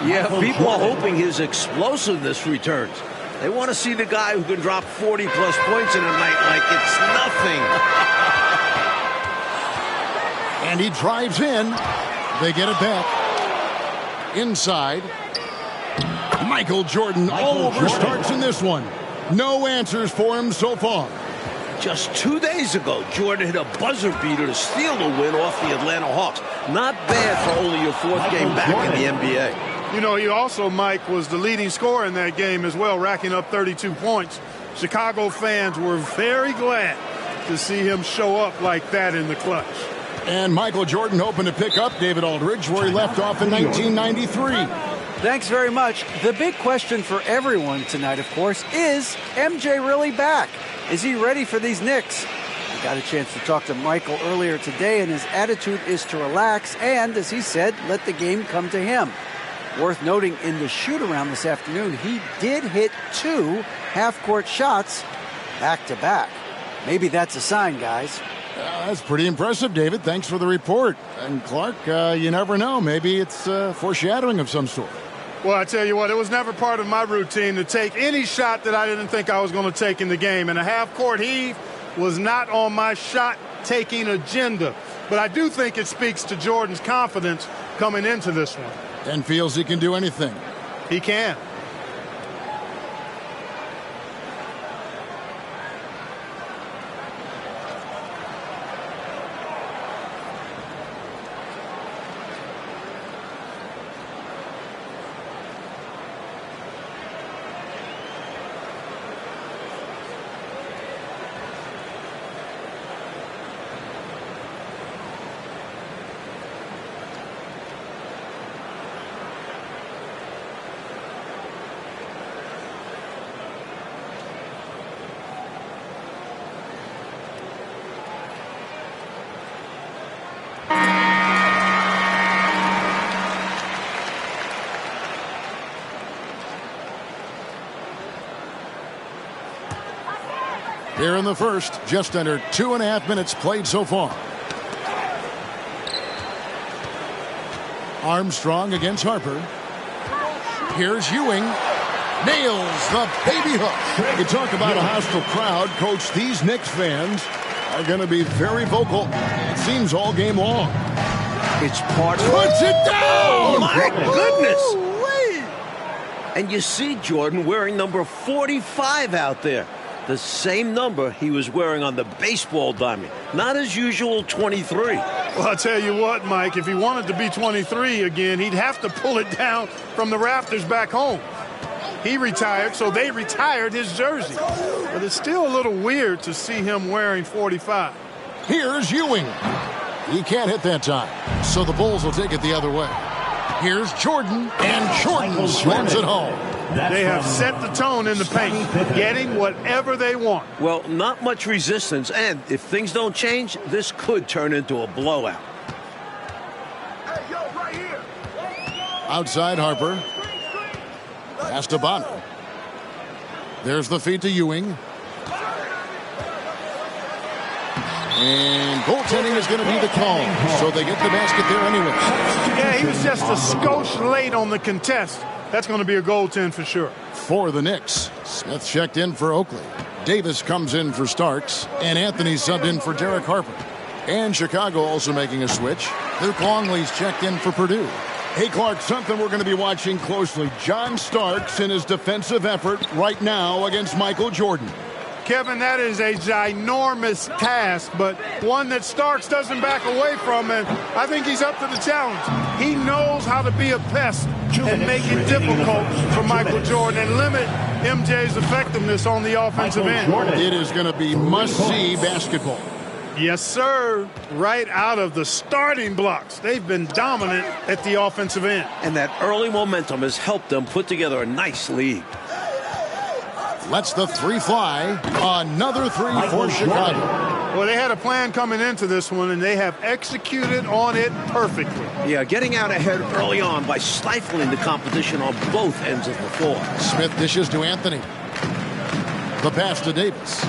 C: Yeah, people are hoping his explosiveness returns. They want to see the guy who can drop 40-plus points in a night like it's nothing.
B: And he drives in. They get it back. Inside. Michael Jordan all over Starks in this one. No answers for him so far.
C: Just 2 days ago, Jordan hit a buzzer beater to steal the win off the Atlanta Hawks. Not bad for only your 4th game back in the NBA.
D: You know, he also, Mike, was the leading scorer in that game as well, racking up 32 points. Chicago fans were very glad to see him show up like that in the clutch.
B: And Michael Jordan hoping to pick up David Aldridge where he left off in 1993.
F: Thanks very much. The big question for everyone tonight, of course, is MJ really back? Is he ready for these Knicks? I got a chance to talk to Michael earlier today, and his attitude is to relax and, as he said, let the game come to him. Worth noting, in the shoot-around this afternoon, he did hit 2 half-court shots back-to-back. Maybe that's a sign, guys.
B: That's pretty impressive, David. Thanks for the report. And Clark, you never know. Maybe it's foreshadowing of some sort.
D: Well, I tell you what, it was never part of my routine to take any shot that I didn't think I was going to take in the game. And a half-court heave was not on my shot-taking agenda. But I do think it speaks to Jordan's confidence coming into this one.
B: And feels he can do anything.
D: He can.
B: Here in the first, just under 2.5 minutes played so far. Armstrong against Harper. Here's Ewing. Nails the baby hook. You talk about a hostile crowd. Coach, these Knicks fans are going to be very vocal. It seems all game long.
C: It's part of...
B: Puts it down!
C: Oh, my goodness! And you see Jordan wearing number 45 out there. The same number he was wearing on the baseball diamond. Not his usual 23.
D: Well, I'll tell you what, Mike, if he wanted to be 23 again, he'd have to pull it down from the rafters back home. He retired, so they retired his jersey. But it's still a little weird to see him wearing 45.
B: Here's Ewing. He can't hit that time, so the Bulls will take it the other way. Here's Jordan, and Jordan slams it home.
D: They have set the tone in the paint, getting whatever they want.
C: Well, not much resistance, and if things don't change, this could turn into a blowout.
B: Outside Harper. Pass to Bono. There's the feed to Ewing. And goaltending is going to be the call, so they get the basket there anyway.
D: Yeah, he was just a skosh late on the contest. That's going to be a goaltend for sure.
B: For the Knicks, Smith checked in for Oakley. Davis comes in for Starks, and Anthony subbed in for Derek Harper. And Chicago also making a switch. Luke Longley's checked in for Purdue. Hey, Clark, something we're going to be watching closely. John Starks in his defensive effort right now against Michael Jordan.
D: Kevin, that is a ginormous task, but one that Starks doesn't back away from, and I think he's up to the challenge. He knows how to be a pest and make it difficult for Michael Jordan and limit MJ's effectiveness on the offensive end.
B: It is going to be must-see basketball.
D: Yes, sir. Right out of the starting blocks. They've been dominant at the offensive end.
C: And that early momentum has helped them put together a nice lead.
B: Lets the three fly. Another three for Chicago.
D: Well, they had a plan coming into this one, and they have executed on it perfectly.
C: Yeah, getting out ahead early on by stifling the competition on both ends of the floor.
B: Smith dishes to Anthony. The pass to Davis.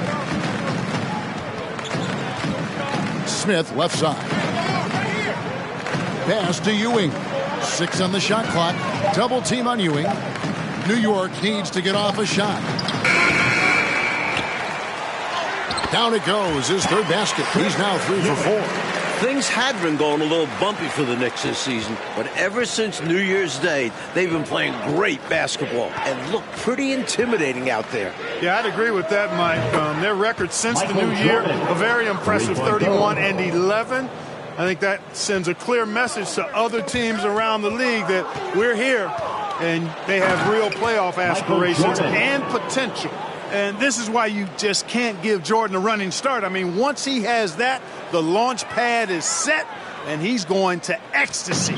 B: Smith left side. Pass to Ewing. 6 on the shot clock. Double team on Ewing. New York needs to get off a shot. Down it goes, his third basket. He's now 3 for 4.
C: Things had been going a little bumpy for the Knicks this season, but ever since New Year's Day, they've been playing great basketball and look pretty intimidating out there.
D: Yeah, I'd agree with that, Mike. Their record since the new year, a very impressive 31-11. I think that sends a clear message to other teams around the league that we're here, and they have real playoff aspirations and potential. And this is why you just can't give Jordan a running start. I mean, once he has that, the launch pad is set, and he's going to ecstasy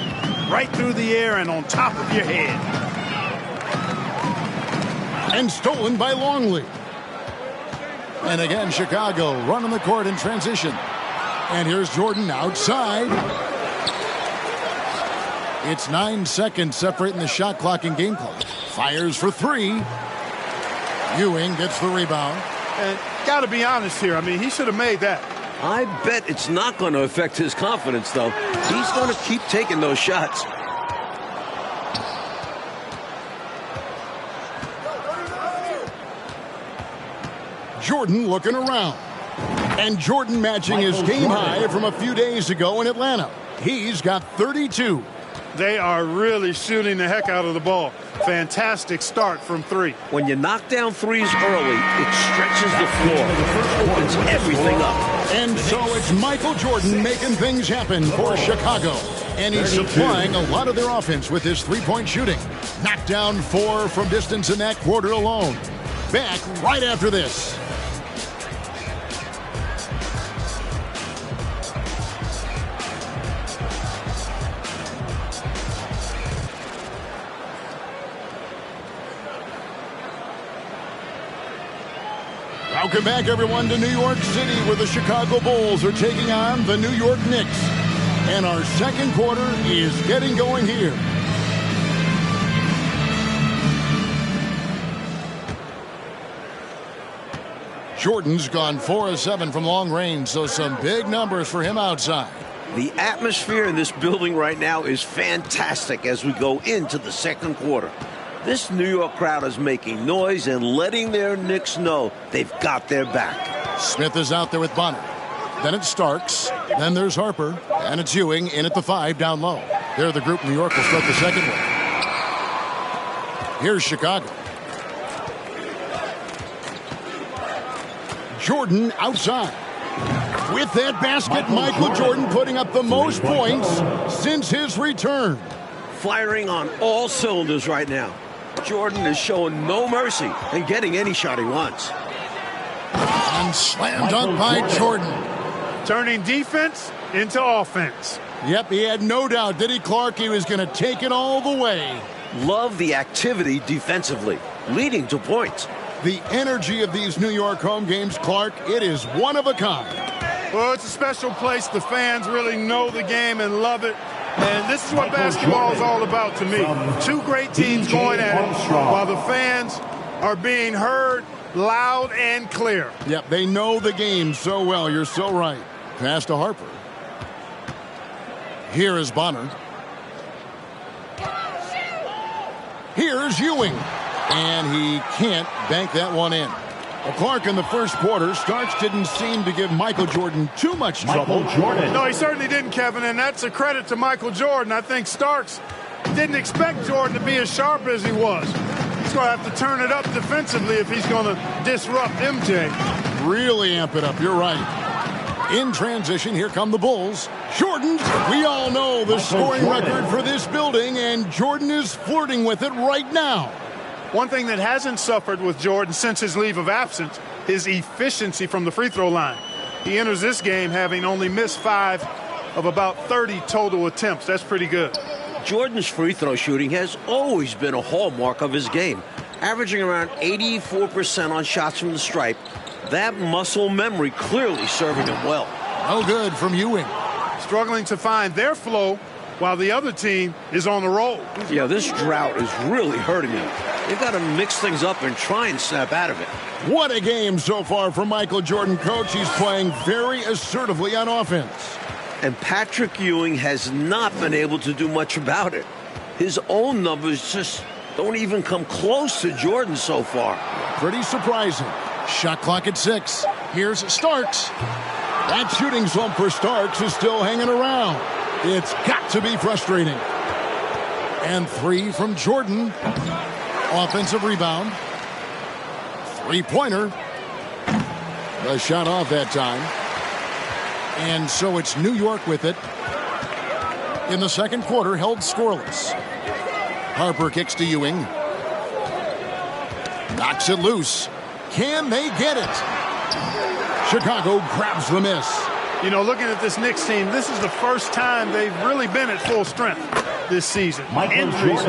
D: right through the air and on top of your head.
B: And stolen by Longley. And again, Chicago running the court in transition. And here's Jordan outside. It's 9 seconds separating the shot clock and game clock. Fires for 3. Ewing gets the rebound.
D: And got to be honest here. I mean, he should have made that.
C: I bet it's not going to affect his confidence, though. He's going to keep taking those shots.
B: Jordan looking around. And Jordan matching his game high from a few days ago in Atlanta. He's got 32.
D: They are really shooting the heck out of the ball. Fantastic start from 3.
C: When you knock down threes early, it stretches the floor, opens everything up.
B: And so it's Michael Jordan making things happen for Chicago. And he's supplying a lot of their offense with his three-point shooting. Knocked down 4 from distance in that quarter alone. Back right after this. Welcome back, everyone, to New York City, where the Chicago Bulls are taking on the New York Knicks. And our second quarter is getting going here. Jordan's gone 4 of 7 from long range, so some big numbers for him outside.
C: The atmosphere in this building right now is fantastic as we go into the second quarter. This New York crowd is making noise and letting their Knicks know they've got their back.
B: Smith is out there with Bonner. Then it's Starks. Then there's Harper. And it's Ewing in at the 5 down low. They're the group New York will start the second with. Here's Chicago. Jordan outside. With that basket, Michael Jordan putting up the most points since his return.
C: Firing on all cylinders right now. Jordan is showing no mercy and getting any shot he wants.
B: And slam dunk by Jordan.
D: Turning defense into offense.
B: Yep, he had no doubt, did he, Clark? He was going to take it all the way.
C: Love the activity defensively, leading to points.
B: The energy of these New York home games, Clark, it is one of a kind.
D: Well, it's a special place. The fans really know the game and love it. And this is what basketball is all about to me. Two great teams going at it while the fans are being heard loud and clear.
B: Yep, they know the game so well. You're so right. Pass to Harper. Here is Bonner. Here's Ewing. And he can't bank that one in. Well, Clark, in the first quarter, Starks didn't seem to give Michael Jordan too much trouble.
D: No, he certainly didn't, Kevin, and that's a credit to Michael Jordan. I think Starks didn't expect Jordan to be as sharp as he was. He's going to have to turn it up defensively if he's going to disrupt MJ.
B: Really amp it up, you're right. In transition, here come the Bulls. Jordan, we all know the scoring record for this building, and Jordan is flirting with it right now.
D: One thing that hasn't suffered with Jordan since his leave of absence is efficiency from the free throw line. He enters this game having only missed 5 of about 30 total attempts. That's pretty good.
C: Jordan's free throw shooting has always been a hallmark of his game, averaging around 84% on shots from the stripe. That muscle memory clearly serving him well.
B: No good from Ewing.
D: Struggling to find their flow while the other team is on the roll.
C: Yeah, this drought is really hurting him. They've got to mix things up and try and snap out of it.
B: What a game so far for Michael Jordan, coach. He's playing very assertively on offense.
C: And Patrick Ewing has not been able to do much about it. His own numbers just don't even come close to Jordan so far.
B: Pretty surprising. Shot clock at 6. Here's Starks. That shooting slump for Starks is still hanging around. It's got to be frustrating. And 3 from Jordan. Offensive rebound. 3-pointer. The shot off that time. And so it's New York with it. In the second quarter, held scoreless. Harper kicks to Ewing. Knocks it loose. Can they get it? Chicago grabs the miss.
D: You know, looking at this Knicks team, this is the first time they've really been at full strength this season. Injuries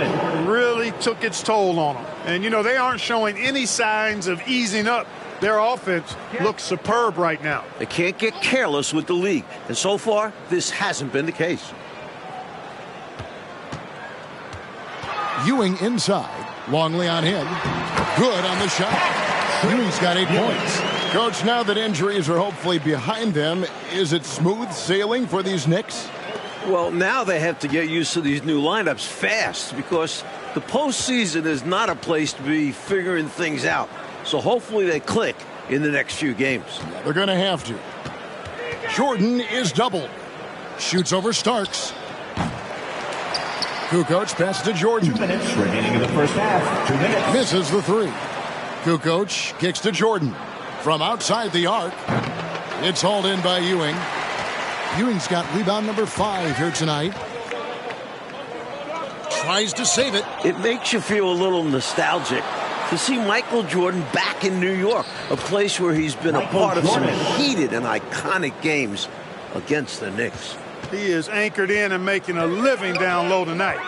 D: really took its toll on them. And, you know, they aren't showing any signs of easing up. Their offense looks superb right now.
C: They can't get careless with the league. And so far, this hasn't been the case.
B: Ewing inside. Longley on him. Good on the shot. Ewing's got 8 points. Coach, now that injuries are hopefully behind them, is it smooth sailing for these Knicks?
C: Well, now they have to get used to these new lineups fast because the postseason is not a place to be figuring things out. So hopefully they click in the next few games.
B: Yeah, they're going to have to. Jordan is doubled. Shoots over Starks. Kukoc passes to Jordan.
E: 2 minutes remaining in the first half. 2 minutes.
B: Misses the 3. Kukoc kicks to Jordan. From outside the arc, it's hauled in by Ewing. Ewing's got rebound number 5 here tonight. Tries to save it.
C: It makes you feel a little nostalgic to see Michael Jordan back in New York, a place where he's been a part of some heated and iconic games against the Knicks.
D: He is anchored in and making a living down low tonight.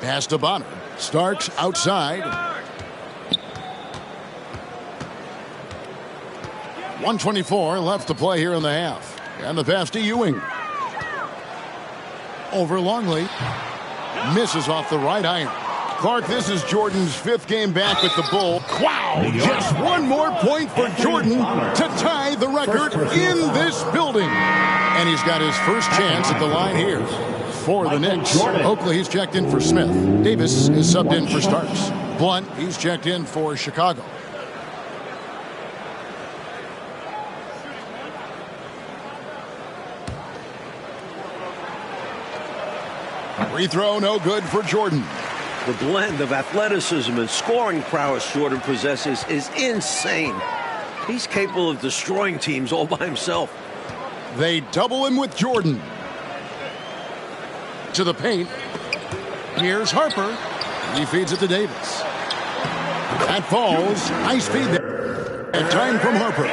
B: Pass to Bonner. Starks outside. 1:24 left to play here in the half. And the pass to Ewing. Over Longley. Misses off the right iron. Clark, this is Jordan's 5th game back with the Bull. Wow! Just one more point for Jordan to tie the record in this building. And he's got his first chance at the line here for the Knicks. Oakley, he's checked in for Smith. Davis is subbed in for Starks. Blunt, he's checked in for Chicago. Free throw, no good for Jordan.
C: The blend of athleticism and scoring prowess Jordan possesses is insane. He's capable of destroying teams all by himself.
B: They double him with Jordan. To the paint. Here's Harper. He feeds it to Davis. That falls. High speed there. And time from Harper.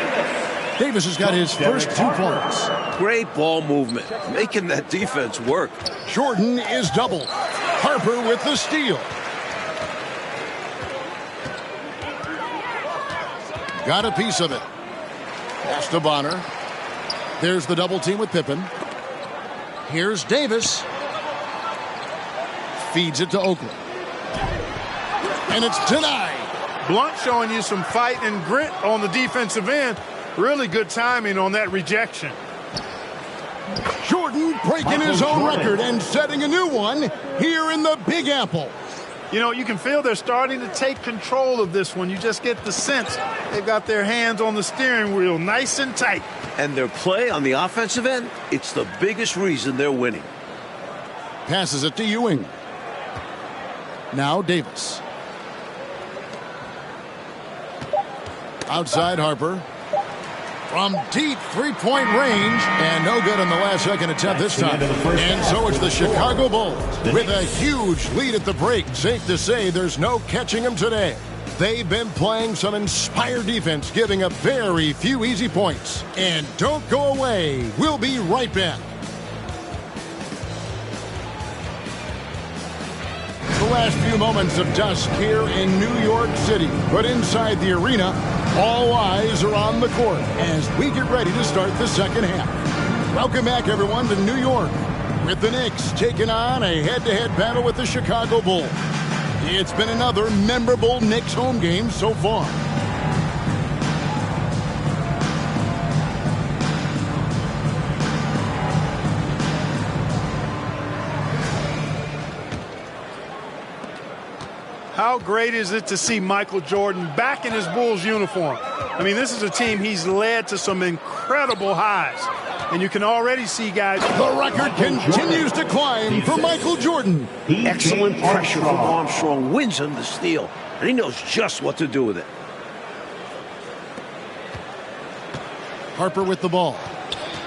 B: Davis has got his first 2 points.
C: Great ball movement, making that defense work.
B: Jordan is doubled. Harper with the steal. Got a piece of it. Pass to Bonner. There's the double team with Pippen. Here's Davis. Feeds it to Oakley. And it's denied.
D: Blunt showing you some fight and grit on the defensive end. Really good timing on that rejection.
B: Jordan breaking his own record and setting a new one here in the Big Apple.
D: You know, you can feel they're starting to take control of this one. You just get the sense they've got their hands on the steering wheel nice and tight.
C: And their play on the offensive end, it's the biggest reason they're winning.
B: Passes it to Ewing. Now Davis. Outside Harper. From deep three-point range, and no good on the last second attempt this time. And so it's the Chicago Bulls with a huge lead at the break. Safe to say there's no catching them today. They've been playing some inspired defense, giving up very few easy points. And don't go away. We'll be right back. The last few moments of dusk here in New York City. But inside the arena, all eyes are on the court as we get ready to start the second half. Welcome back, everyone, to New York with the Knicks taking on a head-to-head battle with the Chicago Bulls. It's been another memorable Knicks home game so far.
D: How great is it to see Michael Jordan back in his Bulls uniform? I mean, this is a team he's led to some incredible highs. And you can already see, guys.
B: The record continues to climb for Michael Jordan.
C: Excellent pressure from Armstrong wins him the steal. And he knows just what to do with it.
B: Harper with the ball.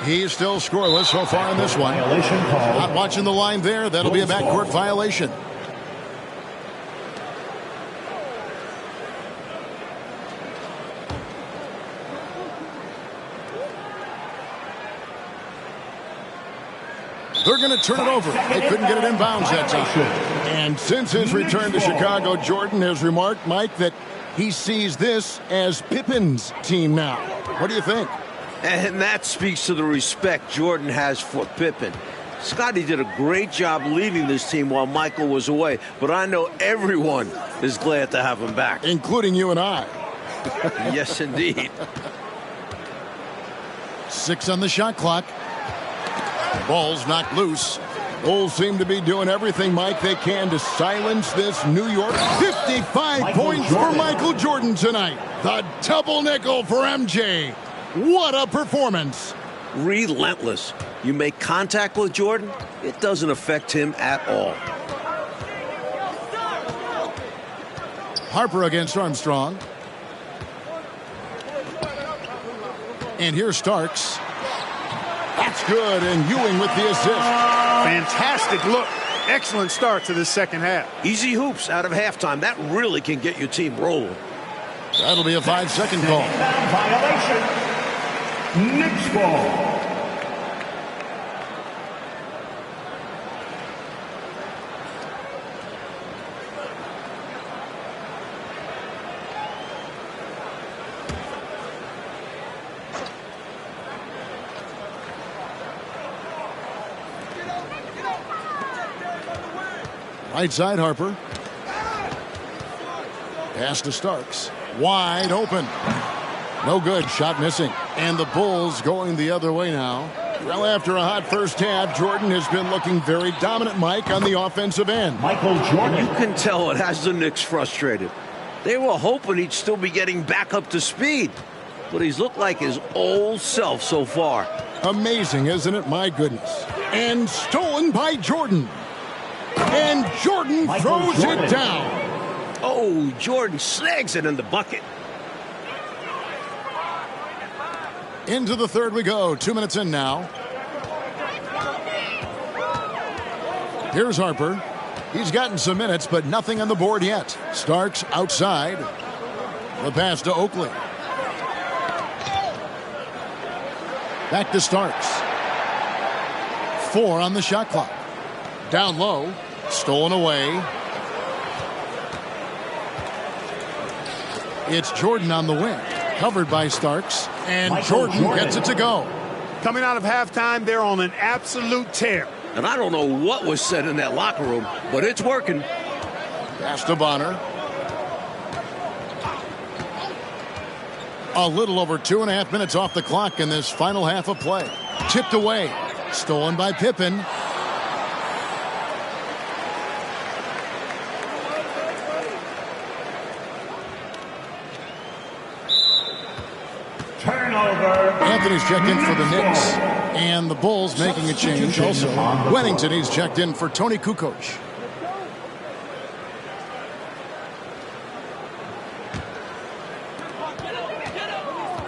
B: He's still scoreless so far in this one. Not watching the line there. That'll be a backcourt violation. They're going to turn it over. They couldn't get it inbounds that time. And since his return to Chicago, Jordan has remarked, Mike, that he sees this as Pippen's team now. What do you think?
C: And that speaks to the respect Jordan has for Pippen. Scotty did a great job leading this team while Michael was away, but I know everyone is glad to have him back.
B: Including you and I.
C: Yes, indeed.
B: 6 on the shot clock. Ball's knocked loose. Bulls seem to be doing everything, Mike, they can to silence this New York. 55 points for Michael Jordan tonight. The double nickel for MJ. What a performance.
C: Relentless. You make contact with Jordan, it doesn't affect him at all.
B: Harper against Armstrong. And here's Starks. That's good, and Ewing with the assist.
D: Fantastic look. Excellent start to this second half.
C: Easy hoops out of halftime. That really can get your team rolling.
B: That'll be a 5-second call.
E: Violation. Knicks ball.
B: Right side, Harper. Pass to Starks. Wide open. No good. Shot missing. And the Bulls going the other way now. Well, after a hot first half, Jordan has been looking very dominant, Mike, on the offensive end.
E: Michael Jordan.
C: You can tell it has the Knicks frustrated. They were hoping he'd still be getting back up to speed. But he's looked like his old self so far.
B: Amazing, isn't it? My goodness. And stolen by Jordan. And Jordan throws it down.
C: Oh, Jordan snags it in the bucket.
B: Into the third we go. 2 minutes in now. Here's Harper. He's gotten some minutes, but nothing on the board yet. Starks outside. The pass to Oakley. Back to Starks. 4 on the shot clock. Down low. Stolen away. It's Jordan on the wing. Covered by Starks. And Jordan gets it to go.
D: Coming out of halftime, they're on an absolute tear.
C: And I don't know what was said in that locker room, but it's working.
B: Pass to Bonner. A little over 2.5 minutes off the clock in this final half of play. Tipped away. Stolen by Pippen.
E: Turnover.
B: Anthony's checked in for the Knicks. And the Bulls making a change also. Wennington, he's checked in for Tony Kukoc.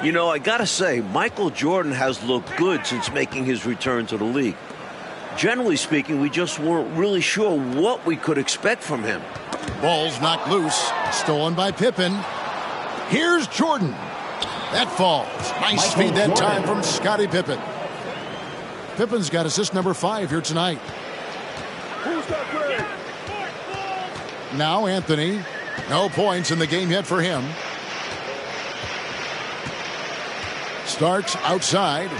C: You know, I gotta say, Michael Jordan has looked good since making his return to the league. Generally speaking, we just weren't really sure what we could expect from him.
B: Ball's knocked loose. Stolen by Pippen. Here's Jordan. That falls. Nice speed that time from Scottie Pippen. Pippen's got assist number 5 here tonight. Now Anthony. No points in the game yet for him. Starks outside.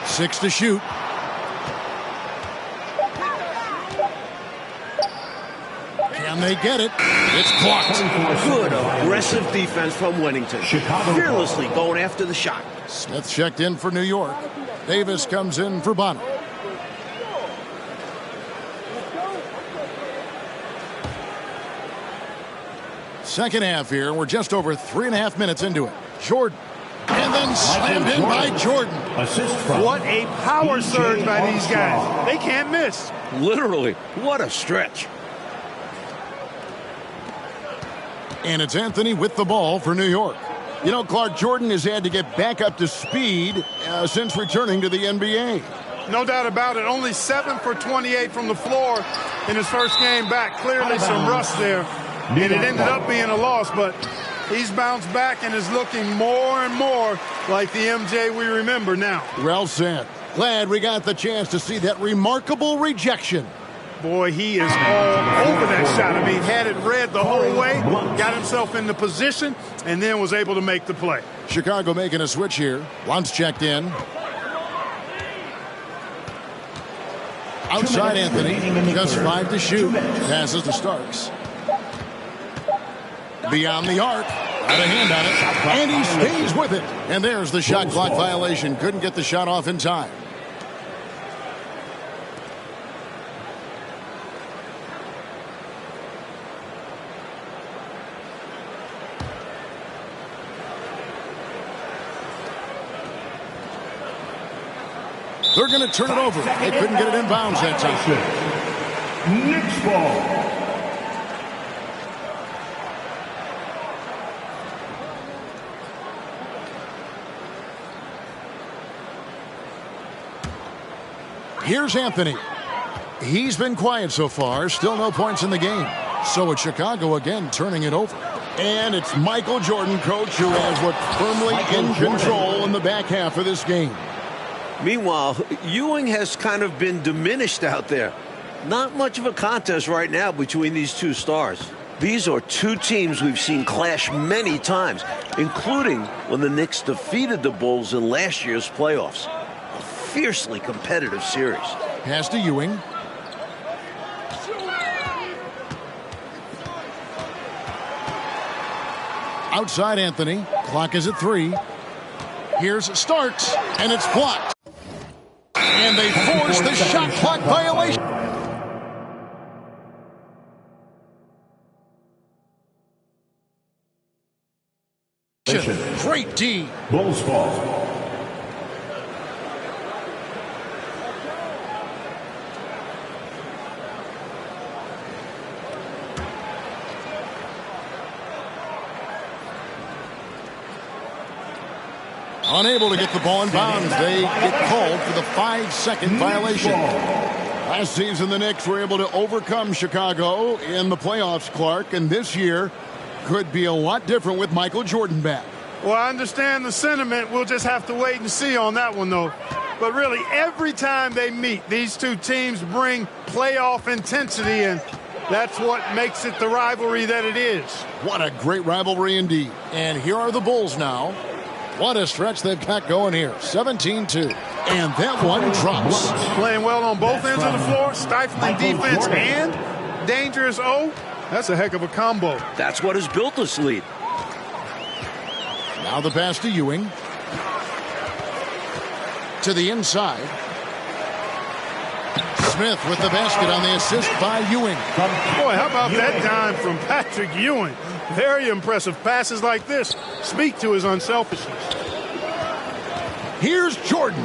B: 6 to shoot. Can they get it? It's blocked.
C: Good aggressive defense from Wennington. Fearlessly going after the shot.
B: Smith checked in for New York. Davis comes in for Bonner. Second half here. We're just over 3.5 minutes into it. Jordan. And then slammed in by Jordan.
E: Assist from
D: What a power surge by these guys. They can't miss.
C: Literally, what a stretch.
B: And it's Anthony with the ball for New York. You know, Clark, Jordan has had to get back up to speed since returning to the NBA.
D: No doubt about it. Only 7 for 28 from the floor in his first game back. Clearly some rust there. And it ended up being a loss, but he's bounced back and is looking more and more like the MJ we remember now.
B: Well said. Glad we got the chance to see that remarkable rejection.
D: Boy, he is all over that shot. I mean, had it read the whole way, got himself in the position, and then was able to make the play.
B: Chicago making a switch here. Once checked in. Outside Anthony. Just 5 to shoot. Passes to Starks. Beyond the arc. Got a hand on it. And he stays with it. And there's the shot clock violation. Couldn't get the shot off in time. They're going to turn it over. They couldn't get it in bounds that time.
E: Knicks ball.
B: Here's Anthony. He's been quiet so far. Still no points in the game. So it's Chicago again turning it over. And it's Michael Jordan, coach, who has looked firmly in control in the back half of this game.
C: Meanwhile, Ewing has kind of been diminished out there. Not much of a contest right now between these two stars. These are two teams we've seen clash many times, including when the Knicks defeated the Bulls in last year's playoffs. A fiercely competitive series.
B: Pass to Ewing. Outside Anthony. Clock is at 3. Here's Starks, and it's blocked. And they force the shot clock violation. Great D.
E: Bulls ball.
B: Unable to get the ball in bounds. They get called for the 5-second violation. Last season, the Knicks were able to overcome Chicago in the playoffs, Clark, and this year could be a lot different with Michael Jordan back.
D: Well, I understand the sentiment. We'll just have to wait and see on that one, though. But really, every time they meet, these two teams bring playoff intensity, and that's what makes it the rivalry that it is.
B: What a great rivalry indeed. And here are the Bulls now. What a stretch they've got going here. 17-2. And that one drops.
D: Playing well on both ends of the floor, stifling defense and dangerous O. That's a heck of a combo.
C: That's what has built this lead.
B: Now the pass to Ewing. To the inside. Smith with the basket on the assist by Ewing.
D: Boy, how about that dime from Patrick Ewing? Very impressive. Passes like this speak to his unselfishness.
B: Here's Jordan.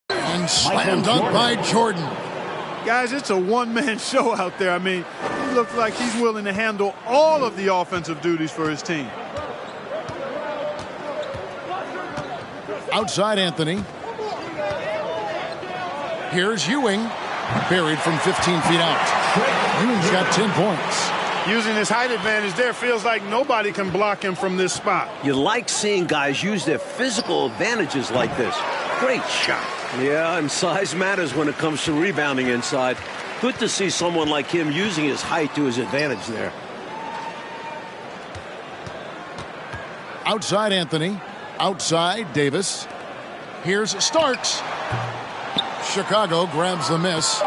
B: And slam dunk by Jordan.
D: Guys, it's a one-man show out there. I mean, he looks like he's willing to handle all of the offensive duties for his team.
B: Outside Anthony. Here's Ewing. Buried from 15 feet out. Ewing's got 10 points.
D: Using his height advantage there, feels like nobody can block him from this spot.
C: You like seeing guys use their physical advantages like this. Great shot. Yeah, and size matters when it comes to rebounding inside. Good to see someone like him using his height to his advantage there.
B: Outside Anthony. Outside Davis. Here's Starks. Chicago grabs the miss.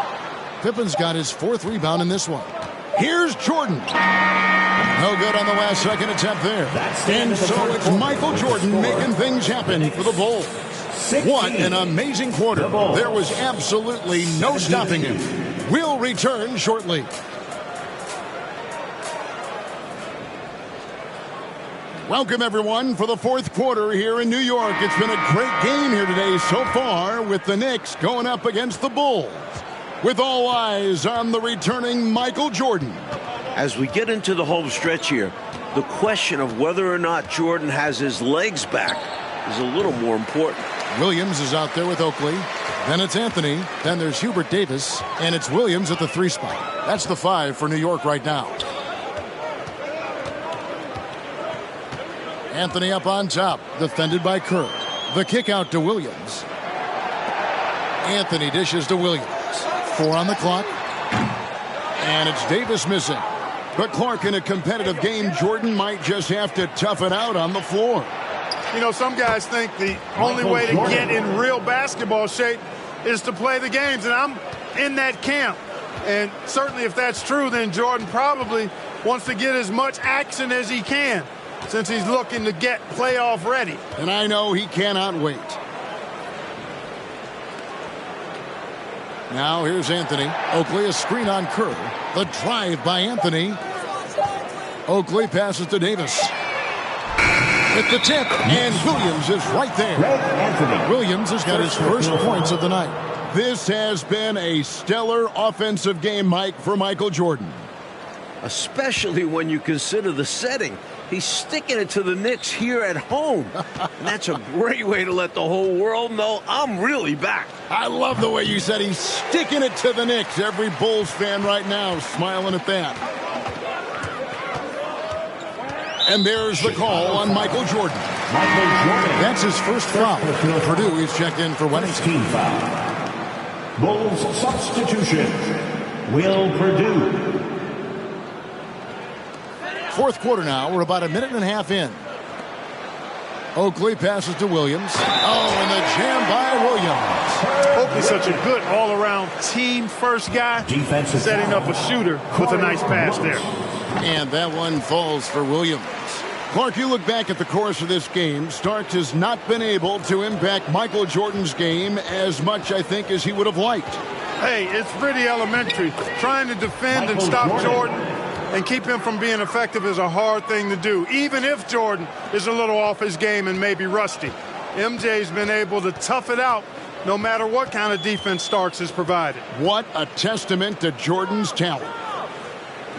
B: Pippen's got his 4th rebound in this one. Here's Jordan. No good on the last second attempt there. And so it's Michael Jordan making things happen for the Bulls. What an amazing quarter. There was absolutely no stopping him. We'll return shortly. Welcome, everyone, for the 4th quarter here in New York. It's been a great game here today so far with the Knicks going up against the Bulls. With all eyes on the returning Michael Jordan.
C: As we get into the home stretch here, the question of whether or not Jordan has his legs back is a little more important.
B: Williams is out there with Oakley. Then it's Anthony. Then there's Hubert Davis. And it's Williams at the 3 spot. That's the 5 for New York right now. Anthony up on top. Defended by Kerr. The kick out to Williams. Anthony dishes to Williams. 4 on the clock. And it's Davis missing. But Clark, in a competitive game, Jordan might just have to tough it out on the floor.
D: You know, some guys think the only way to get in real basketball shape is to play the games, and I'm in that camp. And certainly if that's true, then Jordan probably wants to get as much action as he can since he's looking to get playoff ready.
B: And I know he cannot wait. Now here's Anthony. Oakley, a screen on Kerr. The drive by Anthony. Oakley passes to Davis. With the tip, and Williams is right there. Williams has got his first points of the night. This has been a stellar offensive game, Mike, for Michael Jordan.
C: Especially when you consider the setting. He's sticking it to the Knicks here at home. And that's a great way to let the whole world know I'm really back.
B: I love the way you said he's sticking it to the Knicks. Every Bulls fan right now smiling at that. And there's the call on Michael Jordan. That's his first foul. Purdue, he's checked in for Wednesday.
E: Team foul. Bulls substitution. Will Purdue.
B: Fourth quarter now. We're about a minute and a half in. Oakley passes to Williams. Oh, and the jam by Williams.
D: Oakley's such a good all-around team first guy.
E: Defensive
D: setting up a shooter with a nice pass there.
B: And that one falls for Williams. Clark, you look back at the course of this game. Starks has not been able to impact Michael Jordan's game as much, I think, as he would have liked.
D: Hey, it's pretty elementary. Trying to defend and stop Jordan and keep him from being effective is a hard thing to do, even if Jordan is a little off his game and maybe rusty. MJ's been able to tough it out no matter what kind of defense Starks has provided.
B: What a testament to Jordan's talent.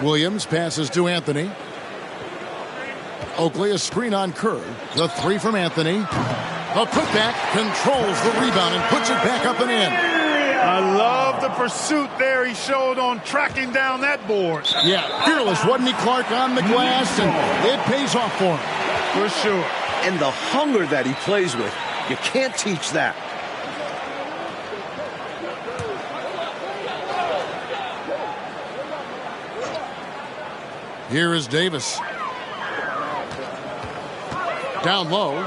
B: Williams passes to Anthony. Oakley, a screen on Kerr. The three from Anthony. A putback, controls the rebound and puts it back up and in.
D: I love the pursuit there he showed on tracking down that board.
B: Yeah, fearless, wasn't he, Clark, on the glass, and it pays off for him.
D: For sure.
C: And the hunger that he plays with, you can't teach that.
B: Here is Davis. Down low.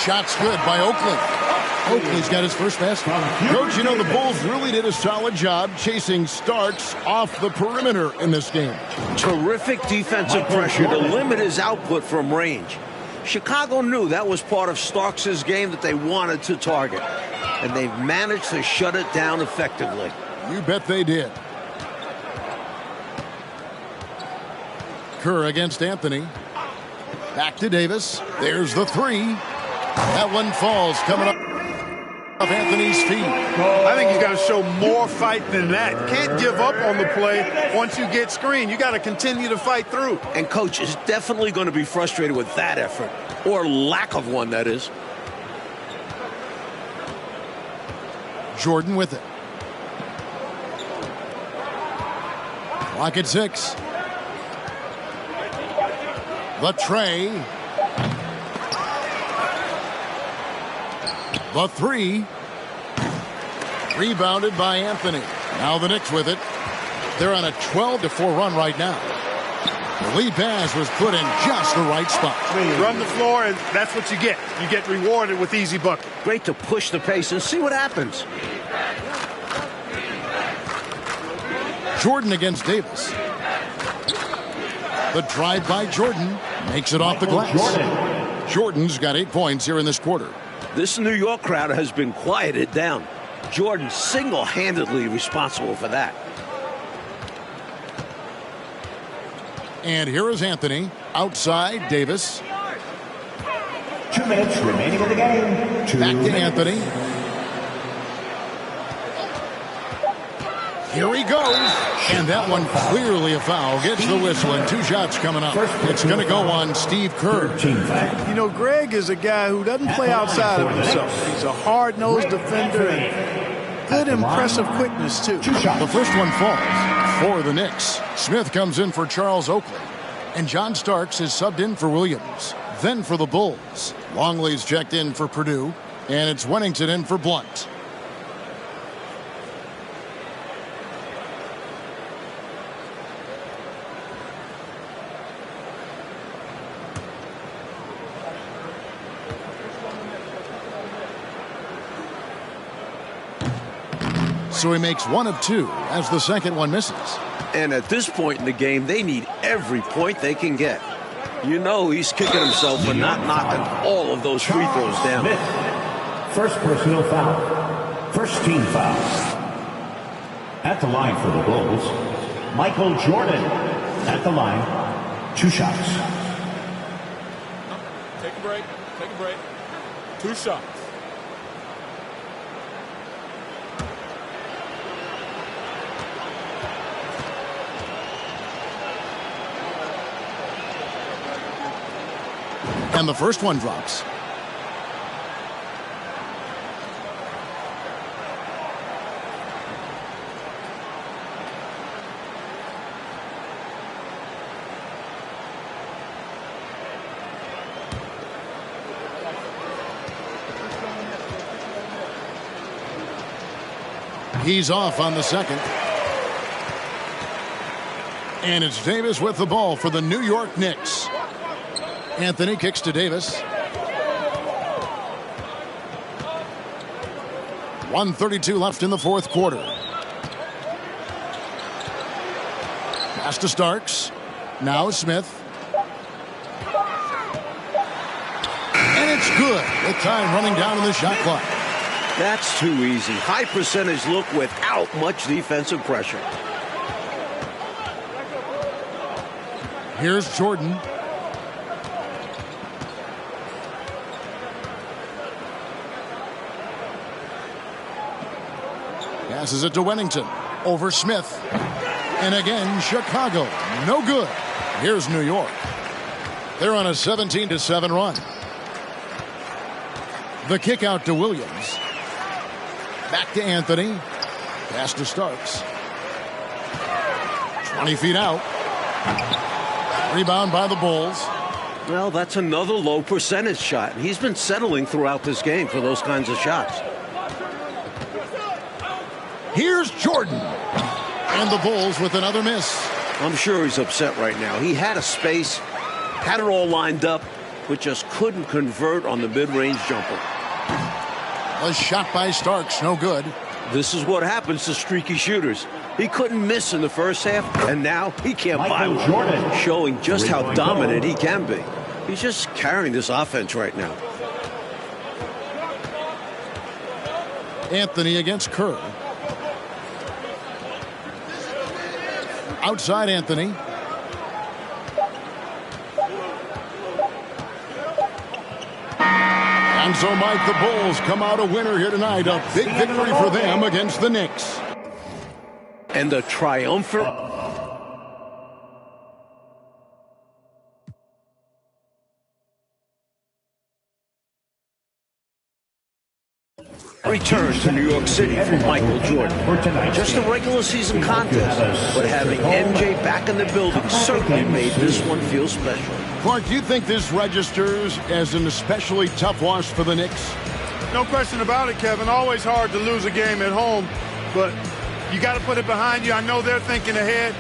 B: Shot's good by Oakley. Oakley's got his first basket. Coach, you know, the Bulls really did a solid job chasing Starks off the perimeter in this game.
C: Terrific defensive pressure to limit his output from range. Chicago knew that was part of Starks' game that they wanted to target, and they've managed to shut it down effectively.
B: You bet they did. Kerr against Anthony. Back to Davis. There's the three. That one falls coming up off Anthony's feet.
D: I think you got to show more fight than that. Can't give up on the play once you get screened. You got to continue to fight through.
C: And coach is definitely going to be frustrated with that effort, or lack of one, that is.
B: Jordan with it. Clock at 6. The tray. The three. Rebounded by Anthony. Now the Knicks with it. They're on a 12-4 run right now. The lead pass was put in just the right spot.
D: Run the floor, and that's what you get. You get rewarded with easy bucket.
C: Great to push the pace and see what happens.
B: Jordan against Davis. The drive by Jordan makes it off the glass. Jordan's got 8 points here in this quarter.
C: This New York crowd has been quieted down. Jordan single-handedly responsible for that.
B: And here is Anthony. Outside, Davis.
E: 2 minutes remaining in the game.
B: Back to Anthony. Here he goes. And that one clearly a foul. Gets the whistle and 2 shots coming up. It's going to go on Steve Kerr.
D: You know, Greg is a guy who doesn't play outside of himself. He's a hard-nosed defender and good, impressive quickness, too.
B: The first one falls for the Knicks. Smith comes in for Charles Oakley. And John Starks is subbed in for Williams. Then for the Bulls, Longley's checked in for Purdue. And it's Wennington in for Blunt. So he makes 1 of 2 as the second one misses.
C: And at this point in the game, they need every point they can get. You know he's kicking himself for not knocking all of those free throws down.
E: Smith. First personal foul. First team foul. At the line for the Bulls, Michael Jordan. At the line, 2 shots.
I: Take a break. Take a break. 2 shots.
B: And the first one drops. He's off on the second. And it's Davis with the ball for the New York Knicks. Anthony kicks to Davis. 1:32 left in the fourth quarter. Pass to Starks. Now Smith. And it's good with time running down in the shot clock.
C: That's too easy. High percentage look without much defensive pressure.
B: Here's Jordan. Passes it to Wennington. Over Smith. And again, Chicago. No good. Here's New York. They're on a 17-7 run. The kick out to Williams. Back to Anthony. Pass to Starks. 20 feet out. Rebound by the Bulls.
C: Well, that's another low percentage shot. He's been settling throughout this game for those kinds of shots.
B: Here's Jordan. And the Bulls with another miss.
C: I'm sure he's upset right now. He had a space, had it all lined up, but just couldn't convert on the mid-range jumper.
B: A shot by Starks, no good.
C: This is what happens to streaky shooters. He couldn't miss in the first half, and now he can't buy one, showing just how dominant he can be. He's just carrying this offense right now.
B: Anthony against Kerr. Outside Anthony. And so, Mike, the Bulls come out a winner here tonight. A big victory for them against the Knicks.
C: And the triumphant return to New York City for Michael Jordan. Just a regular season contest, but having MJ back in the building certainly made this one feel special.
B: Clark, do you think this registers as an especially tough loss for the Knicks?
D: No question about it, Kevin. Always hard to lose a game at home, but you got to put it behind you. I know they're thinking ahead.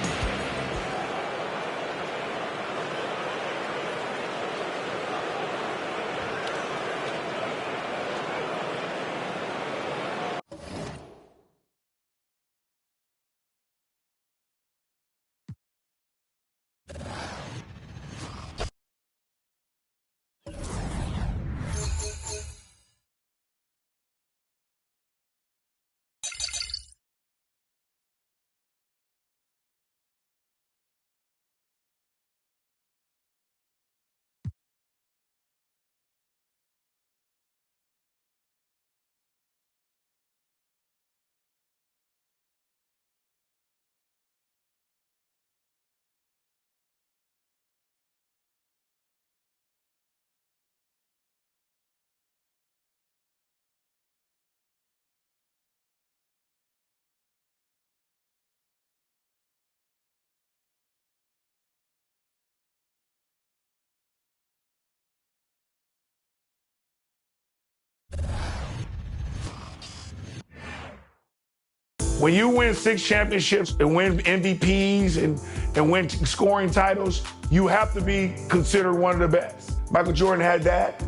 H: When you win 6 championships and win MVPs and win scoring titles, you have to be considered one of the best. Michael Jordan had that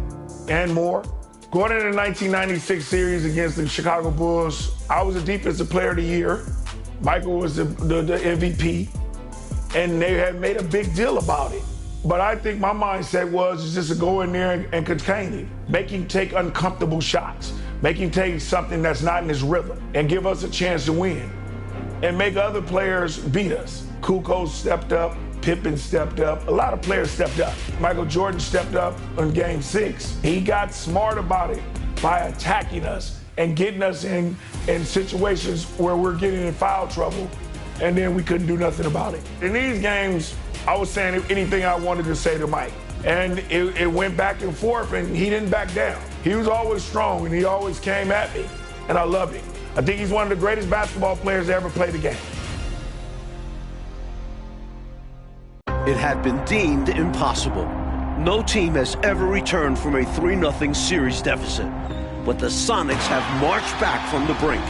H: and more. Going into the 1996 series against the Chicago Bulls, I was the defensive player of the year. Michael was the MVP, and they had made a big deal about it. But I think my mindset was just to go in there and contain him, make him take uncomfortable shots, make him take something that's not in his rhythm, and give us a chance to win, and make other players beat us. Kukoc stepped up, Pippen stepped up, a lot of players stepped up. Michael Jordan stepped up in Game 6. He got smart about it by attacking us and getting us in situations where we're getting in foul trouble, and then we couldn't do nothing about it. In these games, I was saying anything I wanted to say to Mike. And it went back and forth, and he didn't back down. He was always strong, and he always came at me, and I loved him. I think he's one of the greatest basketball players to ever play the game.
C: It had been deemed impossible. No team has ever returned from a 3-0 series deficit. But the Sonics have marched back from the brink.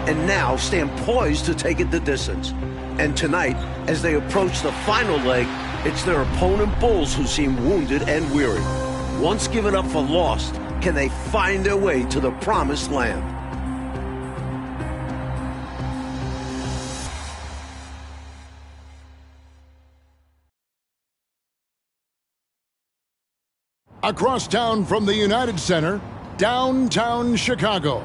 C: and now stand poised to take it the distance. And tonight, as they approach the final leg, it's their opponent Bulls who seem wounded and weary. Once given up for lost, can they find their way to the promised land?
B: Across town from the United Center, downtown Chicago.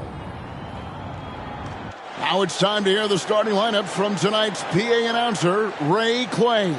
B: Now it's time to hear the starting lineup from tonight's PA announcer, Ray Clay.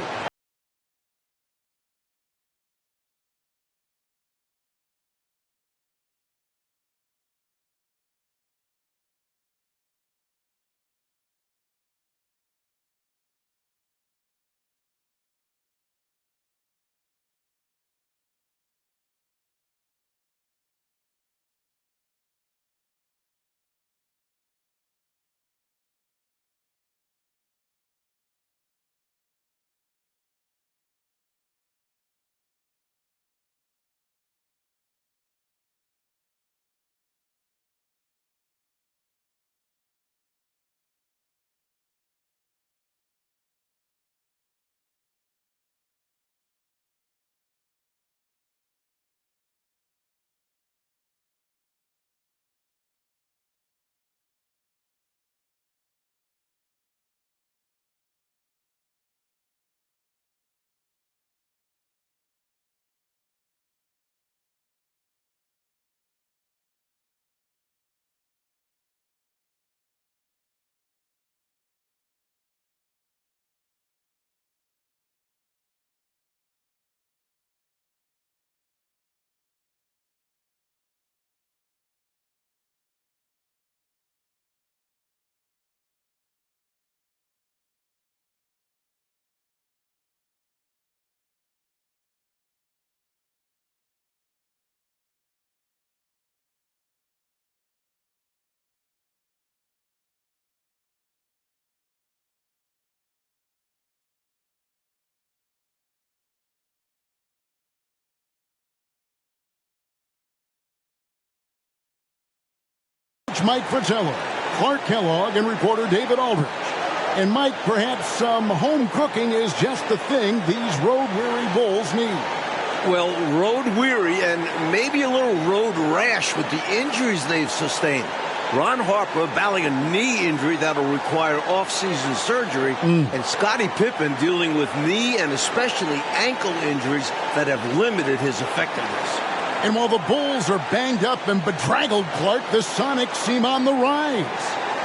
B: Mike Fratello, Clark Kellogg, and reporter David Aldridge. And Mike, perhaps some home cooking is just the thing these road-weary Bulls need.
C: Well, road-weary and maybe a little road rash with the injuries they've sustained. Ron Harper battling a knee injury that'll require off-season surgery, and Scottie Pippen dealing with knee and especially ankle injuries that have limited his effectiveness.
B: And while the Bulls are banged up and bedraggled, Clark, the Sonics seem on the rise.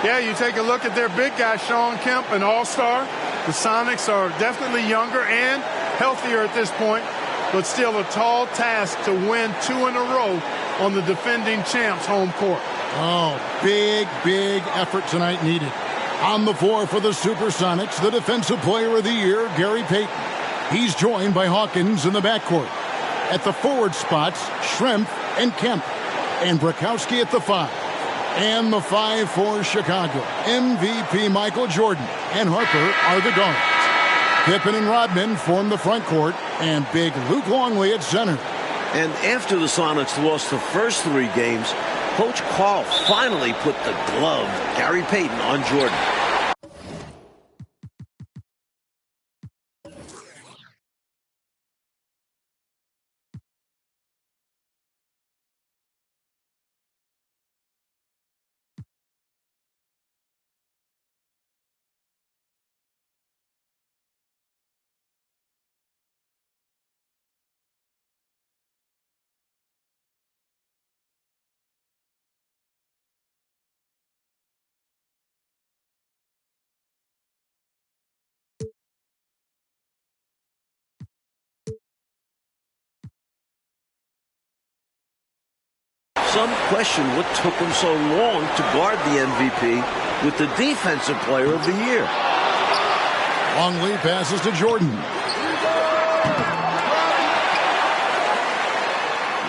D: Yeah, you take a look at their big guy, Sean Kemp, an all-star. The Sonics are definitely younger and healthier at this point, but still a tall task to win 2 in a row on the defending champs' home court.
B: Oh, big effort tonight needed. On the floor for the Supersonics, the Defensive Player of the Year, Gary Payton. He's joined by Hawkins in the backcourt. At the forward spots, Schrempf and Kemp. And Brakowski at the 5. And the 5 for Chicago. MVP Michael Jordan and Harper are the guards. Pippen and Rodman form the front court. And big Luke Longley at center.
C: And after the Sonics lost the first 3 games, Coach Carl finally put the glove, Gary Payton, on Jordan. Some question what took him so long to guard the MVP with the Defensive Player of the Year.
B: Longley passes to Jordan.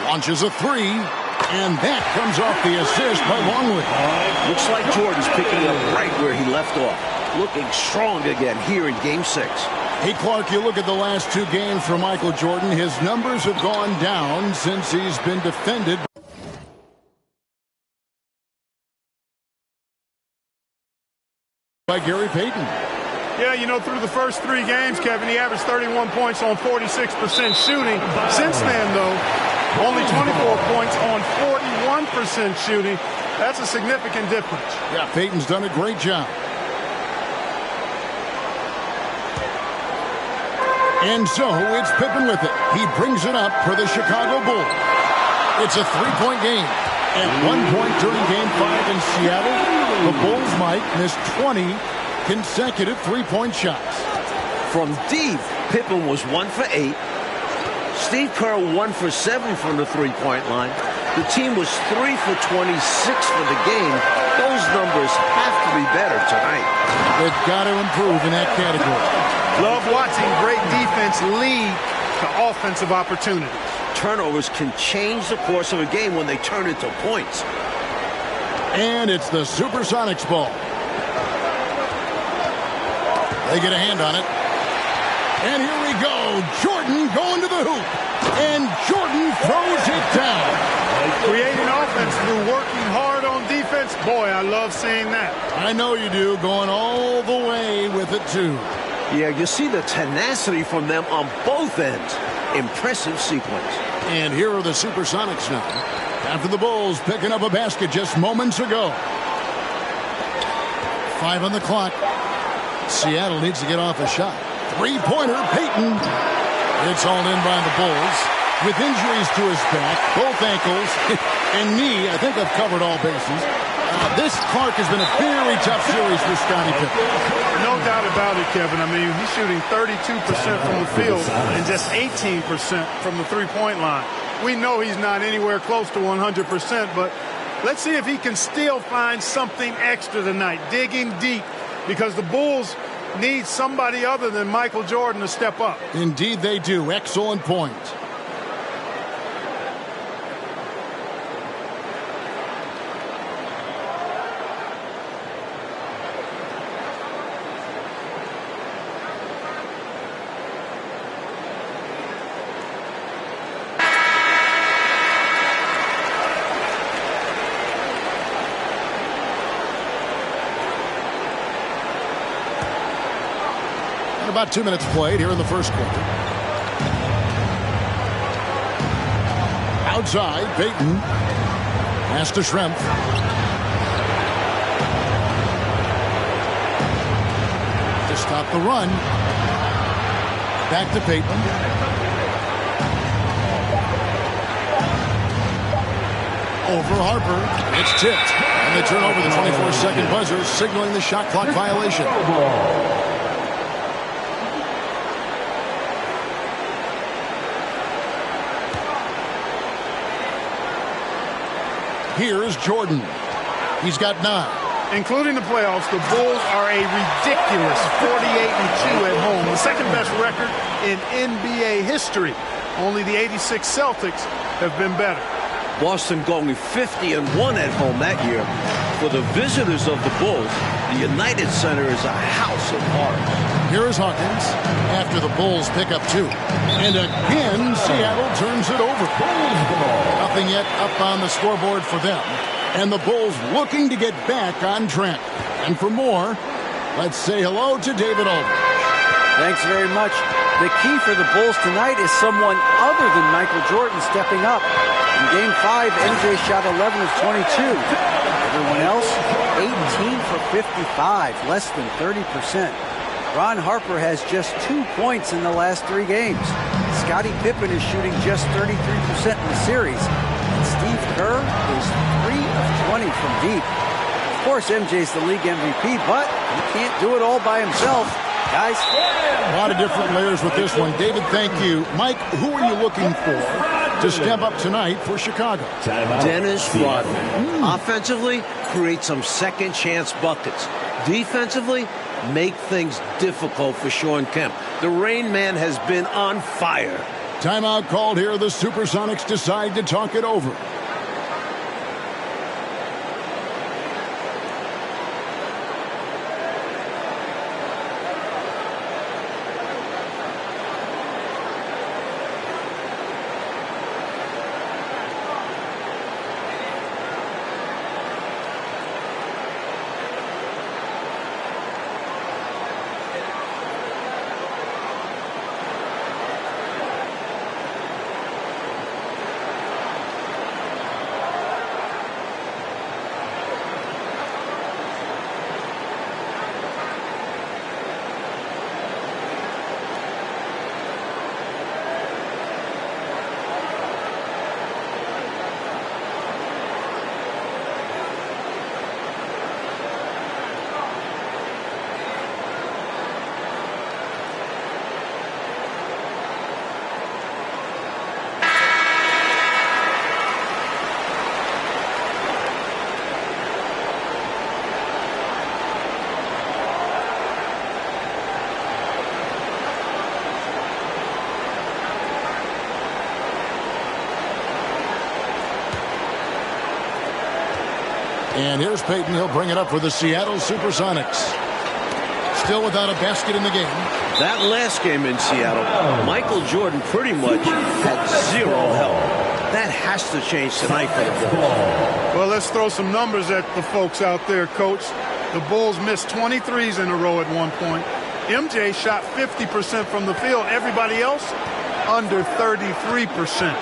B: Launches a 3, and that comes off the assist by Longley.
C: Looks like Jordan's picking up right where he left off. Looking strong again here in Game 6.
B: Hey, Clark, you look at the last 2 games for Michael Jordan. His numbers have gone down since he's been defended. by Gary Payton.
D: Yeah, you know, through the first 3 games, Kevin, he averaged 31 points on 46% shooting. Since then, though, only 24 points on 41% shooting. That's a significant difference.
B: Yeah, Payton's done a great job. And so it's Pippen with it. He brings it up for the Chicago Bulls. It's a 3-point game. At one point during Game 5 in Seattle, the Bulls, Mike, missed 20 consecutive 3-point shots.
C: From deep, Pippen was 1 for 8. Steve Kerr 1 for 7 from the 3-point line. The team was 3 for 26 for the game. Those numbers have to be better tonight.
B: They've got to improve in that category.
D: Love watching great defense lead to offensive opportunities.
C: Turnovers can change the course of a game when they turn into points.
B: And it's the Supersonics ball. They get a hand on it. And here we go. Jordan going to the hoop. And Jordan throws it down.
D: Creating offense through working hard on defense. Boy, I love seeing that.
B: I know you do. Going all the way with it, too.
C: Yeah, you see the tenacity from them on both ends. Impressive sequence.
B: And here are the Supersonics now. After the Bulls picking up a basket just moments ago. 5 on the clock. Seattle needs to get off a shot. 3-pointer, Payton. It's all in by the Bulls. With injuries to his back, both ankles, and knee, I think I've covered all bases. This, Clark, has been a very tough series for Scottie Pippen.
D: No doubt about it, Kevin. I mean, he's shooting 32% from the field and just 18% from the 3-point line. We know he's not anywhere close to 100%, but let's see if he can still find something extra tonight, digging deep, because the Bulls need somebody other than Michael Jordan to step up.
B: Indeed they do. Excellent point. About 2 minutes played here in the first quarter. Outside, Payton. Pass to Schrempf. To stop the run. Back to Payton. Over Harper. It's tipped. And they turn over the 24-second buzzer, signaling the shot clock violation. Here's Jordan. He's got 9.
D: Including the playoffs, the Bulls are a ridiculous 48-2 at home, the second best record in NBA history. Only the '86 Celtics have been better.
C: Boston going 50-1 at home that year. For the visitors of the Bulls, the United Center is a house of horrors.
B: Here is Hawkins after the Bulls pick up 2. And again, Seattle turns it over. Nothing yet up on the scoreboard for them. And the Bulls looking to get back on track. And for more, let's say hello to David Aldridge.
F: Thanks very much. The key for the Bulls tonight is someone other than Michael Jordan stepping up. In Game 5, MJ shot 11 of 22. Everyone else, 18 for 55, less than 30%. Ron Harper has just 2 points in the last 3 games. Scottie Pippen is shooting just 33% in the series. And Steve Kerr is 3 of 20 from deep. Of course, MJ's the league MVP, but he can't do it all by himself. Guys,
B: a lot of different layers with this one. David, thank you. Mike, who are you looking for to step up tonight for Chicago?
C: Dennis Rodman. Offensively, create some second chance buckets. Defensively, make things difficult for Sean Kemp. The Rain Man has been on fire.
B: Timeout called here. The Supersonics decide to talk it over. And here's Peyton. He'll bring it up for the Seattle Supersonics. Still without a basket in the game.
C: That last game in Seattle, Micheal Jordan pretty much had zero help. That has to change tonight for the Bulls.
D: Well, let's throw some numbers at the folks out there, Coach. The Bulls missed 23s in a row at one point. MJ shot 50% from the field. Everybody else, under 33%.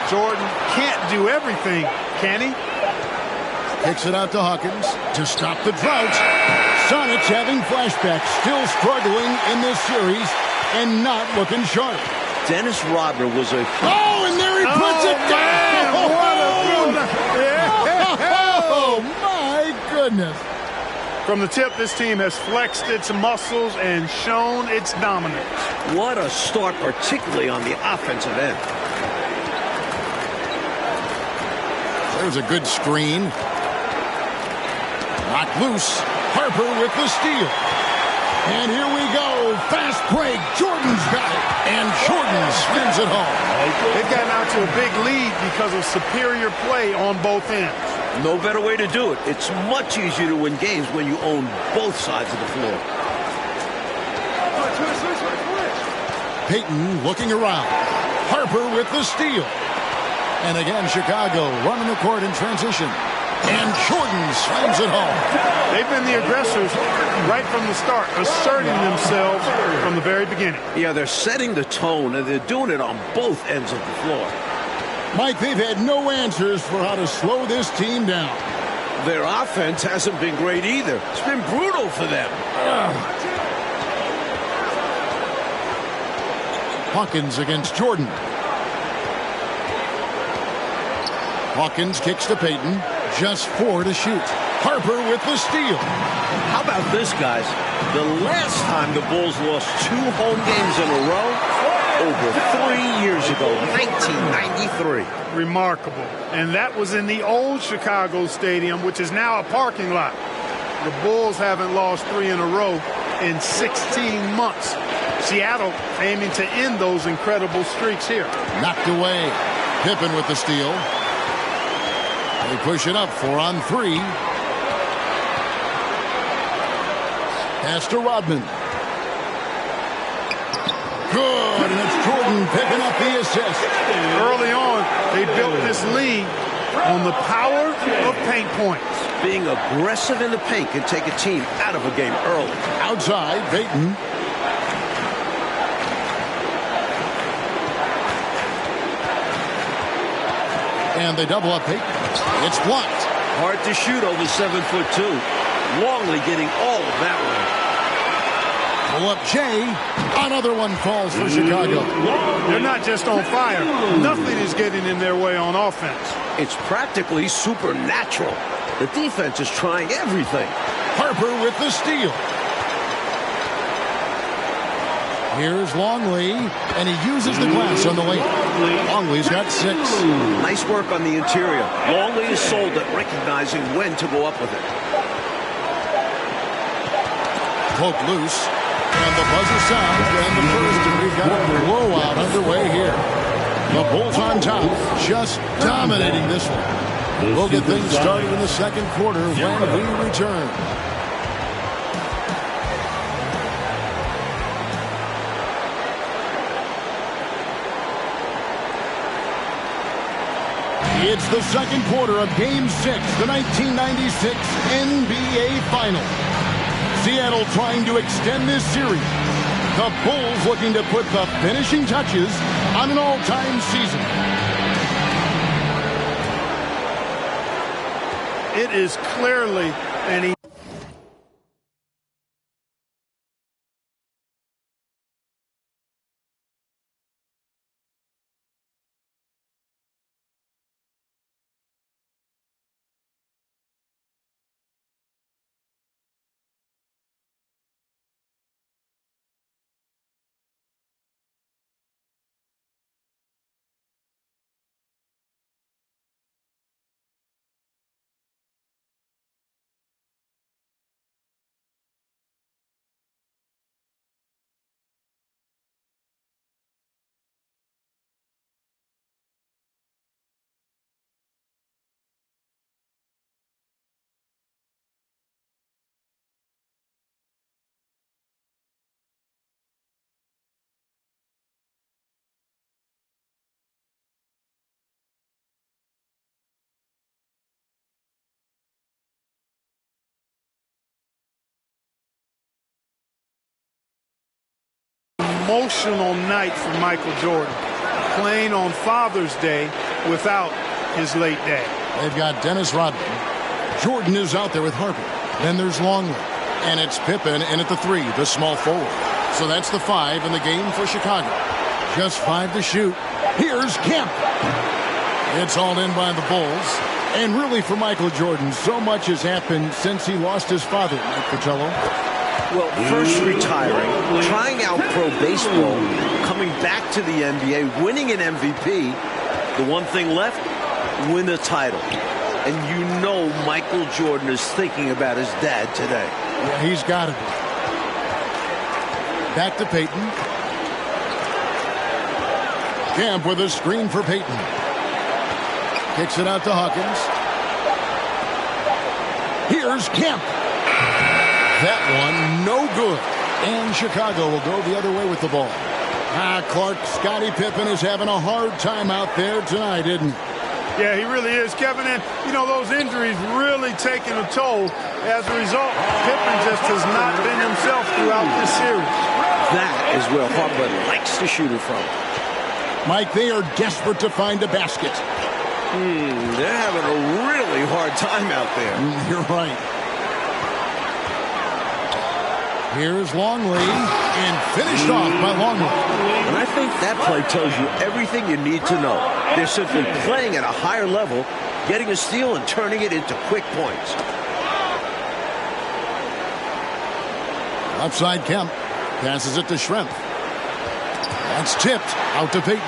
D: Jordan can't do everything, can he?
B: Kicks it out to Hawkins to stop the drought. Sonics having flashbacks, still struggling in this series and not looking sharp.
C: Dennis Rodman was a...
B: Oh, and there he puts it down! Oh, my goodness.
D: From the tip, this team has flexed its muscles and shown its dominance.
C: What a start, particularly on the offensive end.
B: There's a good screen. Knocked loose. Harper with the steal. And here we go. Fast break. Jordan's got it. And Jordan spins it home.
D: They've gotten out to a big lead because of superior play on both ends.
C: No better way to do it. It's much easier to win games when you own both sides of the floor.
B: Peyton looking around. Harper with the steal. And again, Chicago running the court in transition. And Jordan slams it home.
D: They've been the aggressors right from the start, asserting themselves from the very beginning.
C: Yeah, they're setting the tone, and they're doing it on both ends of the floor.
B: Mike, they've had no answers for how to slow this team down.
C: Their offense hasn't been great either. It's been brutal for them.
B: Hawkins against Jordan. Hawkins kicks to Peyton. Just 4 to shoot. Harper with the steal.
C: How about this, guys? The last time the Bulls lost 2 home games in a row, over 3 years ago, 1993.
D: Remarkable. And that was in the old Chicago Stadium, which is now a parking lot. The Bulls haven't lost 3 in a row in 16 months. Seattle aiming to end those incredible streaks here.
B: Knocked away. Pippen with the steal. They push it up 4 on 3. Pass to Rodman. Good, and it's Jordan picking up the assist.
D: Early on, they built this lead on the power of paint points.
C: Being aggressive in the paint can take a team out of a game early.
B: Outside, Peyton. And they double up Peyton. It's blocked.
C: Hard to shoot over 7'2". Longley getting all of that one.
B: Pull up Jay. Another one falls for Chicago.
D: They're not just on fire. Nothing is getting in their way on offense.
C: It's practically supernatural. The defense is trying everything.
B: Harper with the steal. Here's Longley, and he uses the glass on the lane. Longley's got 6.
C: Nice work on the interior. Longley is sold at recognizing when to go up with it.
B: Poke loose, and the buzzer sounds, and the first, and we've got a blowout underway here. The Bulls on top, just dominating this one. We'll get things started in the second quarter when we return. It's the second quarter of Game 6, the 1996 NBA Finals. Seattle trying to extend this series. The Bulls looking to put the finishing touches on an all-time season.
D: It is clearly an emotional night for Michael Jordan, playing on Father's Day without his late dad.
B: They've got Dennis Rodman. Jordan is out there with Harper. Then there's Longley. And it's Pippen in at the 3, the small forward. So that's the 5 in the game for Chicago. Just 5 to shoot. Here's Kemp. It's all in by the Bulls. And really for Michael Jordan, so much has happened since he lost his father, Mike Micheal.
C: Well, first retiring, trying out pro baseball, coming back to the NBA, winning an MVP. The one thing left, win a title. And you know Michael Jordan is thinking about his dad today.
B: Yeah, he's got it. Back to Peyton. Kemp with a screen for Peyton. Kicks it out to Hawkins. Here's Kemp. That one, no good. And Chicago will go the other way with the ball. Clark, Scottie Pippen is having a hard time out there tonight, isn't he?
D: Yeah, he really is, Kevin. And, you know, those injuries really taking a toll. As a result, Pippen just has not been himself throughout this series.
C: That is where Harper likes to shoot it from.
B: Mike, they are desperate to find a basket.
C: They're having a really hard time out there.
B: You're right. Here's Longley, and finished off by Longley.
C: And I think that play tells you everything you need to know. They're simply playing at a higher level, getting a steal and turning it into quick points.
B: Outside Kemp. Passes it to Schrempf. That's tipped out to Peyton.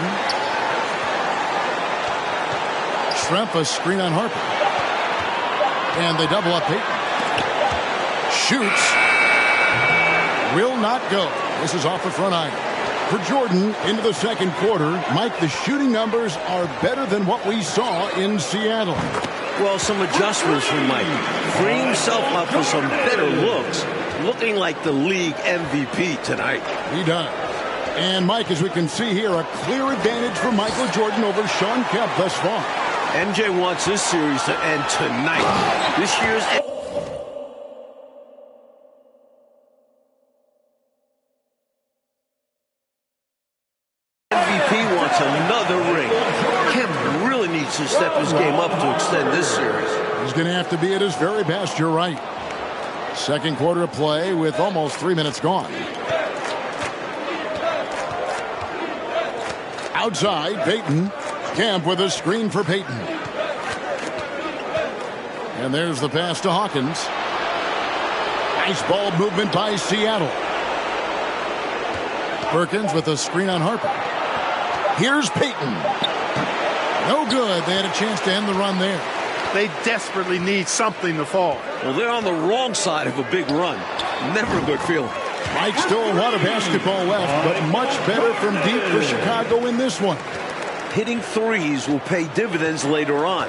B: Schrempf, a screen on Harper. And they double up Peyton. Shoots. Will not go. This is off the front iron. For Jordan, into the second quarter, Mike, the shooting numbers are better than what we saw in Seattle.
C: Well, some adjustments from Mike. Freeing himself up for some better looks. Looking like the league MVP tonight.
B: He does. And, Mike, as we can see here, a clear advantage for Michael Jordan over Shawn Kemp thus far.
C: MJ wants this series to end tonight. This year's MVP wants another ring. Kemp really needs to step his game up to extend this series.
B: He's going to have to be at his very best, you're right. Second quarter of play with almost 3 minutes gone. Outside, Peyton. Kemp with a screen for Peyton. And there's the pass to Hawkins. Nice ball movement by Seattle. Perkins with a screen on Harper. Here's Peyton. No good. They had a chance to end the run there.
D: They desperately need something to fall.
C: Well, they're on the wrong side of a big run. Never a good feeling.
B: Mike, still a lot of basketball left, but much better from deep for Chicago in this one.
C: Hitting threes will pay dividends later on.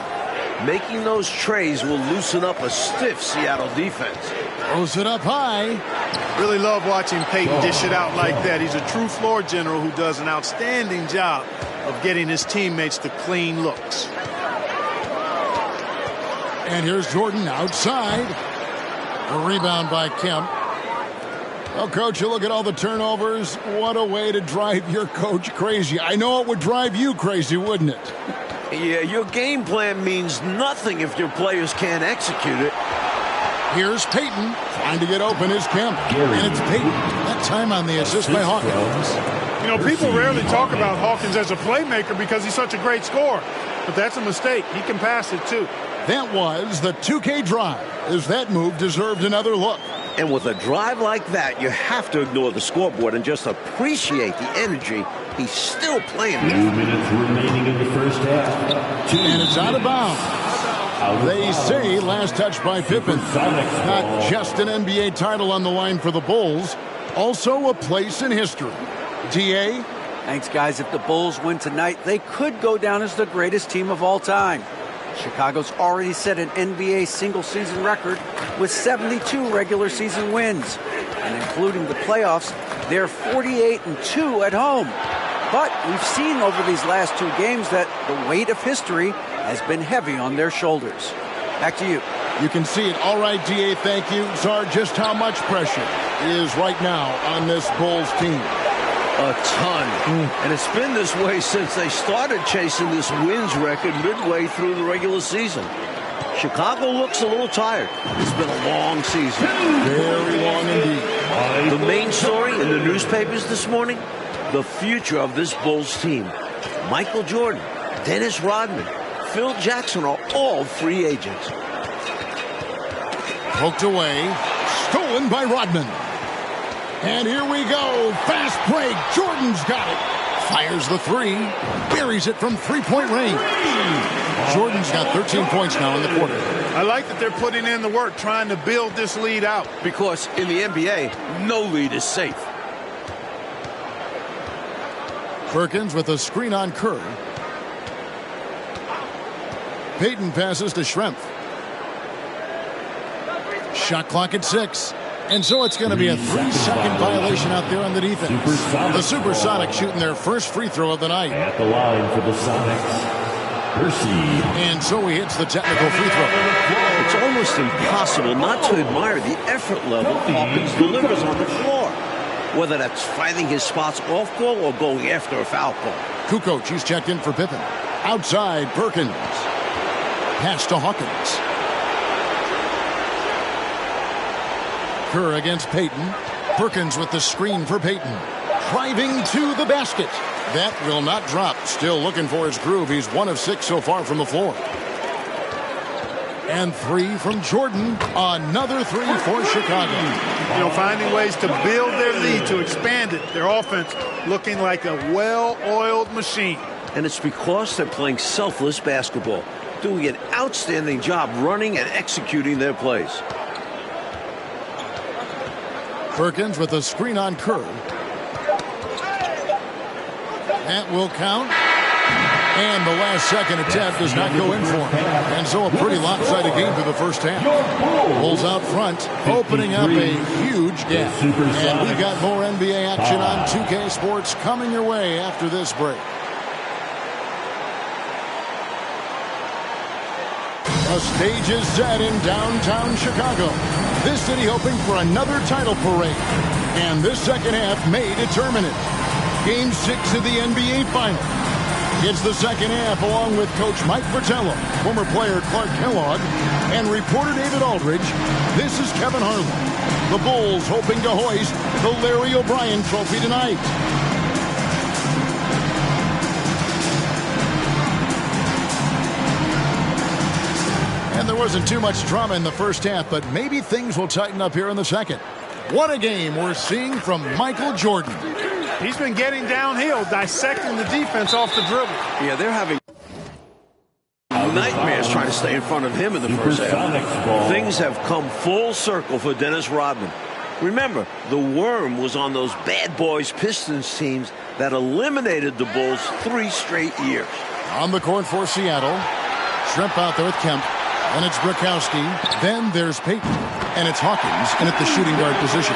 C: Making those trays will loosen up a stiff Seattle defense.
B: Throws it up high.
D: Really love watching Peyton dish it out like that. He's a true floor general who does an outstanding job of getting his teammates to clean looks.
B: And here's Jordan outside. A rebound by Kemp. Well, Coach, you look at all the turnovers. What a way to drive your coach crazy. I know it would drive you crazy, wouldn't it?
C: Yeah, your game plan means nothing if your players can't execute it.
B: Here's Peyton. Trying to get open is Kemp. And it's Peyton. That time on the assist by Hawkins.
D: You know, people rarely talk about Hawkins as a playmaker because he's such a great scorer. But that's a mistake. He can pass it, too.
B: That was the 2K drive, as that move deserved another look.
C: And with a drive like that, you have to ignore the scoreboard and just appreciate the energy he's still playing with.
E: 2 minutes remaining in the first half.
B: And it's out of bounds. They say last touch by Pippen. Not just an NBA title on the line for the Bulls, also a place in history. DA?
F: Thanks, guys. If the Bulls win tonight, they could go down as the greatest team of all time. Chicago's already set an NBA single-season record with 72 regular season wins. And including the playoffs, they're 48-2 at home. But we've seen over these last 2 games that the weight of history has been heavy on their shoulders. Back to you.
B: You can see it. All right, DA, thank you. Czar, just how much pressure is right now on this Bulls team?
C: A ton. And it's been this way since they started chasing this wins record midway through the regular season. Chicago looks a little tired. It's been a long season.
B: Very long indeed.
C: The main story in the newspapers this morning, the future of this Bulls team. Michael Jordan, Dennis Rodman, Phil Jackson are all free agents.
B: Poked away. Stolen by Rodman. And here we go. Fast break. Jordan's got it. Fires the three. Buries it from three-point range. Jordan's got 13 points now in the quarter.
D: I like that they're putting in the work, trying to build this lead out.
C: Because in the NBA, no lead is safe.
B: Perkins with a screen on Kerr. Payton passes to Schrempf. Shot clock at 6. And so it's going to be a 3-second violation out there on the defense. The Supersonics shooting their first free throw of the night.
E: At the line for the Sonics, Percy.
B: And so he hits the technical free throw.
C: It's almost impossible not to admire the effort level Hawkins delivers on the floor. Whether that's fighting his spots off ball or going after a foul call.
B: Kukoc, he's checked in for Pippen. Outside, Perkins. Pass to Hawkins. Kerr against Payton. Perkins with the screen for Payton. Driving to the basket. That will not drop. Still looking for his groove. He's 1 of 6 so far from the floor. And 3 from Jordan. Another 3 for Chicago.
D: You know, finding ways to build their lead, to expand it. Their offense looking like a well-oiled machine.
C: And it's because they're playing selfless basketball, doing an outstanding job running and executing their plays.
B: Perkins with a screen on Kerr. That will count. And the last second attempt does not go in for him. And so a pretty lopsided game for the first half. Bulls out front, opening up a huge gap. And we've got more NBA action on 2K Sports coming your way after this break. The stage is set in downtown Chicago. This city hoping for another title parade. And this second half may determine it. Game 6 of the NBA Finals. It's the second half along with Coach Mike Fratello, former player Clark Kellogg, and reporter David Aldridge. This is Kevin Harlan. The Bulls hoping to hoist the Larry O'Brien Trophy tonight. And there wasn't too much drama in the first half, but maybe things will tighten up here in the second. What a game we're seeing from Michael Jordan.
D: He's been getting downhill, dissecting the defense off the dribble.
C: Yeah, they're having nightmares trying to stay in front of him in the first half. Things have come full circle for Dennis Rodman. Remember, the worm was on those bad boys Pistons teams that eliminated the Bulls 3 straight years.
B: On the court for Seattle. Schrempf out there with Kemp. And it's Brikowski. Then there's Payton. And it's Hawkins in at the shooting guard position.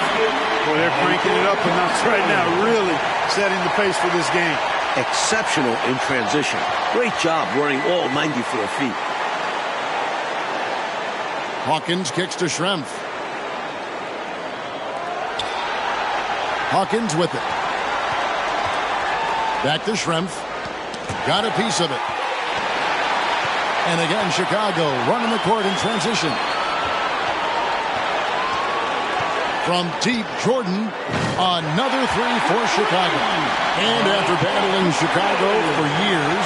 D: Boy, they're cranking it up a notch right now, really setting the pace for this game.
C: Exceptional in transition. Great job running all 94 feet.
B: Hawkins kicks to Schrempf. Hawkins with it. Back to Schrempf. Got a piece of it. And again, Chicago running the court in transition. From deep, Jordan, another 3 for Chicago. And after battling Chicago for years,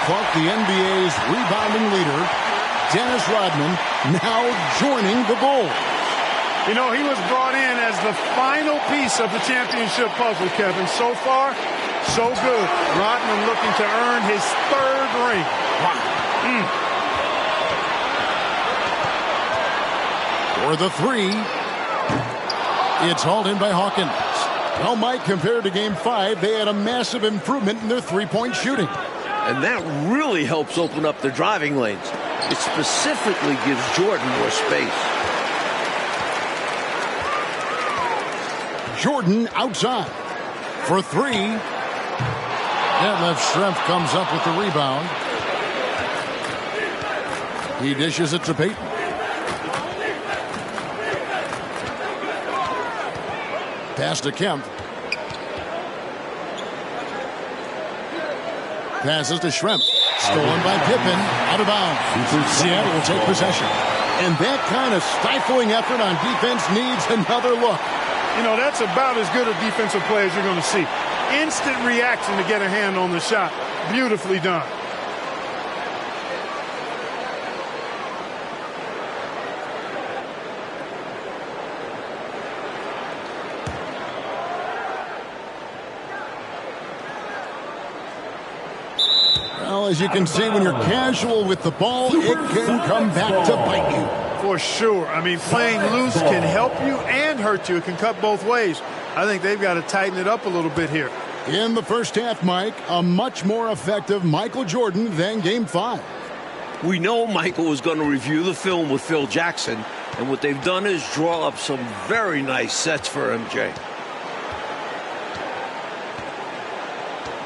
B: Clark, the NBA's rebounding leader, Dennis Rodman, now joining the Bulls.
D: You know, he was brought in as the final piece of the championship puzzle, Kevin. So far, so good. Rodman looking to earn his 3rd ring.
B: For the 3. It's hauled in by Hawkins. Well, Mike, compared to Game 5, they had a massive improvement in their three-point shooting.
C: And that really helps open up the driving lanes. It specifically gives Jordan more space.
B: Jordan outside for 3. That left Schrempf comes up with the rebound. He dishes it to Payton. Pass to Kemp. Passes to Shrimp. Stolen by Pippen. Out of bounds. Seattle will take possession. And that kind of stifling effort on defense needs another look.
D: You know, that's about as good a defensive play as you're going to see. Instant reaction to get a hand on the shot. Beautifully done.
B: Well, as you can see, when you're casual with the ball, it can come back to bite you.
D: For sure. I mean, playing loose can help you and hurt you. It can cut both ways. I think they've got to tighten it up a little bit here.
B: In the first half, Mike, a much more effective Michael Jordan than Game 5.
C: We know Michael was going to review the film with Phil Jackson, and what they've done is draw up some very nice sets for MJ.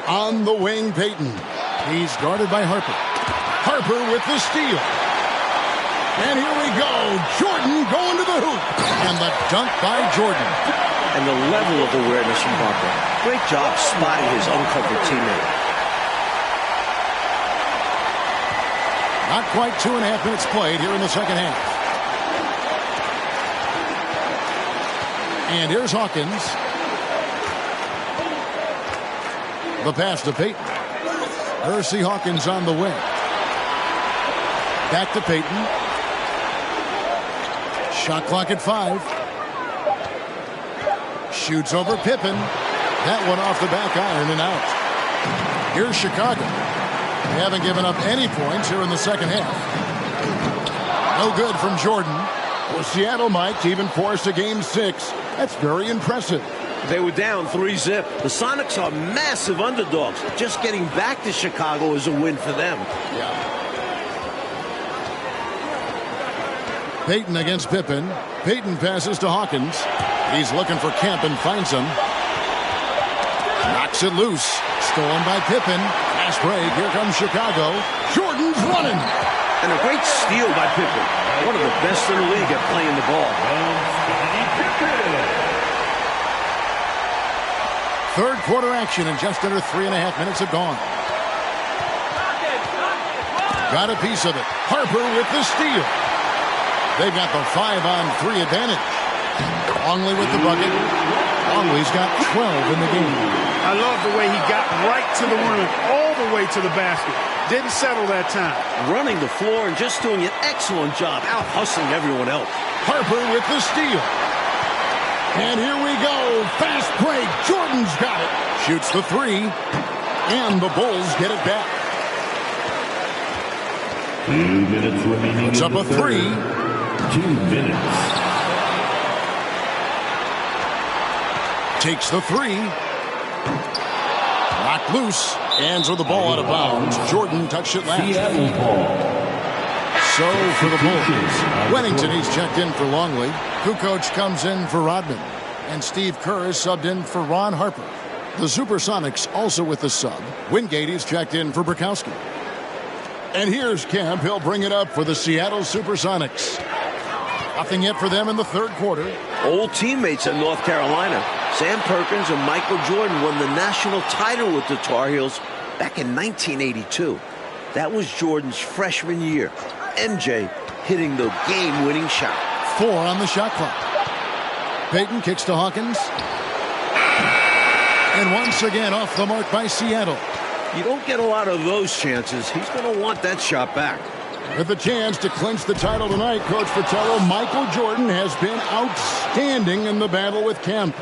B: On the wing, Payton. He's guarded by Harper. Harper with the steal. And here we go. Jordan going to the hoop. And the dunk by Jordan.
C: And the level of awareness from Harper. Great job spotting his uncovered teammate.
B: Not quite 2.5 minutes played here in the second half. And here's Hawkins. The pass to Payton. Hersey Hawkins on the wing. Back to Payton. Shot clock at 5. Shoots over Pippen. That one off the back iron and out. Here's Chicago. They haven't given up any points here in the second half. No good from Jordan. Well, Seattle, Mike, even forced a game 6. That's very impressive.
C: They were down 3-0. The Sonics are massive underdogs. Just getting back to Chicago is a win for them.
B: Yeah. Payton against Pippen. Payton passes to Hawkins. He's looking for Kemp and finds him. Knocks it loose. Stolen by Pippen. Fast break. Here comes Chicago. Jordan's running.
C: And a great steal by Pippen. One of the best in the league at playing the ball.
B: Third quarter action, and just under 3.5 minutes have gone. Got a piece of it. Harper with the steal. They've got the 5-on-3 advantage. Longley with the bucket. Longley's got 12 in the game.
D: I love the way he got right to the rim, all the way to the basket. Didn't settle that time.
C: Running the floor and just doing an excellent job out hustling everyone else.
B: Harper with the steal. And here we go. Fast break. Jordan's got it. Shoots the 3. And the Bulls get it back.
E: 2 minutes remaining.
B: Puts up a 3.
E: 2 minutes.
B: Takes the 3. Knocked loose. Hands with the ball out of bounds. Jordan touched it last. So for the Bulls, Wennington, he's checked in for Longley. Kukoc comes in for Rodman. And Steve Kerr is subbed in for Ron Harper. The Supersonics also with the sub. Wingate is checked in for Bukowski. And here's Kemp. He'll bring it up for the Seattle Supersonics. Nothing yet for them in the third quarter.
C: Old teammates at North Carolina. Sam Perkins and Michael Jordan won the national title with the Tar Heels back in 1982. That was Jordan's freshman year. MJ hitting the game-winning shot.
B: 4 on the shot clock. Payton kicks to Hawkins. And once again off the mark by Seattle.
C: You don't get a lot of those chances. He's going to want that shot back.
B: With a chance to clinch the title tonight, Coach Fratello, Michael Jordan has been outstanding in the battle with Kemp.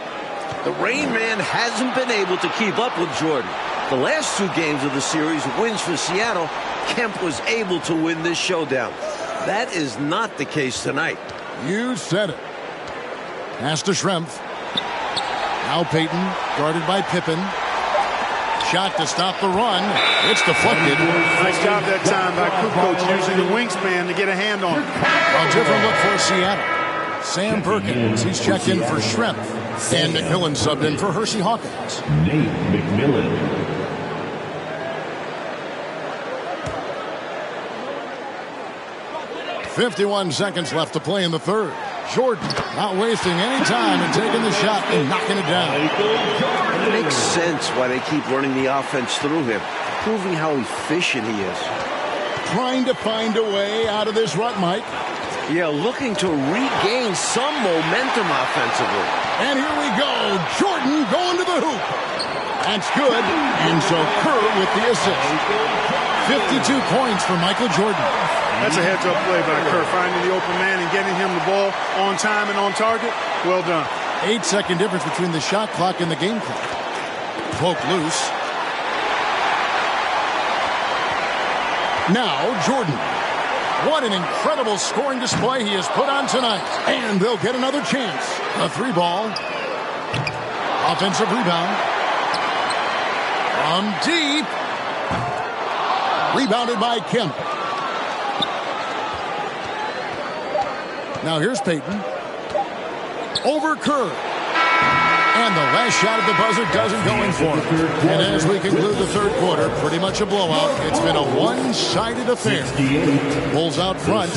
C: The Rain Man hasn't been able to keep up with Jordan. The last 2 games of the series, wins for Seattle, Kemp was able to win this showdown. That is not the case tonight.
B: You said it. Pass to Schrempf. Now Payton, guarded by Pippen. Shot to stop the run. It's deflected.
D: Nice job that time by Kukoc using the wingspan to get a hand on it.
B: A different look for Seattle. Sam Perkins, he's checked in for Schrempf. And McMillan subbed in for Hersey Hawkins.
E: Nate McMillan.
B: 51 seconds left to play in the third. Jordan not wasting any time and taking the shot and knocking it down.
C: It makes sense why they keep running the offense through him. proving how efficient he is.
B: Trying to find a way out of this rut, Mike.
C: Yeah, looking to regain some momentum offensively.
B: And here we go. Jordan going to the hoop. That's good. And so Kerr with the assist. 52 points for Michael Jordan.
D: That's a heads-up play by Kerr, finding the open man and getting him the ball on time and on target. Well done.
B: 8-second difference between the shot clock and the game clock. Poke loose. Now Jordan. What an incredible scoring display he has put on tonight. And they'll get another chance. A 3-ball. Offensive rebound. From deep. Rebounded by Kemp. Now here's Payton. Over Kerr. And the last shot at the buzzer doesn't go in for him. And as we conclude the third quarter, pretty much a blowout. It's been a one-sided affair. Bulls out front,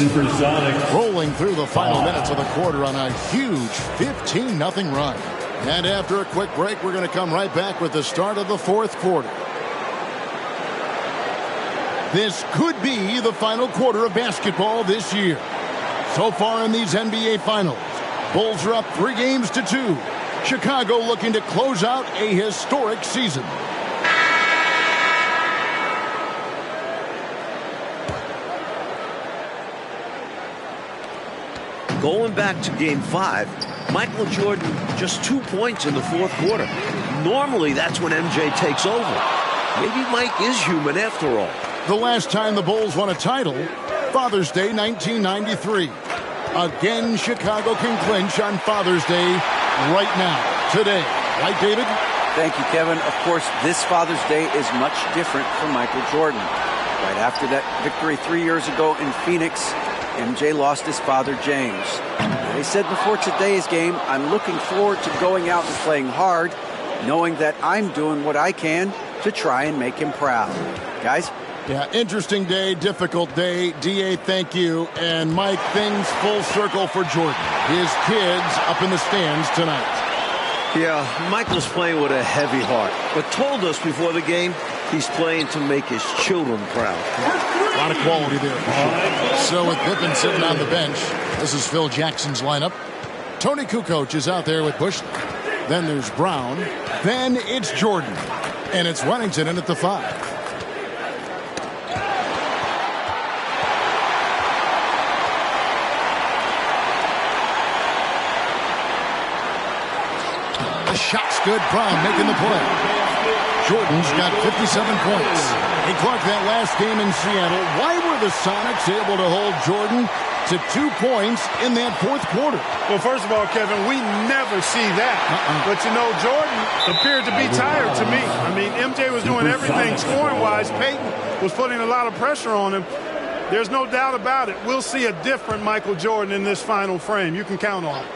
B: rolling through the final minutes of the quarter on a huge 15-0 run. And after a quick break, we're going to come right back with the start of the fourth quarter. This could be the final quarter of basketball this year. So far in these NBA Finals, Bulls are up 3-2. Chicago looking to close out a historic season.
C: Going back to Game 5, Michael Jordan just 2 points in the fourth quarter. Normally, that's when MJ takes over. Maybe Mike is human after all.
B: The last time the Bulls won a title, Father's Day 1993. Again, Chicago can clinch on Father's Day right now, today. Right, David?
F: Thank you, Kevin. Of course, this Father's Day is much different for Michael Jordan. Right after that victory 3 years ago in Phoenix, MJ lost his father, James. And he said before today's game, I'm looking forward to going out and playing hard, knowing that I'm doing what I can to try and make him proud. Guys?
B: Yeah, interesting day, difficult day. D.A., thank you. And Mike, things full circle for Jordan. His kids up in the stands tonight.
C: Yeah, Michael's playing with a heavy heart, but told us before the game he's playing to make his children proud.
B: A lot of quality there. So with Pippen sitting on the bench, this is Phil Jackson's lineup. Tony Kukoc is out there with Bush. Then there's Brown. Then it's Jordan. And it's Wennington in at the 5. The shot's good. Brown making the play. Jordan's got 57 points. He clocked that last game in Seattle. Why were the Sonics able to hold Jordan to 2 points in that fourth quarter?
D: Well, first of all, Kevin, we never see that. But, you know, Jordan appeared to be tired to me. I mean, MJ was doing everything scoring-wise. Payton was putting a lot of pressure on him. There's no doubt about it. We'll see a different Michael Jordan in this final frame. You can count on it.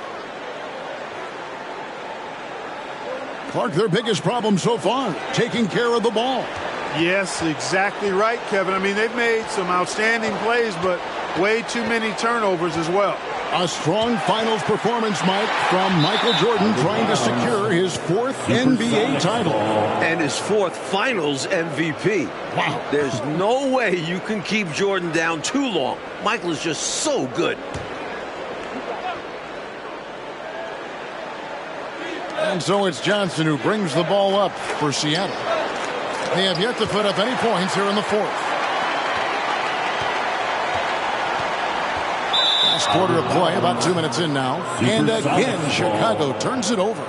B: Clark, their biggest problem so far, taking care of the ball.
D: Yes, exactly right, Kevin. I mean, they've made some outstanding plays, but way too many turnovers as well.
B: A strong finals performance, Mike, from Michael Jordan trying to secure his 4th NBA title.
C: And his 4th finals MVP.
B: Wow.
C: There's no way you can keep Jordan down too long. Michael is just so good.
B: And so it's Johnson who brings the ball up for Seattle. They have yet to put up any points here in the fourth. Last quarter of play, about 2 minutes in now. And again, Chicago turns it over.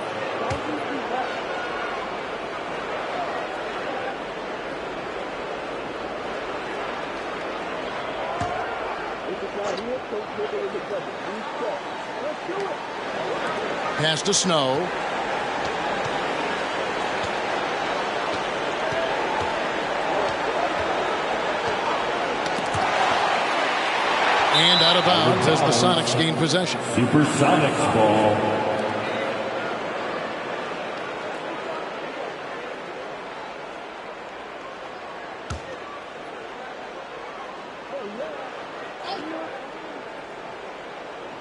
B: Pass to Snow. And out of bounds as the Sonics gain possession.
E: Supersonics ball.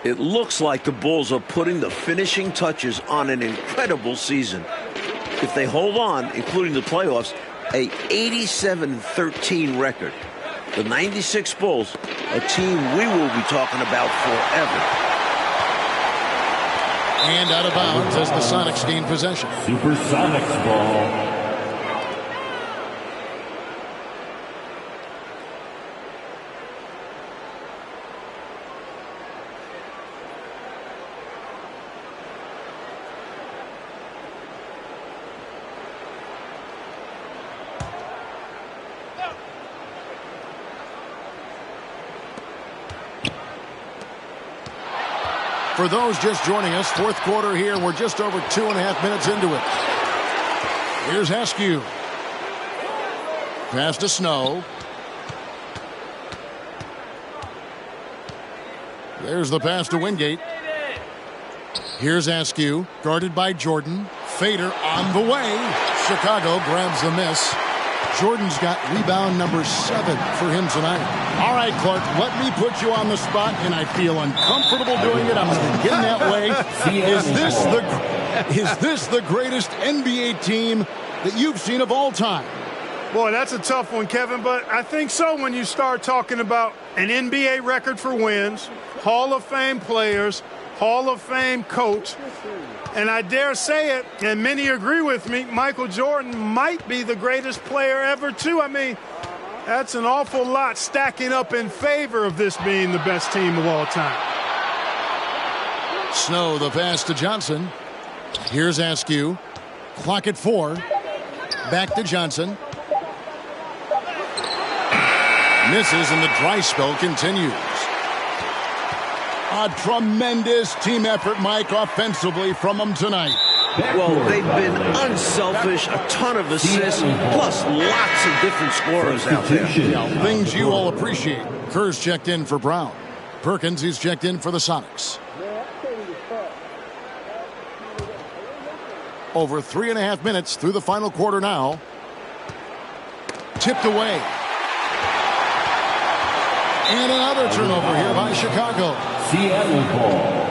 C: It looks like the Bulls are putting the finishing touches on an incredible season. If they hold on, including the playoffs, a 87-13 record. The 96 Bulls, a team we will be talking about forever.
B: And out of bounds as the Sonics gain possession.
E: Supersonics ball.
B: For those just joining us, fourth quarter here. We're just over 2.5 minutes into it. Here's Askew. Pass to Snow. There's the pass to Wingate. Here's Askew, guarded by Jordan. Fader on the way. Chicago grabs the miss. Jordan's got rebound number 7 for him tonight. All right, Clark, let me put you on the spot, and I feel uncomfortable doing it. I'm going to get in that way. Is this the greatest NBA team that you've seen of all time?
D: Boy, that's a tough one, Kevin, but I think so when you start talking about an NBA record for wins, Hall of Fame players, Hall of Fame coach, and I dare say it, and many agree with me, Michael Jordan might be the greatest player ever, too. I mean, that's an awful lot stacking up in favor of this being the best team of all time.
B: Snow, the pass to Johnson. Here's Askew. Clock at 4. Back to Johnson. Misses, and the dry spell continues. A tremendous team effort, Mike, offensively from them tonight.
C: Well, they've been unselfish, a ton of assists, plus lots of different scorers out there.
B: Yeah, things you all appreciate. Kerr's checked in for Brown. Perkins, he's checked in for the Sonics. Over 3.5 minutes through the final quarter now. Tipped away. And another turnover here by Chicago.
E: Seattle ball.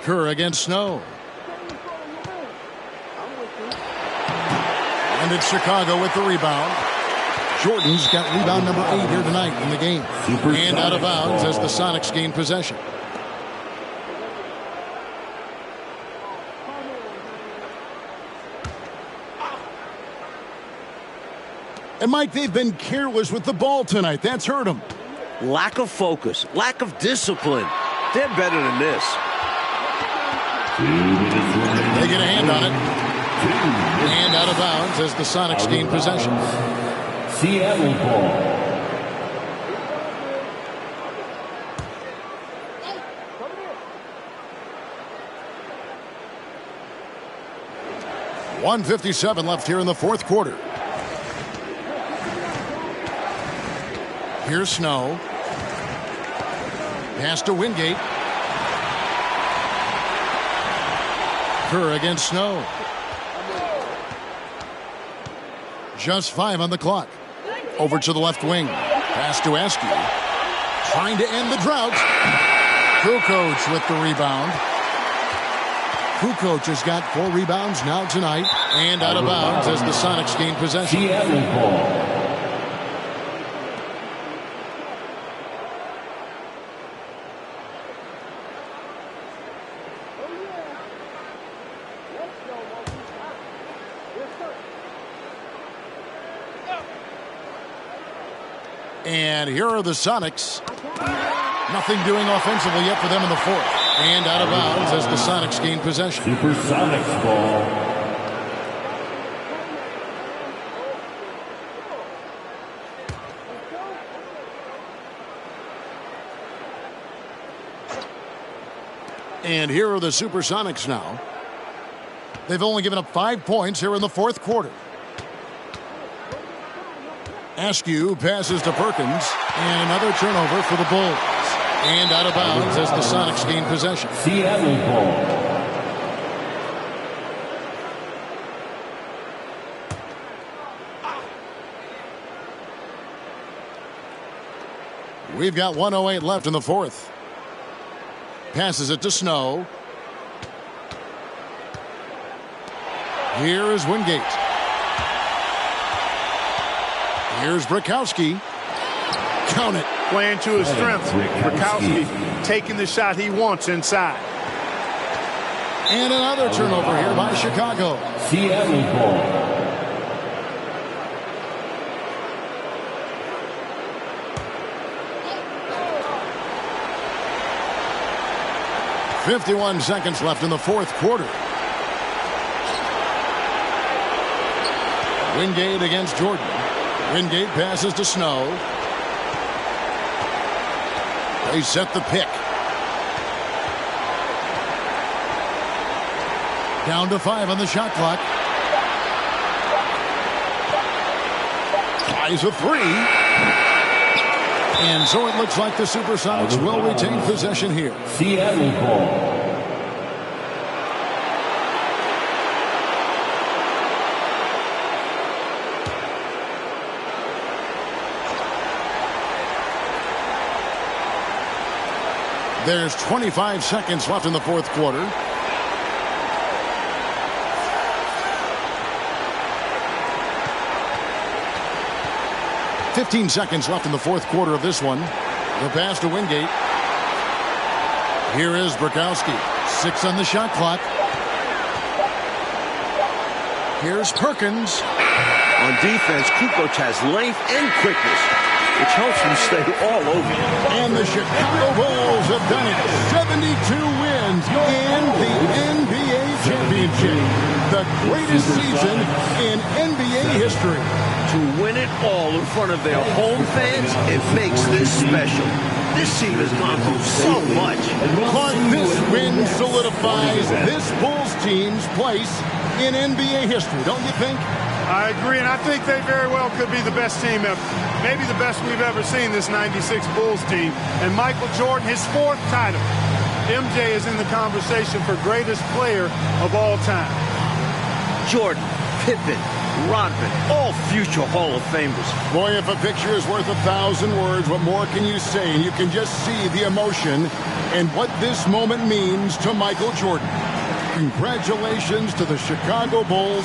B: Kerr against Snow. And it's Chicago with the rebound. Jordan's got rebound number 8 here tonight in the game. And out of bounds as the Sonics gain possession. And Mike, they've been careless with the ball tonight. That's hurt them.
C: Lack of focus, lack of discipline. They're better than this.
B: They get a hand on it. And out of bounds as the Sonics gain possession.
E: Seattle ball.
B: .157 left here in the fourth quarter. Here's Snow. Pass to Wingate. Kerr against Snow. Just 5 on the clock. Over to the left wing. Pass to Askew. Trying to end the drought. Kukoc with the rebound. Kukoc has got 4 rebounds now tonight. And out of bounds as the Sonics gain possession.
E: Seattle ball.
B: And here are the Sonics. Nothing doing offensively yet for them in the fourth. And out of bounds as the Sonics gain possession.
E: Supersonics ball.
B: And here are the Supersonics now. They've only given up 5 points here in the fourth quarter. Askew passes to Perkins, and another turnover for the Bulls. And out of bounds as the Sonics gain possession.
E: Seattle ball.
B: We've got 1:08 left in the fourth. Passes it to Snow. Here is Wingate. Here's Brakowski. Count it.
D: Playing to his strengths. Brakowski taking the shot he wants inside.
B: And another turnover here by Chicago.
E: Seattle ball.
B: .51 seconds left in the fourth quarter. Wingate against Jordan. Wingate passes to Snow. They set the pick. Down to 5 on the shot clock. Tries a 3. And so it looks like the Supersonics will retain possession here.
E: Seattle ball.
B: There's 25 seconds left in the fourth quarter. .15 seconds left in the fourth quarter of this one. The pass to Wingate. Here is Brakowski. 6 on the shot clock. Here's Perkins.
C: On defense, Kukoc has length and quickness, which helps him stay all over.
B: And the Chicago Bulls have done it. 72 wins and the NBA championship. The greatest season in NBA history.
C: To win it all in front of their home fans, it makes this special. This team has gone through so much.
B: Clark, this win solidifies this Bulls team's place in NBA history, don't you think?
D: I agree, and I think they very well could be the best team ever. Maybe the best we've ever seen, this 96 Bulls team. And Michael Jordan, his 4th title. MJ is in the conversation for greatest player of all time.
C: Jordan, Pippen, Rodman, all future Hall of Famers.
B: Boy, if a picture is worth 1,000 words, what more can you say? And you can just see the emotion and what this moment means to Michael Jordan. Congratulations to the Chicago Bulls,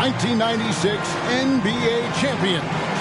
B: 1996 NBA champions.